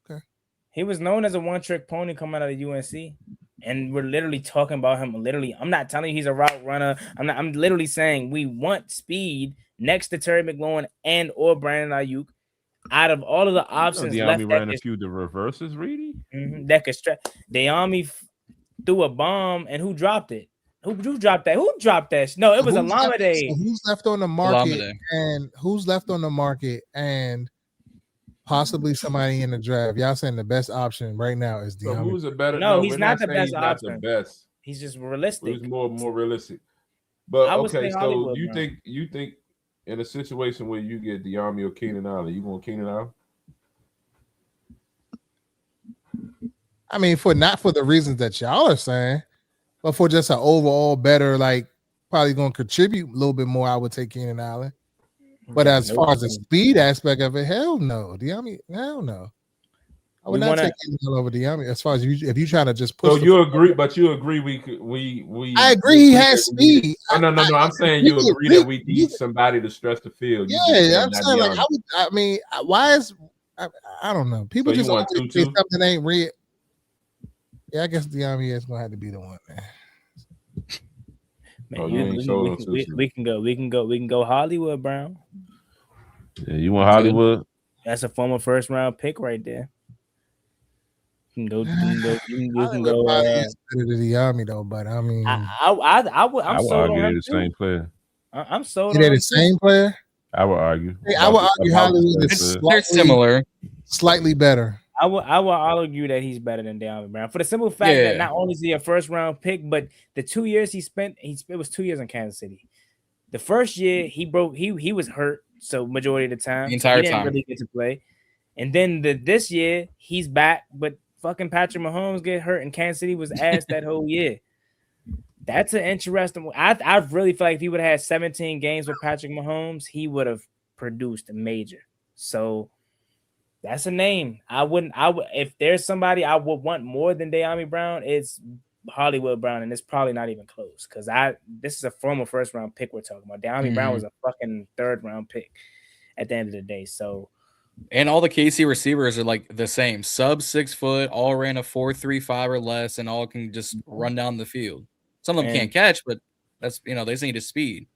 Okay. He was known as a one-trick pony coming out of UNC. And we're literally talking about him. Literally, I'm not telling you he's a route runner. I'm literally saying we want speed next to Terry McLaurin and or Brandon Aiyuk. Out of all of the options left, ran a few the reverses, Reedy. That could stretch. De'Ami threw a bomb, and who dropped it? Who dropped that? Who dropped that? No, it was Alameda. So who's left on the market? And who's left on the market? And possibly somebody in the draft. Y'all saying the best option right now is De'Ami. So who's a better? No, he's not the best option. Not the best. He's just realistic. He's more realistic. But okay, so you think in a situation where you get De'Ami or Keenan Allen, you want Keenan Allen? I mean, not for the reasons that y'all are saying, but for just an overall better, like probably going to contribute a little bit more, I would take Keenan Allen. But as far as the speed aspect of it, hell no. De'Ami, hell no. I would not take Keenan Allen over De'Ami. As far as if you trying to just push. So you agree, but you agree we I agree he has speed. No. I'm saying you agree that we need somebody to stretch the field. Yeah, I'm saying like why is I don't know. People just always say something ain't real. Yeah, I guess De'Ami is gonna have to be the one, man. We can go Hollywood Brown. Yeah, you want Hollywood? That's a former first round pick right there. You can go. Better to De'Ami though, but I mean, I would argue they're the same player. I'm sold. They're the same player. I would argue. I would argue Hollywood is they're similar, slightly better. I will argue that he's better than De'Ami Brown for the simple fact that not only is he a first round pick, but the 2 years he spent, it was 2 years in Kansas City. The first year he was hurt, so majority of the time he didn't really get to play. And then this year he's back, but fucking Patrick Mahomes get hurt and Kansas City was ass that whole year. That's an interesting one. I really feel like if he would have had 17 games with Patrick Mahomes, he would have produced a major. So that's a name. If there's somebody I would want more than De'Ami Brown, it's Hollywood Brown, and it's probably not even close because this is a former first round pick we're talking about. De'Ami Brown was a fucking third round pick at the end of the day. So, and all the KC receivers are like the same, sub 6 foot, all ran a 4.35 or less, and all can just run down the field. Some of them can't catch, but that's they just need his speed.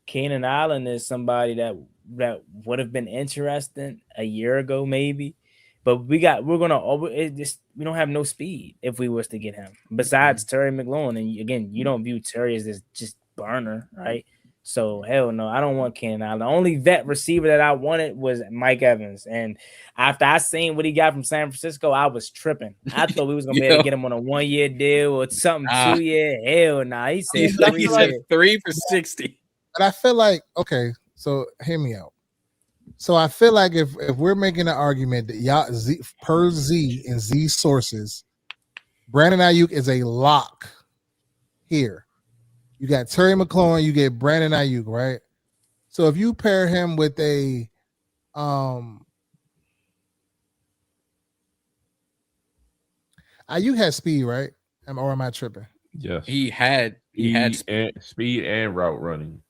Keenan Allen is somebody that would have been interesting a year ago, maybe. But we don't have no speed if we was to get him. Besides Terry McLaurin, and again, you don't view Terry as this just burner, right? So hell no, I don't want Keenan Allen. The only vet receiver that I wanted was Mike Evans, and after I seen what he got from San Francisco, I was tripping. I thought we was gonna be able to get him on a 1 year deal or something 2 year. Hell nah, he said 3 for 60. But I feel like so hear me out. So I feel like if we're making an argument that y'all per Z and Z sources, Brandon Aiyuk is a lock here. You got Terry McLaurin, you get Brandon Aiyuk, right? So if you pair him with a Aiyuk has speed, right? Or am I tripping? Yes. He had speed and route running.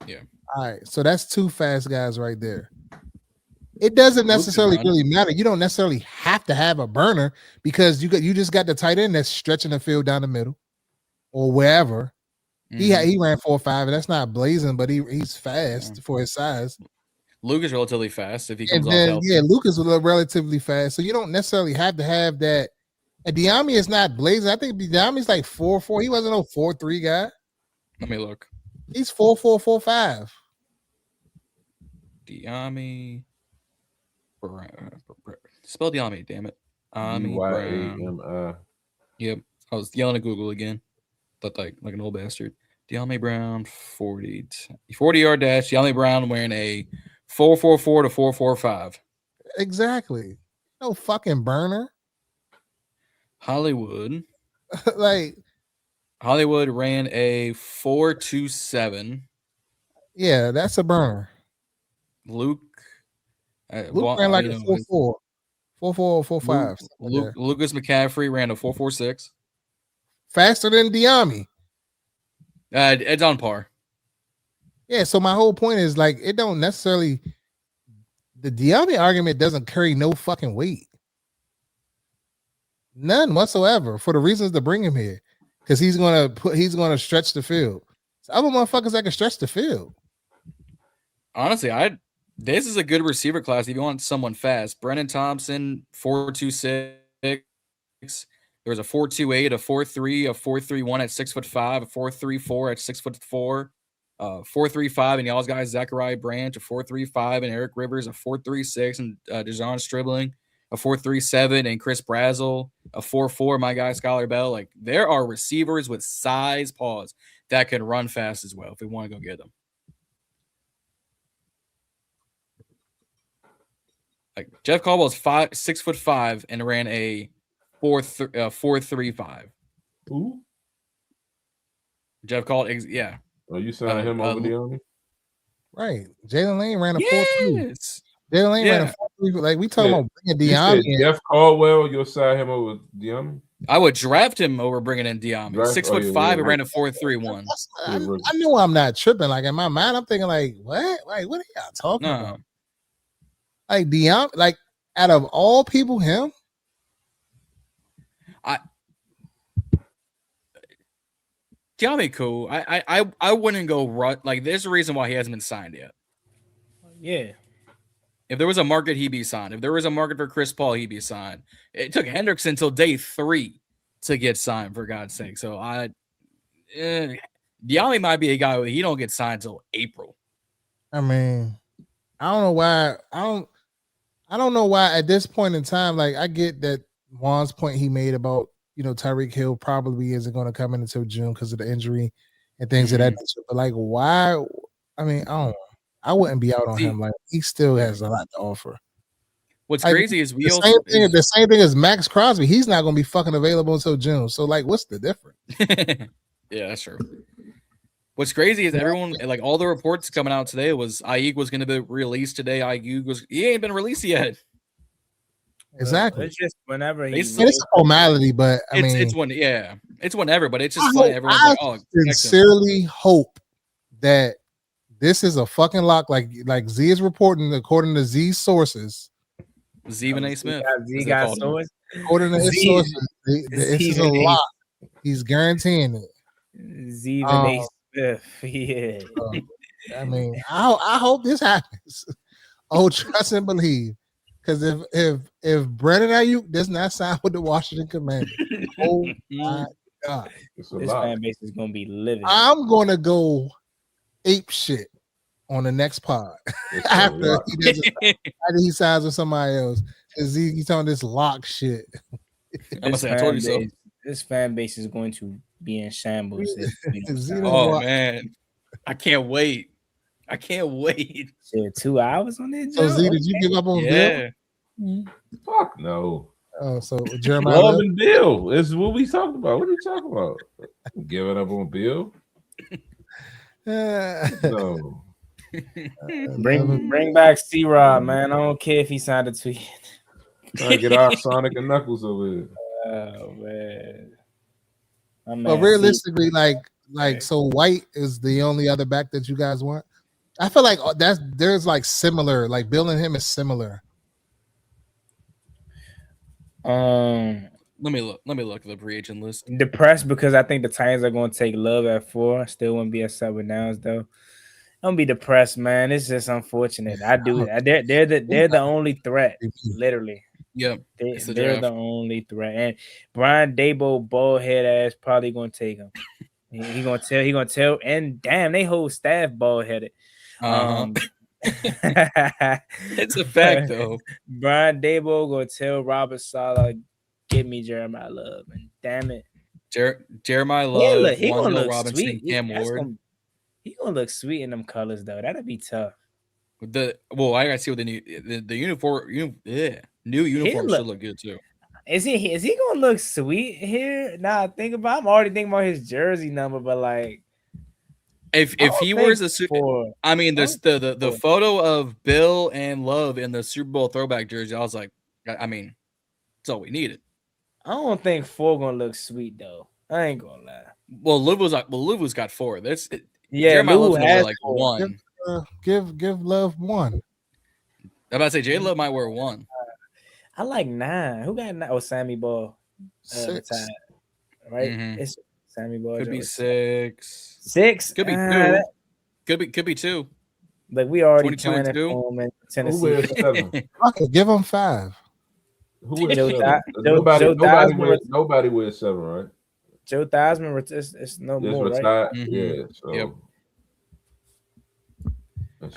Yeah. All right. So that's two fast guys right there. It doesn't necessarily really matter. You don't necessarily have to have a burner because you just got the tight end that's stretching the field down the middle or wherever. Mm-hmm. He ran 4.5, and that's not blazing, but he's fast for his size. Luke is relatively fast if he comes off healthy. Yeah, Luke is relatively fast. So you don't necessarily have to have that And Diami is not blazing. I think Diami's like 4'4". He wasn't no 4'3" guy. Let me look. He's 4'4", 4'5". Diami. Spell Diami, damn it. Ami Brown. UYAMI. Yep. I was yelling at Google again. Looked like an old bastard. Diami Brown, 40-yard dash. Diami Brown wearing a 4.44 to 4.45. Exactly. No fucking burner. Hollywood. Like Hollywood ran a 4.27. Yeah, that's a burner. Luke ran like a 4.4. 4.4, 4.5. Lucas McCaffrey ran a 4.46. Faster than Diami. It's on par. Yeah, so my whole point is like it don't necessarily the Diami argument doesn't carry no fucking weight. None whatsoever for the reasons to bring him here. Because he's gonna stretch the field. So other motherfuckers that can stretch the field. Honestly, this is a good receiver class if you want someone fast. Brennan Thompson, 4.26. There was a 4.28, a 4.3, a 4.31 at 6'5", a 4.34 at 6'4", 4.35, and y'all's guys Zachariah Branch, a 4.35, and Eric Rivers, a 4.36, and DeJon Stribling, a 4.37, and Chris Brazel, a 4.4. My guy Skylar Bell. Like there are receivers with size paws that can run fast as well if we want to go get them. Like Jeff Caldwell's 6'5" and ran a 4.35. Who? Jeff Caldwell, yeah. Oh, you signed him over Diami? Right. Jalen Lane ran a 4.3. Jalen Lane ran a 4.3. Like we talking about bringing Diami. Jeff Caldwell, you'll sign him over Diami? I would draft him over bringing in Diami. 6'5", he ran a 4.31. I know I'm not tripping. Like in my mind, I'm thinking like, what? Like what are y'all talking about? Like Diami, like out of all people, him. Diami cool. I wouldn't go like there's a reason why he hasn't been signed yet. Yeah. If there was a market, he'd be signed. If there was a market for Chris Paul, he'd be signed. It took Hendrickson until day 3 to get signed, for God's sake. So Diami might be a guy where he don't get signed until April. I mean, I don't know why. I don't know why at this point in time. Like I get that Juan's point he made about Tyreek Hill probably isn't going to come in until June because of the injury and things of that nature. But like, why? I mean, I don't know. I wouldn't be out on him. Like he still has a lot to offer. What's crazy is the same thing as Max Crosby. He's not going to be fucking available until June. So like, what's the difference? Yeah, that's true. What's crazy is everyone, like all the reports coming out today was Aiyuk was going to be released today. He ain't been released yet. Exactly. It's just whenever it's a formality, but it's whenever. But it's just funny. Everyone's like, "Oh, sincerely hope that this is a fucking lock." Like Z is reporting, according to Z's sources. Stephen A. Smith. Z got sources. According to his sources, this is a lock. He's guaranteeing it. Stephen A. Smith. Yeah. I mean, I hope this happens. Oh, trust and believe. Because if Brandon Aiyuk does not sign with the Washington Commanders, oh my God, this fan base is gonna be livid. I'm gonna go ape shit on the next pod after he signs with somebody else. Because he's on this lock shit. I'm gonna say I told you so. This fan base is going to be in shambles. Oh man, I can't wait. Shit, 2 hours on it. So Z, did you give up on Bill? Fuck no. Oh, so Jeremiah Love and Bill is what we talking about. What are you talking about? Giving up on Bill? No. Bring back C-Rod, man. I don't care if he signed a tweet. Trying to get our Sonic and Knuckles over here. Oh man. But realistically, so White is the only other back that you guys want. I feel like there's like similar, like Bill and him is similar. Let me look at the free agent list. Depressed because I think the Titans are going to take Love at 4. Still wouldn't be at 7 now though. Don't be depressed, man. It's just unfortunate. They're the only threat, literally. Yep. It's the They're draft. the only threat. And Brian Dable, bald head ass, probably gonna take him. He gonna tell. And damn, they whole staff bald headed. It's a fact though. Brian Dable gonna tell Robert Saleh, "Give me Jeremiah Love," and damn it, Jeremiah Love, he gonna Wan'Dale look Robinson, sweet. Cam Ward. He gonna look sweet in them colors though. That'd be tough. I gotta see what the uniform. New uniform should look good too. Is he gonna look sweet here? Nah, I'm already thinking about his jersey number, but like, if he wears the the photo of Bill and Love in the Super Bowl throwback jersey, I was like, I mean, that's all we needed. I don't think 4 gonna look sweet though. I ain't gonna lie. Well, Luvu's got 4. Jeremiah Love has like 1. Give Love 1. I'm about to say J Love might wear 1. I like 9. Who got 9? Oh, Sammy Ball. 6. Right? Mm-hmm. It's Sammy Ball. Could be 6. 6. Could be 2. Could be 2. Like we already 22 and 2 home in Tennessee. Who wears 7? Okay, give him 5. Who wears Joe 7? Nobody wears 7, right? Joe Theismann, it's no more, right? Mm-hmm. Yeah. So. Yep.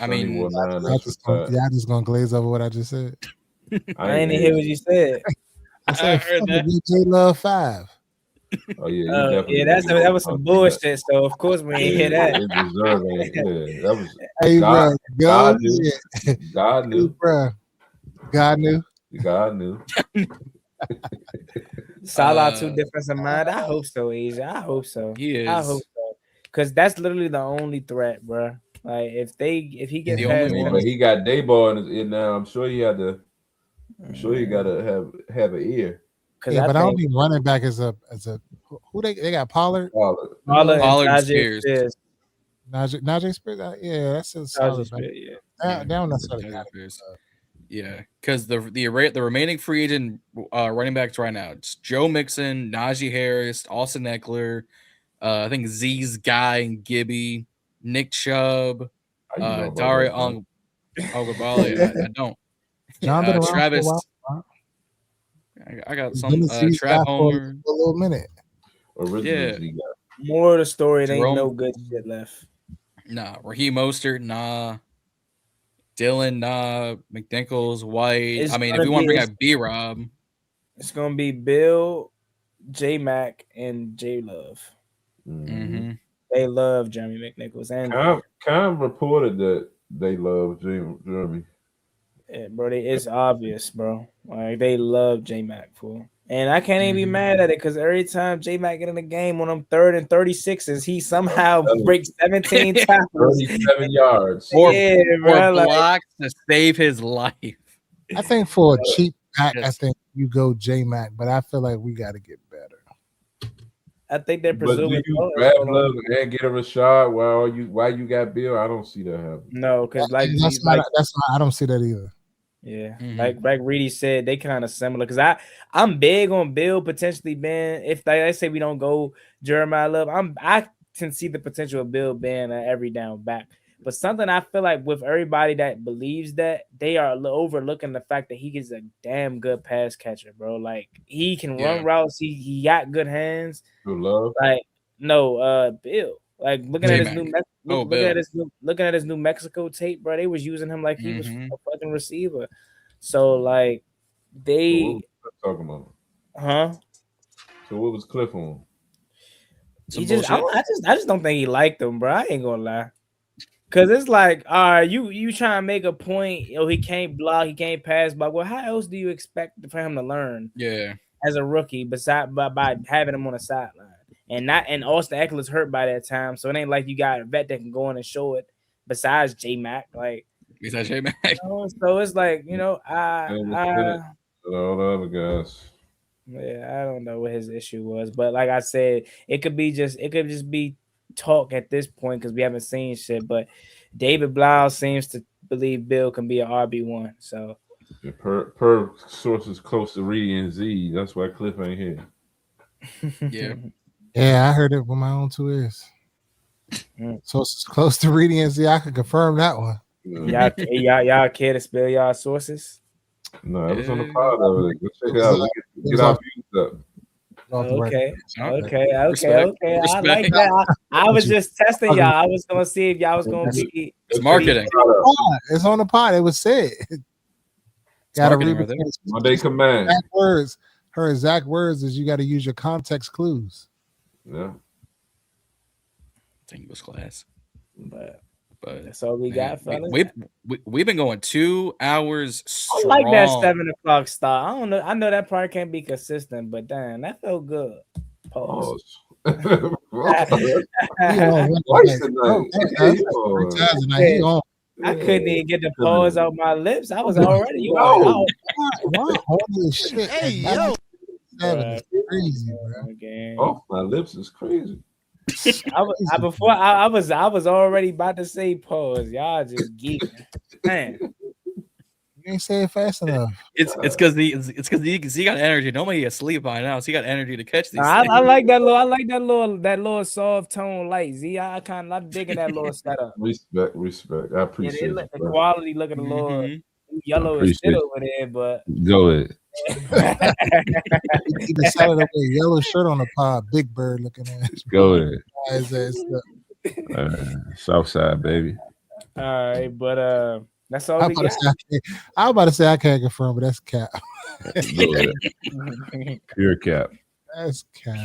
I mean, y'all just gonna glaze over what I just said. I ain't hear what you said. I said J Love 5. Oh yeah, that was some bullshit. So of course we ain't hear that. That was. Hey, God knew. God knew. Bro. God knew. God knew. Salah 2 defensive mind. I hope so, Asia. I hope so. He is. I hope so. Because that's literally the only threat, bro. Like if he gets past, but he got Dayball in now. I'm sure he had to. I'm sure you gotta have an ear. Yeah, but I don't think running back is a who they got Pollard. Pollard Spears. Najee Spears. Yeah, that's a solid. They don't necessarily got it. Yeah, because the remaining free agent running backs right now, it's Joe Mixon, Najee Harris, Austin Eckler, I think Z's Guy and Gibby, Nick Chubb, Dario Ogunbowale. I don't. Travis. I got some Trav Homer. A little minute. Yeah. More of the story. There ain't no good shit left. Nah, Raheem Mostert, nah. Dylan, nah. McNichols, White. If you want to bring out B-Rob. It's going to be Bill, J-Mac, and J-Love. Mm-hmm. They love Jeremy McNichols. And Cam reported that they love Jeremy. Yeah, bro, it's obvious, bro. Like they love J-Mac, fool. And I can't even be mad at it because every time J-Mac get in the game on them 3rd and 36s, he somehow breaks 17 tackles, 37 yards, or blocks to save his life. I think for a cheap pack, I think you go J-Mac, but I feel like we got to get better. I think they're presuming. But do you grab Love and get a Rashad while you got Bill? I don't see that happening. No, because I don't see that either. Yeah, like Reedy said, they kind of similar. Because I'm big on Bill potentially being, if they say we don't go Jeremiah Love, I can see the potential of Bill being an every down back. But something I feel like with everybody that believes that, they are overlooking the fact that he is a damn good pass catcher, bro. Like he can run routes. He got good hands. Love? Like no, Bill. Like looking at his New Mexico tape, bro. They was using him like he was a fucking receiver. So like they what was Cliff talking about? Huh? So what was Cliff on? I just don't think he liked them, bro. I ain't gonna lie. Cause it's like, all right, you trying to make a point, he can't block, he can't pass, but well, how else do you expect for him to learn? Yeah, as a rookie, by having him on the sideline, and Austin Eckler's hurt by that time, so it ain't like you got a vet that can go in and show it. Besides J-Mac, besides J-Mac, so it's like all the other guys. Yeah, I don't know what his issue was, but like I said, it could just be talk at this point because we haven't seen shit. But David Blau seems to believe Bill can be an RB1. So per sources close to Reedy and Z, that's why Cliff ain't here. Yeah, I heard it with my own 2 ears. Sources close to Reedy and Z, I can confirm that one. Y'all care to spill y'all sources? No, it was on the pod over there. Go check it out. We get our views up. Okay. Respect. I like that. I was just testing y'all. I was gonna see if y'all was gonna be. It's marketing. It's on the pod. It was said. Gotta read right there. Monday command. Exact words. Her exact words is you got to use your context clues. Yeah. I think it was class. But that's all we got, fellas. We've been going 2 hours strong. I like that 7 o'clock start. I don't know. I know that part can't be consistent, but damn, that felt good. Pause. I couldn't even get the pause out my lips. I was already holy shit. Hey, yo. 7 is crazy, bro. Oh, my lips is crazy. I was already about to say pause. Y'all just geeking. Man. You ain't say it fast enough. It's because he got energy. Nobody asleep by now, so he got energy to catch these. I like that little soft tone light. Z, I'm digging that little setup. Respect. I appreciate it. The quality looking a little yellow as shit over there, but go ahead. He decided to wear a yellow shirt on the pod, Big Bird looking at it. Go ahead. Southside, baby. All right, but that's all we got. I was about to say I can't confirm, but that's cap. Pure cap. That's cap.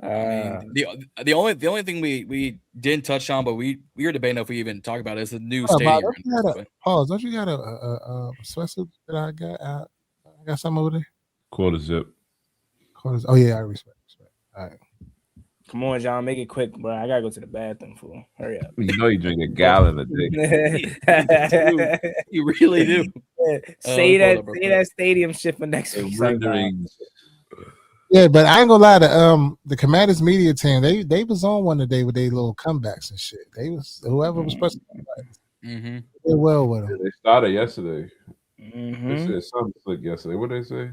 The only thing we didn't touch on, but we were debating if we even talk about it, is the new stadium. Pause. Don't you got a sweatsuit that I got? I got some over there. Quarter zip. Oh yeah, I respect. All right. Come on, John, make it quick, bro. I gotta go to the bathroom, fool. Hurry up. You know you drink a gallon a day. You really do. Say that stadium shit for next week. Yeah, but I ain't gonna lie to the Commanders media team. They was on one today with their little comebacks and shit. They was whoever was supposed to come back. Did well with them. They started yesterday. They said something slick yesterday. What did they say?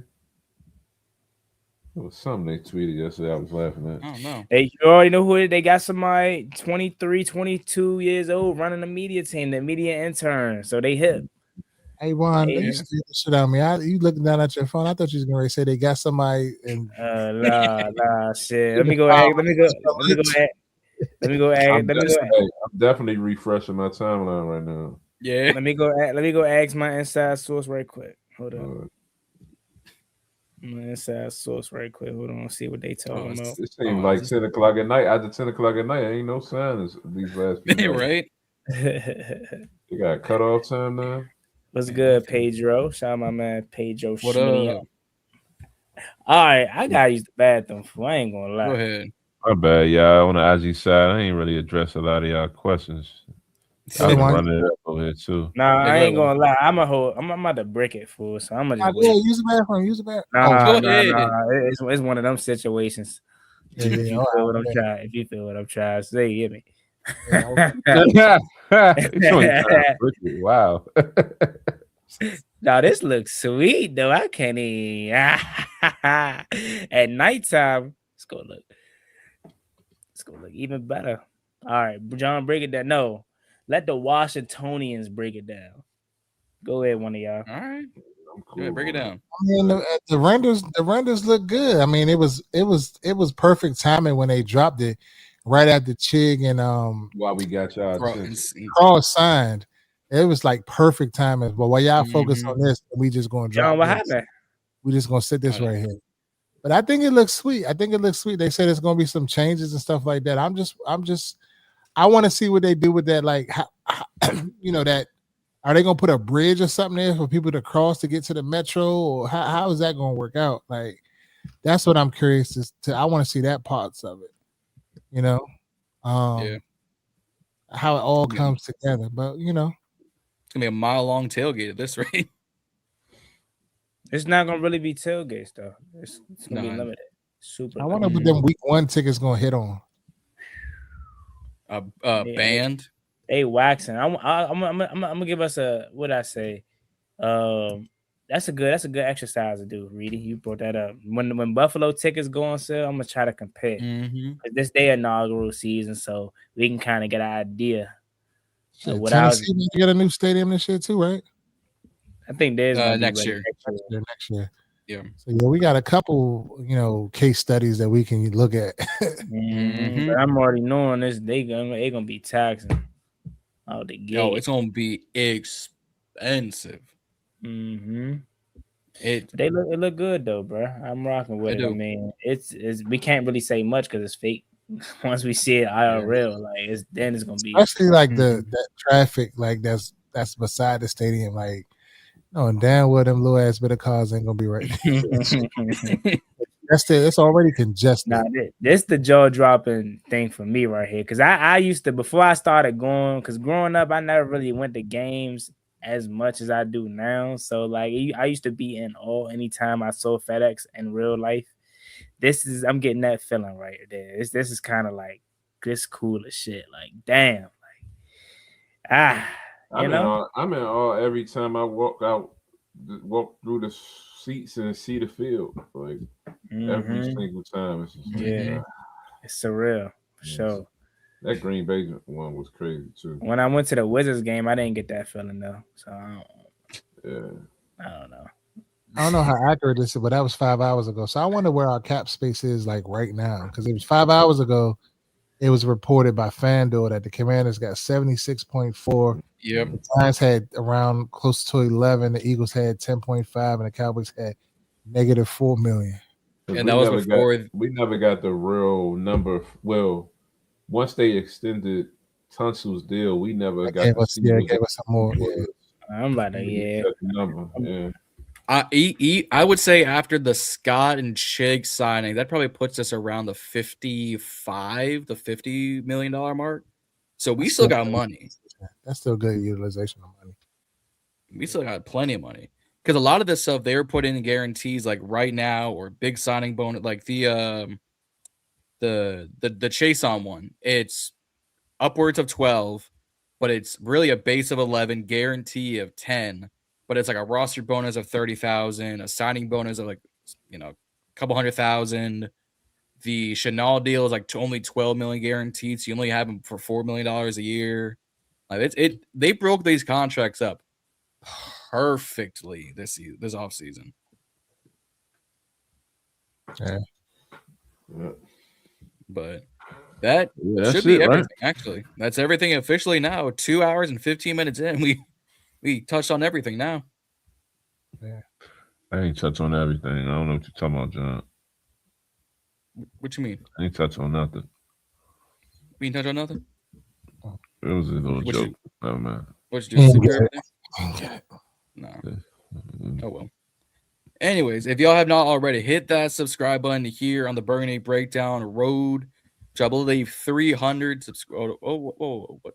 It was something they tweeted yesterday. I was laughing at. Oh no! Hey, you already know who they got. Somebody 23, 22 years old running the media team, the media intern. So they hip. Hey Juan, you scared the shit out of me. You looking down at your phone? I thought you was gonna say they got somebody. And nah, shit. Let me go. Let me go. I'm definitely refreshing my timeline right now. Yeah. Let me go ask my inside source right quick. Hold on. My inside source right quick. Hold on. See what they talking about. It seems like 10 o'clock at night. After 10 o'clock at night, ain't no signs these last few days. Right? You got cutoff time now. What's good, Pedro? Shout out my man Pedro. What up? All right, I gotta use the bathroom. I ain't gonna lie. Go ahead. My bad, y'all. On the IG side, I ain't really address a lot of y'all questions. I was running it up over here too. Nah, I ain't gonna lie. I'm about to break it, fool. So I'm gonna just use the bathroom. Use the bathroom. Nah. It's one of them situations. If you feel what I'm trying to say, hear me. Wow. Now this looks sweet though. I can't even. At nighttime, it's gonna look even better. All right, John, break it down. No, let the Washingtonians break it down. Go ahead, one of y'all. All right, cool. Break it down. I mean, the renders look good. I mean, it was perfect timing when they dropped it right after Chig and while we got y'all Cross signed. It was like perfect timing. But while y'all focus on this, we just gonna drop. John, what happened? We just gonna sit this right here. But I think it looks sweet. They said there's gonna be some changes and stuff like that. I want to see what they do with that. Like, how, that are they gonna put a bridge or something there for people to cross to get to the metro, or how is that gonna work out? Like, that's what I'm curious to. I want to see that parts of it. How it all comes together. But it's gonna be a mile-long tailgate at this rate. It's not gonna really be tailgates though. It's gonna be limited. Super. I wonder what them week 1 tickets gonna hit on. Band. They waxing. I'm gonna give us a what I say. That's a good exercise to do. Reedy, you brought that up. When Buffalo tickets go on sale, I'm gonna try to compare. This their inaugural season, so we can kind of get an idea. Tennessee, you get a new stadium this year too, right? I think there's gonna next be year. Next year. Yeah. So yeah, we got a couple, case studies that we can look at. But I'm already knowing this. They gonna be taxing out the gate. Oh, it's gonna be expensive. It look good though, bro. I'm rocking with it. I mean, it's we can't really say much because it's fake. Once we see it IRL, like then it's gonna be especially like that traffic, like that's beside the stadium, like and damn well them little ass bit of cars ain't gonna be right. It's already congested. Nah, this the jaw dropping thing for me right here. Cause I used to, before I started going, cause growing up, I never really went to games as much as I do now. So like I used to be in awe anytime I saw FedEx in real life. I'm getting that feeling right there. This is kind of like this cool as shit. Like damn, like I'm in awe every time I walk through the seats and see the field. Like every single time, it's just it's surreal for sure. That Green Bay one was crazy too. When I went to the Wizards game, I didn't get that feeling though. So I don't know. I don't know how accurate this is, but that was 5 hours ago. So I wonder where our cap space is like right now, because it was 5 hours ago. It was reported by FanDuel that the Commanders got 76.4. Yep. The Giants had around close to 11. The Eagles had 10.5, and the Cowboys had -4 million. And that was before we never got the real number. Well, once they extended Tunsil's deal, we never got to see. Gave us some more. Yeah. I'm about to number. Yeah. I would say after the Scott and Chig signing, that probably puts us around the $50 million mark. So we still got money. That's still good utilization of money. We still got plenty of money, because a lot of this stuff they were putting in guarantees like right now, or big signing bonus, like the Chaisson one. It's upwards of 12, but it's really a base of 11, guarantee of 10. But it's like a roster bonus of 30,000, a signing bonus of like, a couple $100,000. The Chenal deal is like only 12 million guaranteed, so you only have them for $4 million a year. Like they broke these contracts up perfectly this offseason. Yeah. But that should be everything. Right? Actually, that's everything officially now. 2 hours and 15 minutes in, we touched on everything now. Yeah. I ain't touched on everything. I don't know what you're talking about, John. What you mean? I ain't touched on nothing. We ain't touch on nothing? It was a little joke. Oh, man. What you do? Everything? No. Oh, well. Anyways, if y'all have not already, hit that subscribe button here on the Burgundy Breakdown Road to, I believe, 300 subscribers. What?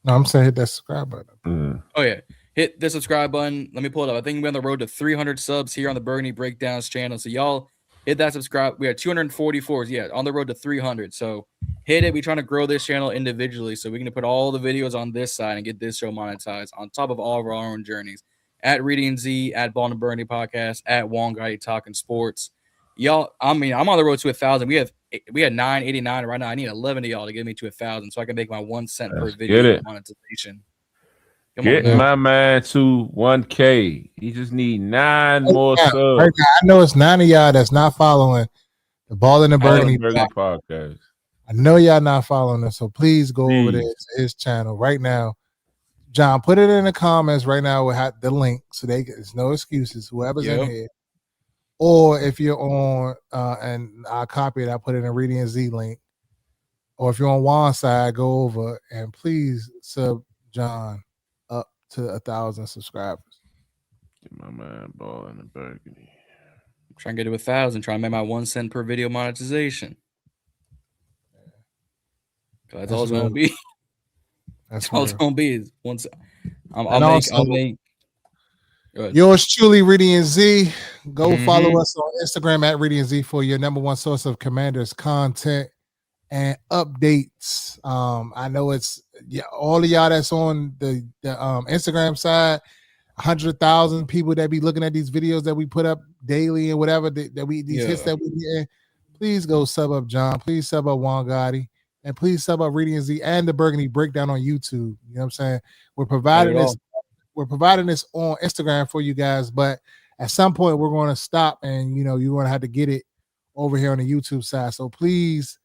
No, I'm saying hit that subscribe button. Oh, yeah. Hit the subscribe button. Let me pull it up. I think we're on the road to 300 subs here on the Burgundy Breakdowns channel. So y'all hit that subscribe. We are 244. Yeah, on the road to 300. So hit it. We're trying to grow this channel individually, so we can put all the videos on this side and get this show monetized on top of all of our own journeys. At Reading Z, at Ball and Burgundy Podcast, at Wongotty Talking Sports. Y'all, I mean, I'm on the road to 1,000. We had 989 right now. I need 11 of y'all to get me to 1,000 so I can make my 1 cent per video monetization. Get my man to 1K. He just need 9 more subs. Right now, I know it's 9 of y'all that's not following the Ball in the Burgundy podcast. I know y'all not following us, so please go over to his channel right now. John, put it in the comments right now with the link, so there's no excuses. Whoever's in here, or if you're on, and I'll copy it. I'll put it in a Reading Z link. Or if you're on one side, go over and please sub John up to 1,000 subscribers. Get my man Ball in the Burgundy. Try and get to 1,000. Try and make my 1 cent per video monetization. That's all it's gonna be. That's all it's gonna be. Is once I'll make. Yours truly, Reading Z. Go follow us on Instagram at Reading Z for your #1 source of Commanders content and updates. I know it's all of y'all that's on the Instagram side. 100,000 people that be looking at these videos that we put up daily and whatever hits that we get. Please go sub up John. Please sub up Wongotty. And please sub up Reading Z and the Burgundy Breakdown on YouTube. You know what I'm saying? We're providing we're providing this on Instagram for you guys, but at some point we're going to stop, and you're going to have to get it over here on the YouTube side. So please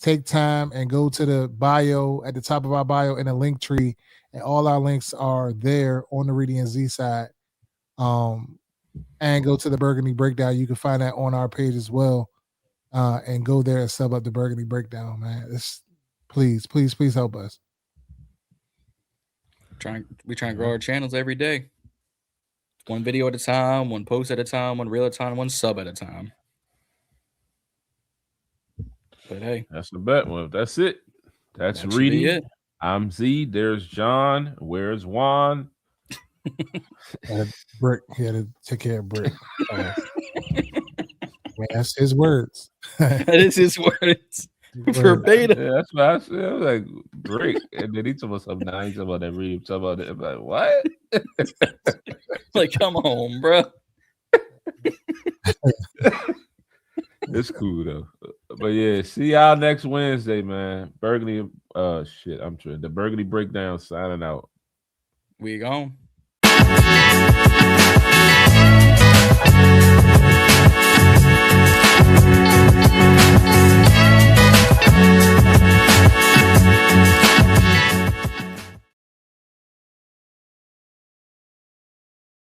take time and go to the bio at the top of our bio in the link tree, and all our links are there on the Reedy and Z side. And go to the Burgundy Breakdown. You can find that on our page as well. And go there and sub up the Burgundy Breakdown, man. Please help us. We try and grow our channels every day. One video at a time, one post at a time, one reel at a time, one sub at a time. But hey, that's the bet. Well, that's it. That's Reedy. I'm Z. There's John. Where's Juan? Brick. He had to take care of Brick. That's his words. That is his words. Verbatim. Yeah, that's what I said. I was like, great. And then he told us something. Now he's talking about that Reedy. Talking about it. I'm like, what? Like, come on, bro. It's cool though. But yeah, see y'all next Wednesday, man. Burgundy. The Burgundy Breakdown signing out. We gone.